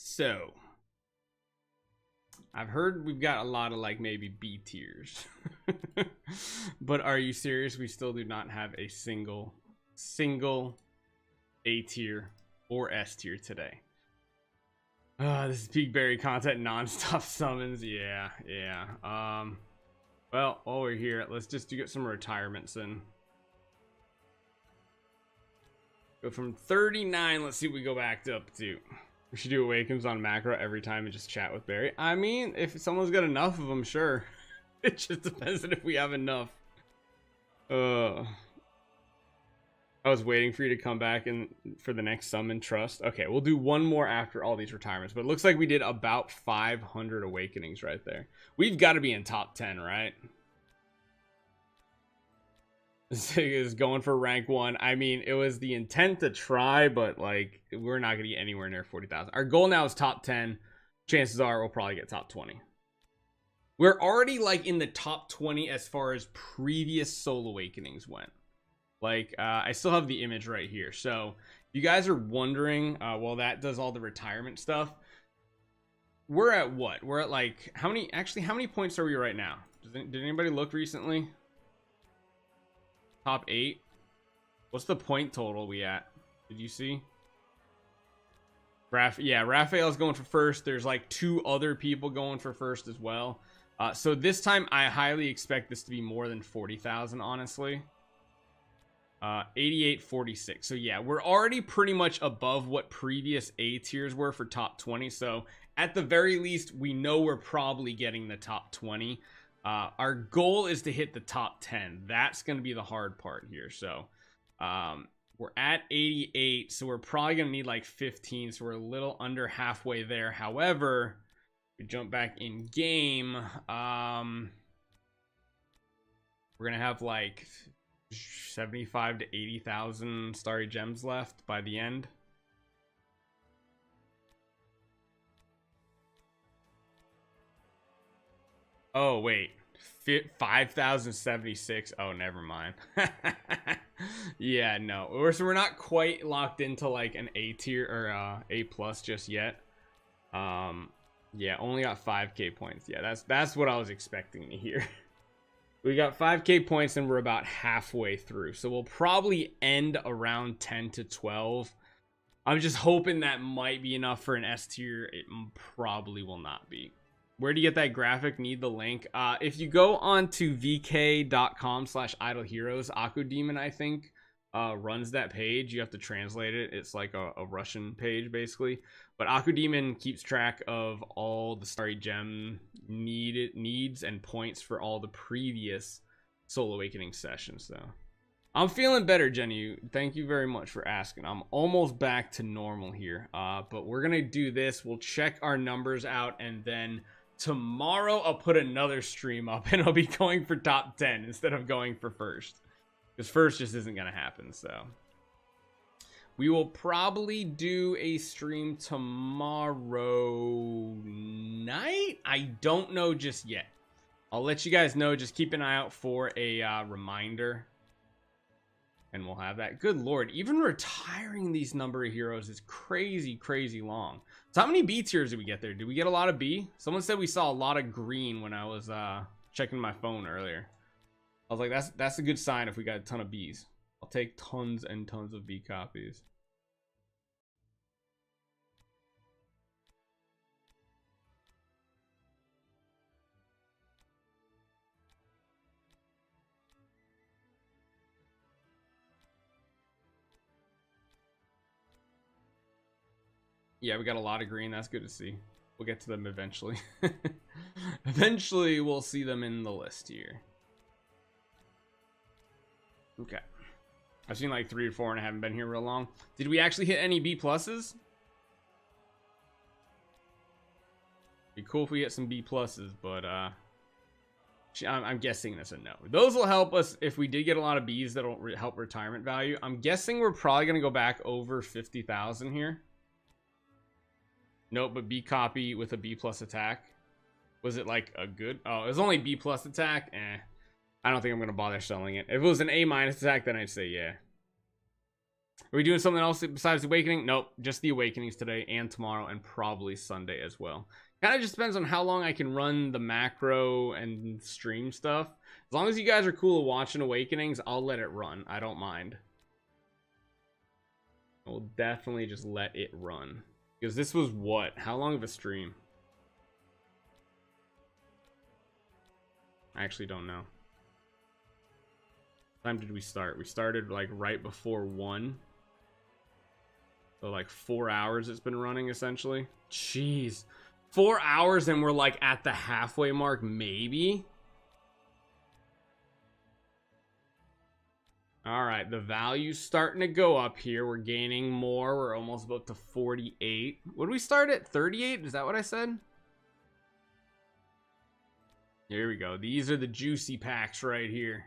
So I've heard we've got a lot of like maybe B tiers. But are you serious? We still do not have a single A tier or S tier today. This is peak berry content, non-stop summons. Yeah. Well, while we're here, let's just get some retirements in. Go from 39. Let's see what we go back up to. We should do awakens on macro every time and just chat with Barry. I mean, if someone's got enough of them, sure. It just depends on if we have enough. I was waiting for you to come back and for the next summon trust. Okay, we'll do one more after all these retirements, but it looks like we did about 500 awakenings right there. We've got to be in top 10, right? This is going for rank 1. I mean, it was the intent to try, but like we're not going to get anywhere near 40,000. Our goal now is top 10. Chances are we'll probably get top 20. We're already like in the top 20 as far as previous soul awakenings went. Like I still have the image right here. So you guys are wondering, well, that does all the retirement stuff. We're at what? We're at like how many points are we right now? Did anybody look recently? Top 8. What's the point total we at? Did you see? Yeah, Raphael's going for first. There's like 2 other people going for first as well. So this time I highly expect this to be more than 40,000, honestly. 88.46. So yeah, we're already pretty much above what previous A tiers were for top 20. So at the very least, we know we're probably getting the top 20. Our goal is to hit the top 10. That's going to be the hard part here. So we're at 88, so we're probably going to need like 15, so we're a little under halfway there. However, we jump back in game, we're going to have like 75 to 80,000 starry gems left by the end. Oh wait, 5,076. Oh, never mind. Yeah, no. So we're not quite locked into like an A tier or A plus just yet. Yeah, only got 5k points. Yeah, that's what I was expecting to hear. We got 5k points and we're about halfway through, so we'll probably end around 10 to 12. I'm just hoping that might be enough for an S tier. It probably will not be. Where do you get that graphic? Need the link. If you go on to vk.com/idleheroes, Akudemon, I think, runs that page. You have to translate it. It's like a Russian page, basically. But Akudemon keeps track of all the starry gem needs and points for all the previous Soul Awakening sessions. So I'm feeling better, Jenny. Thank you very much for asking. I'm almost back to normal here. But we're going to do this. We'll check our numbers out, and then tomorrow I'll put another stream up and I'll be going for top 10 instead of going for first, because first just isn't gonna happen. So we will probably do a stream tomorrow night. I don't know just yet. I'll let you guys know. Just keep an eye out for a reminder and we'll have that. Good lord, even retiring these number of heroes is crazy long. So how many B tiers did we get there? Did we get a lot of B? Someone said we saw a lot of green when I was checking my phone earlier. I was like, that's a good sign if we got a ton of Bs. I'll take tons and tons of B copies. Yeah, we got a lot of green. That's good to see. We'll get to them eventually. Eventually, we'll see them in the list here. Okay. I've seen like 3 or 4 and I haven't been here real long. Did we actually hit any B pluses? Be cool if we get some B pluses, but I'm guessing that's a no. Those will help us if we did get a lot of Bs that'll help retirement value. I'm guessing we're probably gonna go back over 50,000 here. Nope, but B copy with a B plus attack. Was it like a good? Oh, it was only B plus attack. I don't think I'm gonna bother selling it. If it was an A minus attack, then I'd say yeah. Are we doing something else besides the Awakening? Nope, just the Awakenings today and tomorrow and probably Sunday as well. Kind of just depends on how long I can run the macro and stream stuff. As long as you guys are cool with watching Awakenings, I'll let it run. I don't mind. I'll definitely just let it run. Because this was what? How long of a stream? I actually don't know. What time did we start? We started like right before 1. So like 4 hours it's been running essentially. Jeez. 4 hours and we're like at the halfway mark, maybe. All right, the value's starting to go up here. We're gaining more. We're almost about to 48. What did we start at? 38? Is that what I said? Here we go. These are the juicy packs right here.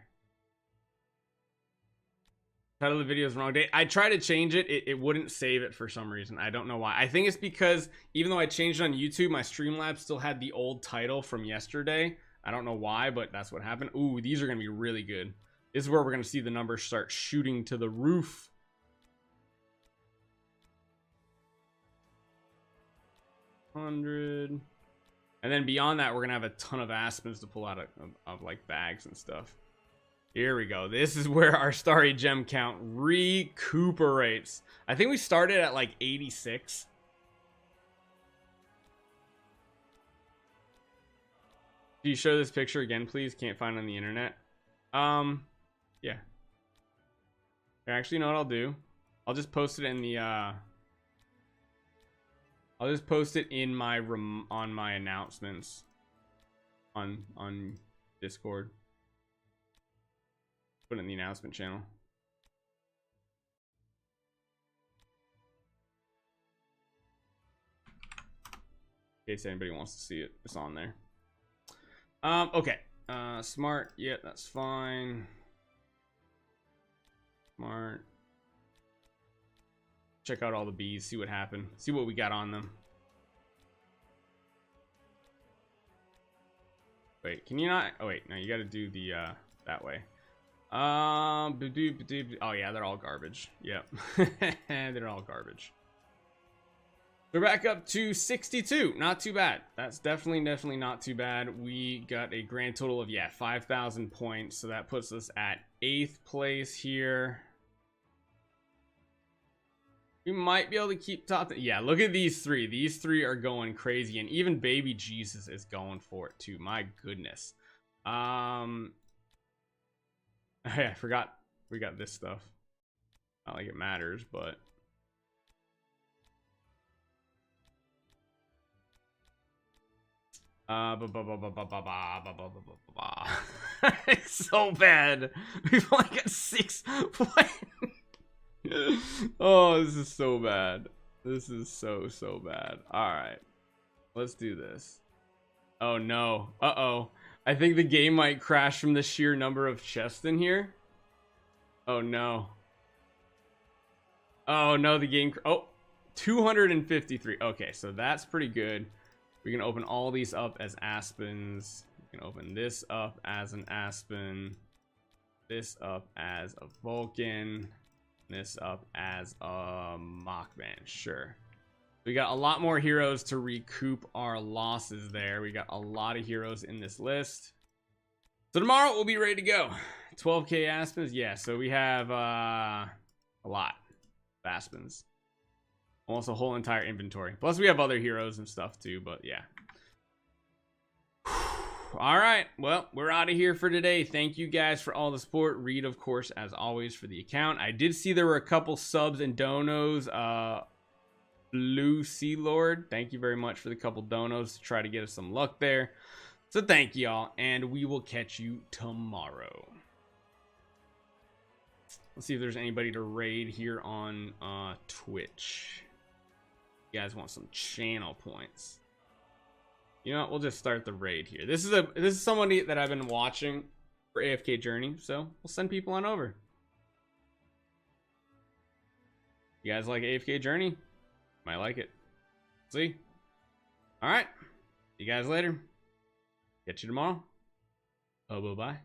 Title of the video is wrong date. I tried to change it. It wouldn't save it for some reason. I don't know why. I think it's because even though I changed it on YouTube, my Streamlabs still had the old title from yesterday. I don't know why, but that's what happened. Ooh, these are going to be really good. This is where we're going to see the numbers start shooting to the roof. $100. And then beyond that, we're going to have a ton of Aspens to pull out of like bags and stuff. Here we go. This is where our Starry Gem count recuperates. I think we started at like 86. Do you show this picture again, please? Can't find it on the internet. Yeah. Actually, you know what I'll do? I'll just post it in the I'll just post it in my on my announcements on Discord. Put it in the announcement channel. In case anybody wants to see it, it's on there. Okay. Smart, yeah, that's fine. Smart. Check out all the bees, see what happened, see what we got on them. Wait, can you not? Oh wait, no, you got to do the that way. Oh yeah, they're all garbage. Yep. They're all garbage. We're back up to 62. Not too bad. That's definitely not too bad. We got a grand total of 5,000 points, so that puts us at 8th place here. We might be able to keep top. Yeah, look at these three. These three are going crazy, and even Baby Jesus is going for it too. My goodness. I forgot we got this stuff. Not like it matters, but it's so bad. We've only got 6. Oh, this is so bad. This is so bad. All right, let's do this. Oh no. Uh-oh. I think the game might crash from the sheer number of chests in here. Oh no. Oh no, the game. Oh, 253. Okay, so that's pretty good. We can open all these up as Aspens. We can open this up as an Aspen. This up as a Vulcan. This up as a Mockman. Sure. We got a lot more heroes to recoup our losses there. We got a lot of heroes in this list. So tomorrow we'll be ready to go. 12k Aspens. Yeah, so we have a lot of Aspens. Almost a whole entire inventory. Plus we have other heroes and stuff too, but yeah. All right, well, we're out of here for today. Thank you guys for all the support. Reed, of course, as always, for the account. I did see there were a couple subs and donos. Blue Sea Lord, thank you very much for the couple donos to try to get us some luck there. So thank y'all, and we will catch you tomorrow. Let's see if there's anybody to raid here on Twitch. You guys want some channel points? You know what? We'll just start the raid here. This is somebody that I've been watching for AFK Journey, so we'll send people on over. You guys like AFK Journey? Might like it. See? All right. See you guys later. Catch you tomorrow. Oh, bye-bye.